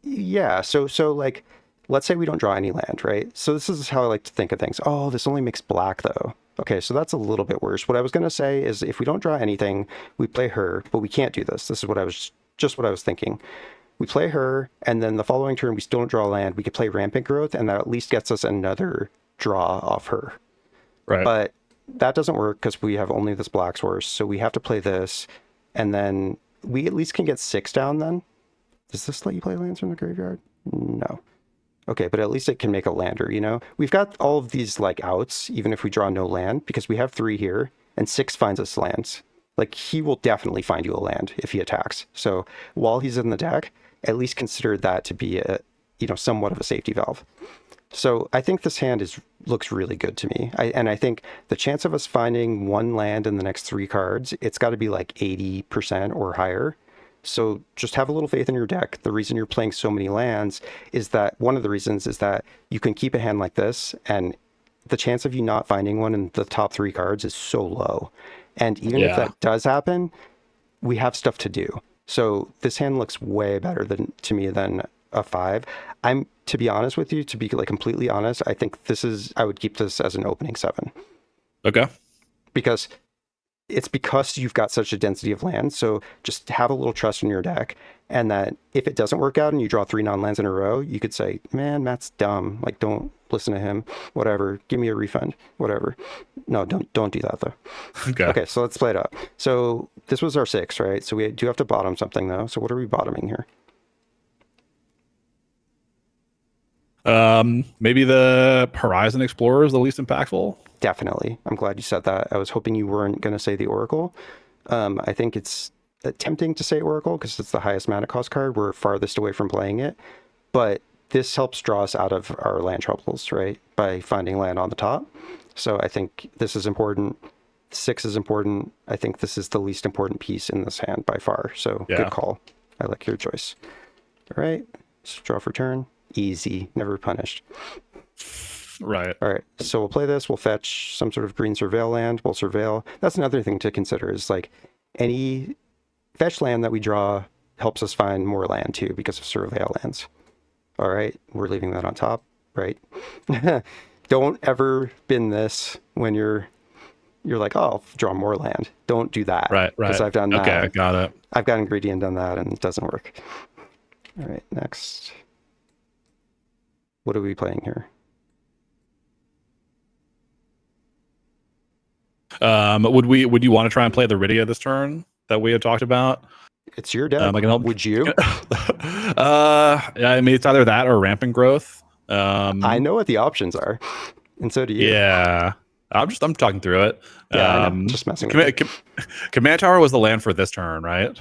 yeah, so like, let's say we don't draw any land, right? So this is how I like to think of things. Oh, this only makes black though. Okay, so that's a little bit worse. What I was gonna say is if we don't draw anything, we play her, but we can't do this. This is what I was thinking. We play her, and then the following turn we still don't draw land. We could play Rampant Growth, and that at least gets us another draw off her. Right. But that doesn't work because we have only this black source, so we have to play this, and then we at least can get 6 down then. Does this let you play lands from the graveyard? No. Okay, but at least it can make a lander, you know? We've got all of these like outs, even if we draw no land, because we have 3 here, and 6 finds us lands. Like he will definitely find you a land if he attacks. So while he's in the deck, at least consider that to be a, you know, somewhat of a safety valve. So I think this hand looks really good to me. And I think the chance of us finding 1 land in the next 3 cards, it's got to be like 80% or higher. So just have a little faith in your deck. The reason you're playing so many lands is that one of the reasons is that you can keep a hand like this, and the chance of you not finding one in the top 3 cards is so low. And even if that does happen, we have stuff to do. So this hand looks way better to me than a 5. To be honest with you, to be like completely honest, I think I would keep this as an opening 7. Okay. Because you've got such a density of land. So just have a little trust in your deck, and that if it doesn't work out and you draw 3 non-lands in a row, you could say, man, Matt's dumb. Like, don't listen to him. Whatever. Give me a refund. Whatever. No, don't do that though. Okay, so let's play it up. So this was our 6, right? So we do have to bottom something though. So what are we bottoming here? Maybe the Horizon Explorer is the least impactful. Definitely. I'm glad you said that. I was hoping you weren't going to say the Oracle. I think it's tempting to say Oracle because it's the highest mana cost card. We're farthest away from playing it. But this helps draw us out of our land troubles, right? By finding land on the top. So I think this is important. 6 is important. I think this is the least important piece in this hand by far. So good call. I like your choice. All right. Let's draw for turn. Easy. Never punished. Right. All right. So we'll play this. We'll fetch some sort of green surveil land. We'll surveil. That's another thing to consider is like any fetch land that we draw helps us find more land too because of surveil lands. All right. We're leaving that on top. Right. Don't ever bin this when you're like, oh, I'll draw more land. Don't do that. Right. Because I've done that. Okay, I got it. I've got ingredient done that and it doesn't work. All right. Next. What are we playing here? Would you want to try and play the Rydia this turn that we had talked about? It's your deck. I can help. Would you? I mean, it's either that or Rampant Growth. I know what the options are, and so do you. Yeah, I'm talking through it. Yeah, I know. Just messing with Command Tower was the land for this turn, right?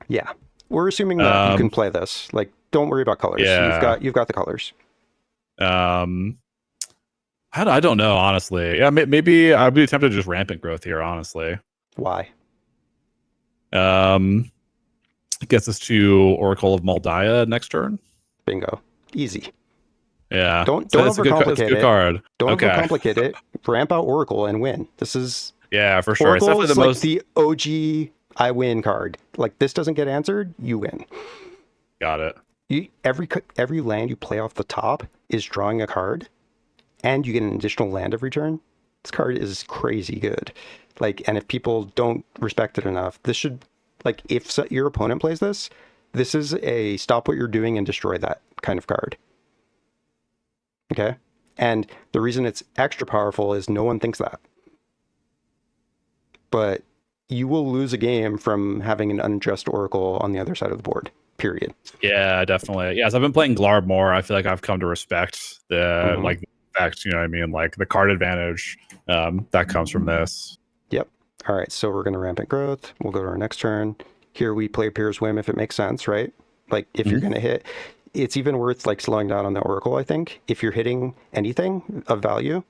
Yeah. We're assuming that you can Um, play this. Like, don't worry about colors. yeah. You've got the colors. Um, I don't know, honestly. Yeah, maybe I'd be tempted to just rampant growth here, honestly. Why? Um, Gets us to Oracle of Moldiah next turn. Bingo. Easy. Yeah, Don't it's a good, it's a overcomplicate good it. card. Don't Okay, overcomplicate it. Ramp out Oracle and win. This is yeah, for sure. It's Oracle definitely is the like most. the OG I win card. Like, this doesn't get answered, you win. Got it. Every land you play off the top is drawing a card, and you get an additional land every turn. This card is crazy good. Like, and if people don't respect it enough, this should, like, if your opponent plays this, this is a stop what you're doing and destroy that kind of card. Okay? And the reason it's extra powerful is no one thinks that. But you will lose a game from having an unaddressed Oracle on the other side of the board, period. Yeah, definitely. Yeah, as I've been playing Glarb more, I feel like I've come to respect the Mhm. like the fact, you know what I mean, like the card advantage that comes from this. Yep. All right, so we're going to rampant growth. We'll go to our next turn. Here we play Pier's Whim if it makes sense, right? Like, if you're going to hit, it's even worth like slowing down on the Oracle, I think. If you're hitting anything of value,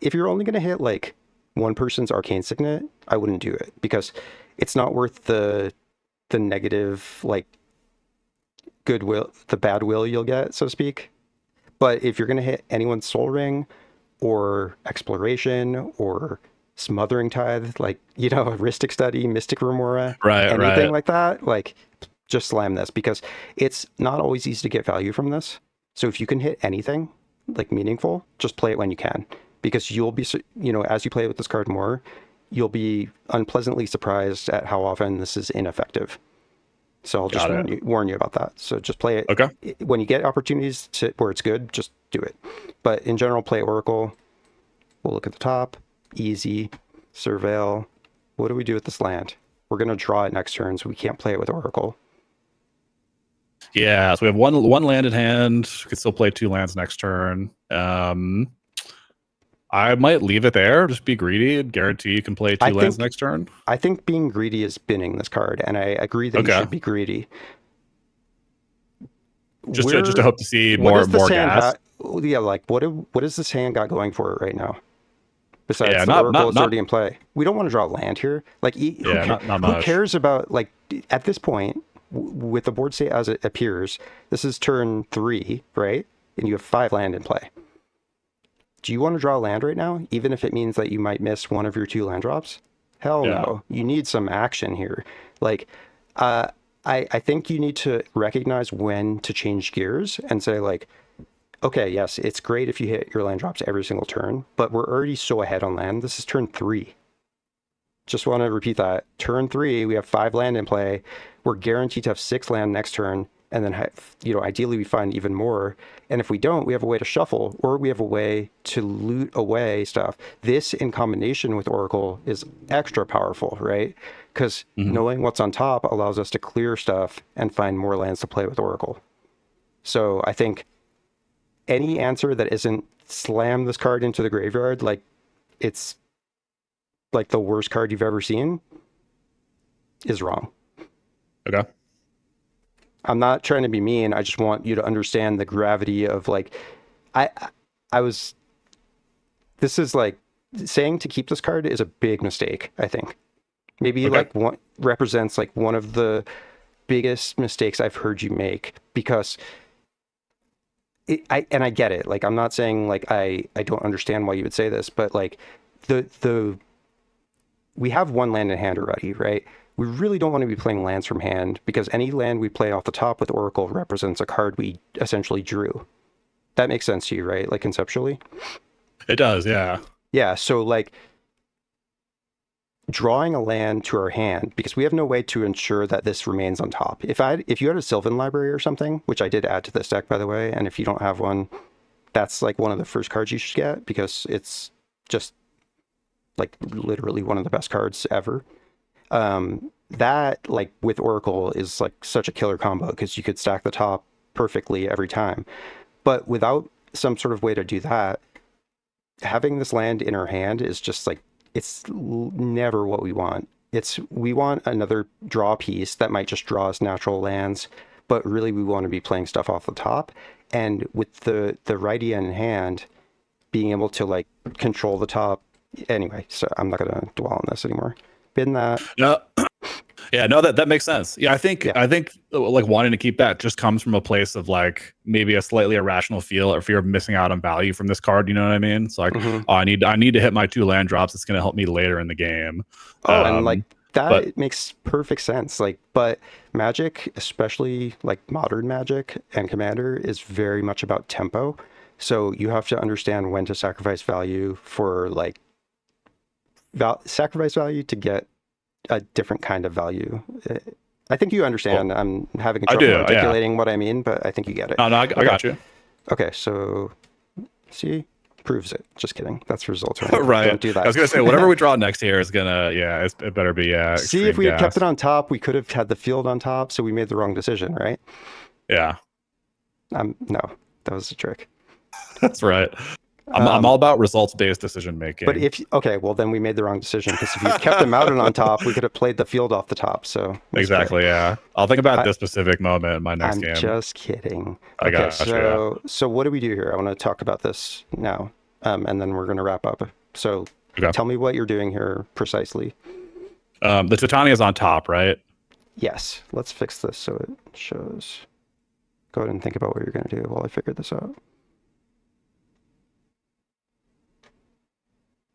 if you're only going to hit like one person's Arcane Signet, I wouldn't do it, because it's not worth the negative, like, goodwill, the bad will you'll get, so to speak. But if you're going to hit anyone's Soul Ring or Exploration or Smothering Tithe, like, you know, Heuristic Study, Mystic Remora, Right, anything right. like that, like, just slam this, because it's not always easy to get value from this. So if you can hit anything like meaningful, just play it when you can, because you'll be, you know, as you play with this card more, you'll be unpleasantly surprised at how often this is ineffective. So I'll just Got it. warn you about that. So just play it Okay. when you get opportunities to where it's good. Just do it. But in general, play Oracle. We'll look at the top. Easy. Surveil. What do we do with this land? We're gonna draw it next turn, so we can't play it with Oracle. Yeah, so we have one land in hand. We could still play 2 lands next turn. I might leave it there. Just be greedy and guarantee you can play 2 lands next turn. I think being greedy is spinning this card, and I agree that you should be greedy. Just to hope to see more gas. Yeah, like what does this hand got going for it right now? Besides Yeah, the Oracle is not already in play. We don't want to draw land here. Like, not who much. cares about, like, at this point, with the board state as it appears, this is turn 3, right? And you have 5 land in play. Do you want to draw land right now, even if it means that you might miss one of your 2 land drops? Hell no. You need some action here. Like, I think you need to recognize when to change gears and say, like, okay, yes, it's great if you hit your land drops every single turn, but we're already so ahead on land. This is turn 3. Just want to repeat that. Turn 3, we have 5 land in play. We're guaranteed to have 6 land next turn, and then, you know, ideally we find even more. And if we don't, we have a way to shuffle, or we have a way to loot away stuff. This, in combination with Oracle, is extra powerful, right? Because knowing what's on top allows us to clear stuff and find more lands to play with Oracle. So I think any answer that isn't slam this card into the graveyard, like it's like the worst card you've ever seen, is wrong. Okay. I'm not trying to be mean. I just want you to understand the gravity of, like, this is like saying to keep this card is a big mistake, I think. Maybe like one represents like one of the biggest mistakes I've heard you make, because I get it. Like, I'm not saying like I don't understand why you would say this, but like we have 1 land in hand already, right? We really don't want to be playing lands from hand, because any land we play off the top with Oracle represents a card we essentially drew. That makes sense to you, right? Like, conceptually? It does, yeah. Yeah, so like drawing a land to our hand, because we have no way to ensure that this remains on top. If you had a Sylvan library or something, which I did add to this deck, by the way, and if you don't have one, that's like one of the first cards you should get, because it's just like literally one of the best cards ever. That, like, with Oracle is like such a killer combo, because you could stack the top perfectly every time. But without some sort of way to do that, having this land in our hand is just like, it's never what we want. we want another draw piece that might just draw us natural lands, but really we want to be playing stuff off the top. And with the righty in hand, being able to like control the top. Anyway, so I'm not gonna dwell on this anymore. Been that. No, yeah, no, that makes sense. Yeah, I think like wanting to keep that just comes from a place of like maybe a slightly irrational feel or fear of missing out on value from this card. You know what I mean? It's like, oh, I need to hit my 2 land drops. It's going to help me later in the game. Oh, and like that makes perfect sense. Like, but Magic, especially like modern Magic and Commander, is very much about tempo. So you have to understand when to sacrifice value for like sacrifice value to get a different kind of value. I think you understand. Well, I'm having trouble articulating what I mean, but I think you get it. No, I got you. Okay, so see, proves it. Just kidding. That's results. Right. Don't do that. I was gonna say whatever we draw next here is gonna, it better be. See, if we had kept it on top, we could have had the field on top, so we made the wrong decision, right? Yeah. No, that was a trick. That's right. I'm all about results-based decision making. But well, then we made the wrong decision, because if you kept them out and on top, we could have played the field off the top. So exactly, great. Yeah. I'll think about this specific moment in my next game. I'm just kidding. I got you. So what do we do here? I want to talk about this now, and then we're going to wrap up. So tell me what you're doing here precisely. The Titania is on top, right? Yes. Let's fix this so it shows. Go ahead and think about what you're going to do while I figure this out.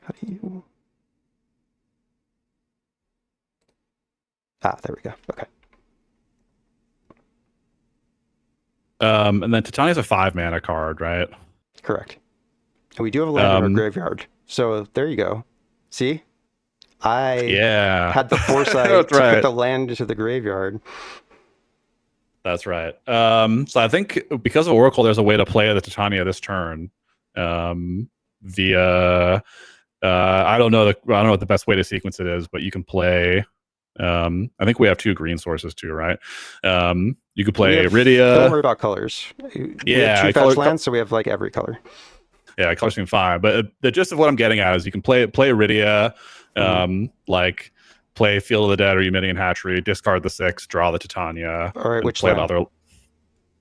How do you... there we go. Okay. And then Titania's a 5-mana card, right? Correct. And we do have a land in our graveyard. So there you go. See? I had the foresight to put the land into the graveyard. That's right. So I think because of Oracle, there's a way to play the Titania this turn via... I don't know what the best way to sequence it is, but you can play. I think we have 2 green sources too, right? You could play Iridia. Don't worry about colors. We have 2 fetch lands, so we have like every color. Yeah, colors seem fine. But the gist of what I'm getting at is you can play Iridia, like play Field of the Dead or Emitting Hatchery, discard the 6, draw the Titania. All right, which play land?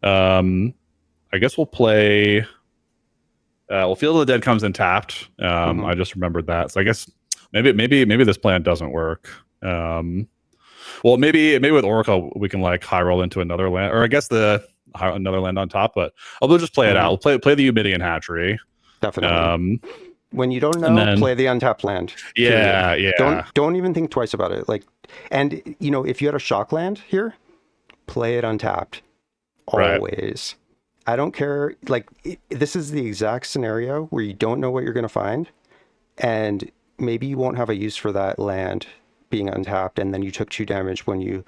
I guess we'll play. Well, Field of the Dead comes in tapped. I just remembered that, so I guess maybe this plan doesn't work. Well, maybe with Oracle we can like high roll into another land, or I guess another land on top. But we'll just play it out. We'll play the Emitting Hatchery. Definitely. When you don't know, play the untapped land. Yeah. Don't even think twice about it. Like, and if you had a shock land here, play it untapped. Always. Right. I don't care. Like, this is the exact scenario where you don't know what you're going to find, and maybe you won't have a use for that land being untapped, and then you took 2 damage when you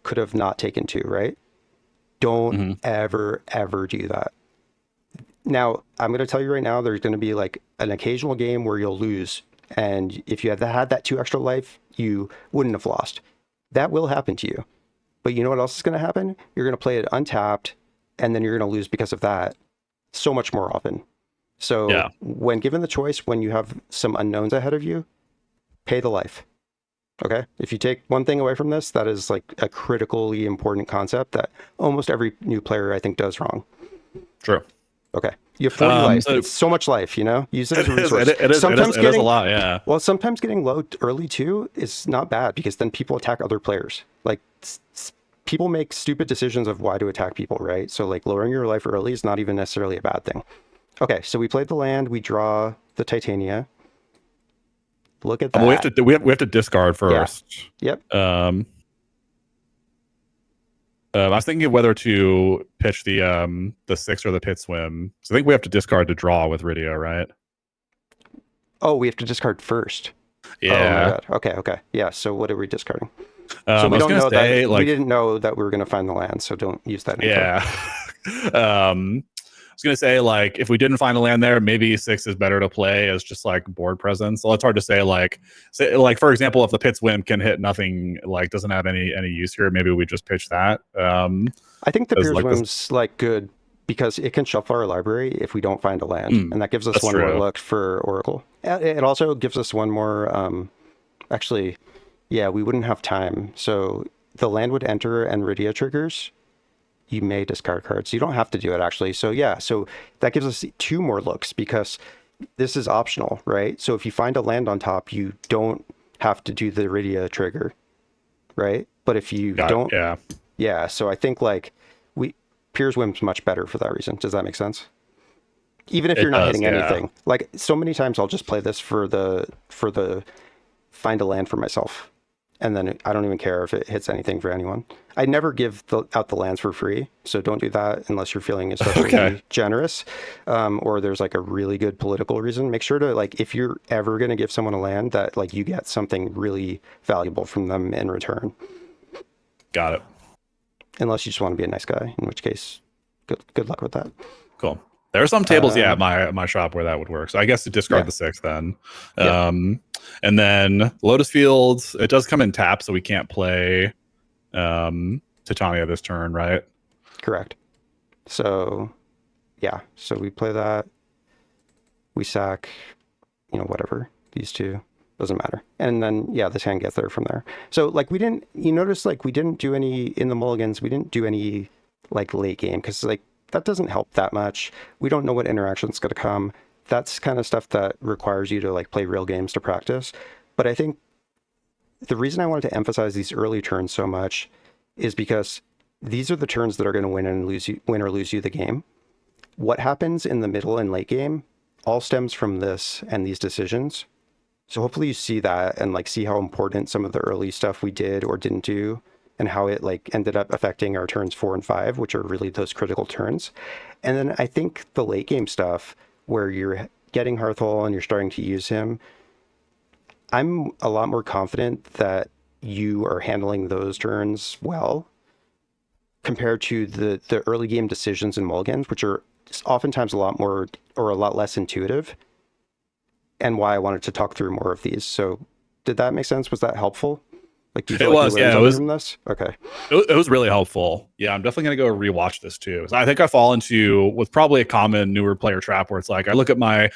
could have not taken 2, right? Don't ever do that. Now, I'm going to tell you right now, there's going to be like an occasional game where you'll lose, and if you had that 2 extra life, you wouldn't have lost. That will happen to you. But you know what else is going to happen? You're going to play it untapped, and then you're going to lose because of that so much more often. So when given the choice, when you have some unknowns ahead of you, pay the life. Okay? If you take one thing away from this, that is like a critically important concept that almost every new player, I think, does wrong. True. Okay. You have 40 life. It's so much life, use it as a resource. It is a lot, yeah. Well, sometimes getting low early too is not bad, because then people attack other players. Like, people make stupid decisions of why to attack people, right? So like lowering your life early is not even necessarily a bad thing. Okay, so we played the land, we draw the Titania. Look at that. We have to discard first. Yeah. Yep. I was thinking of whether to pitch the 6 or the pit swim. So I think we have to discard to draw with Iridia, right? Oh, we have to discard first. Yeah. Oh my God. Okay. Yeah. So what are we discarding? So we don't know that we didn't know that we were going to find the land, so don't use that. Yeah. I was going to say, like, if we didn't find a land there, maybe 6 is better to play as just like board presence. So it's hard to say, like for example, if the pit swim can hit nothing, like doesn't have any use here, maybe we just pitch that. I think the pit swim's like good because it can shuffle our library if we don't find a land, and that gives us one more look for Oracle. It also gives us one more, actually, Yeah, we wouldn't have time. So the land would enter and Rydia triggers. You may discard cards. You don't have to do it actually. So yeah, so that gives us 2 more looks because this is optional, right? So if you find a land on top, you don't have to do the Rydia trigger, right? But if you don't, yeah. So I think like Piers Whim's much better for that reason. Does that make sense? Even if you're not hitting anything, like so many times I'll just play this for the find a land for myself, and then I don't even care if it hits anything for anyone. I never give out the lands for free, so don't do that unless you're feeling especially generous, or there's like a really good political reason. Make sure to like if you're ever going to give someone a land, that like you get something really valuable from them in return. Got it. Unless you just want to be a nice guy, in which case, good luck with that. Cool. There are some tables, at my shop where that would work. So I guess to discard the 6 then. And then Lotus Fields, it does come in tap, so we can't play Titania this turn, right? Correct. So, yeah. So we play that. We sack, whatever. These 2. Doesn't matter. And then, yeah, this hand gets there from there. So, like, you notice, like, we didn't do any, in the mulligans, we didn't do any, like, late game, because, like, that doesn't help that much. We don't know what interaction's going to come. That's kind of stuff that requires you to, like, play real games to practice. But I think the reason I wanted to emphasize these early turns so much is because these are the turns that are going to win or lose you the game. What happens in the middle and late game all stems from this and these decisions. So hopefully you see that and like see how important some of the early stuff we did or didn't do and how it like ended up affecting our turns 4 and 5, which are really those critical turns. And then I think the late game stuff where you're getting Hearthhull and you're starting to use him, I'm a lot more confident that you are handling those turns well compared to the early game decisions in mulligans, which are oftentimes a lot more or a lot less intuitive. And why I wanted to talk through more of these. So did that make sense? Was that helpful? Like, do you feel like you learned something from this? Okay. It was really helpful. Yeah, I'm definitely going to go rewatch this too. I think I fall into with probably a common newer player trap where it's like, I look at I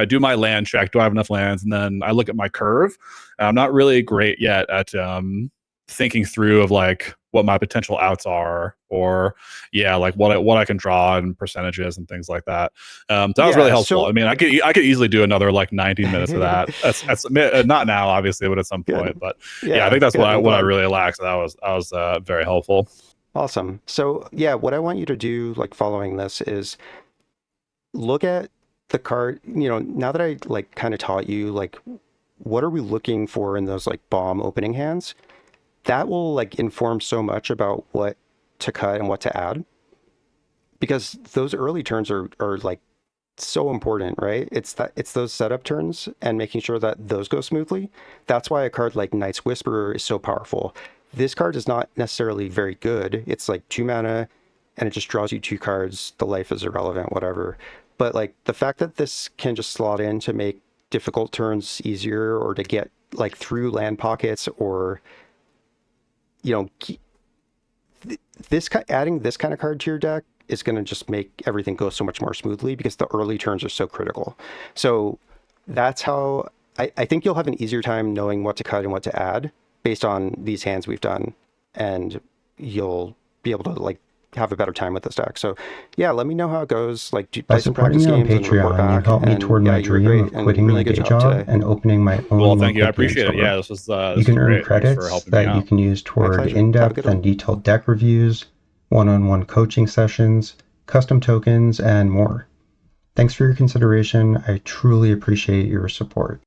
do my land check. Do I have enough lands? And then I look at my curve. And I'm not really great yet at thinking through of like what my potential outs are, or like what I can draw and percentages and things like that. That was really helpful. So, I mean, I could easily do another like 90 minutes of that. That's not now, obviously, but at some point. But I think that's what I really lack. So that was very helpful. Awesome. So what I want you to do, like following this, is look at the card. Now that I like kind of taught you, like, what are we looking for in those like bomb opening hands? That will like inform so much about what to cut and what to add, because those early turns are like so important, right? It's those setup turns and making sure that those go smoothly. That's why a card like Knight's Whisperer is so powerful. This card is not necessarily very good. It's like 2 mana and it just draws you 2 cards. The life is irrelevant, whatever. But like the fact that this can just slot in to make difficult turns easier, or to get like through land pockets, or adding this kind of card to your deck is going to just make everything go so much more smoothly, because the early turns are so critical. So that's how I think you'll have an easier time knowing what to cut and what to add based on these hands we've done, and you'll be able to like have a better time with this deck. So let me know how it goes. Like, by supporting me on Patreon, you helped me toward my dream of quitting my day job and opening my own local thank you. I appreciate it. Yeah, this was you can earn credits that you can use toward in-depth and detailed deck reviews, one-on-one coaching sessions, custom tokens, and more. Thanks for your consideration. I truly appreciate your support.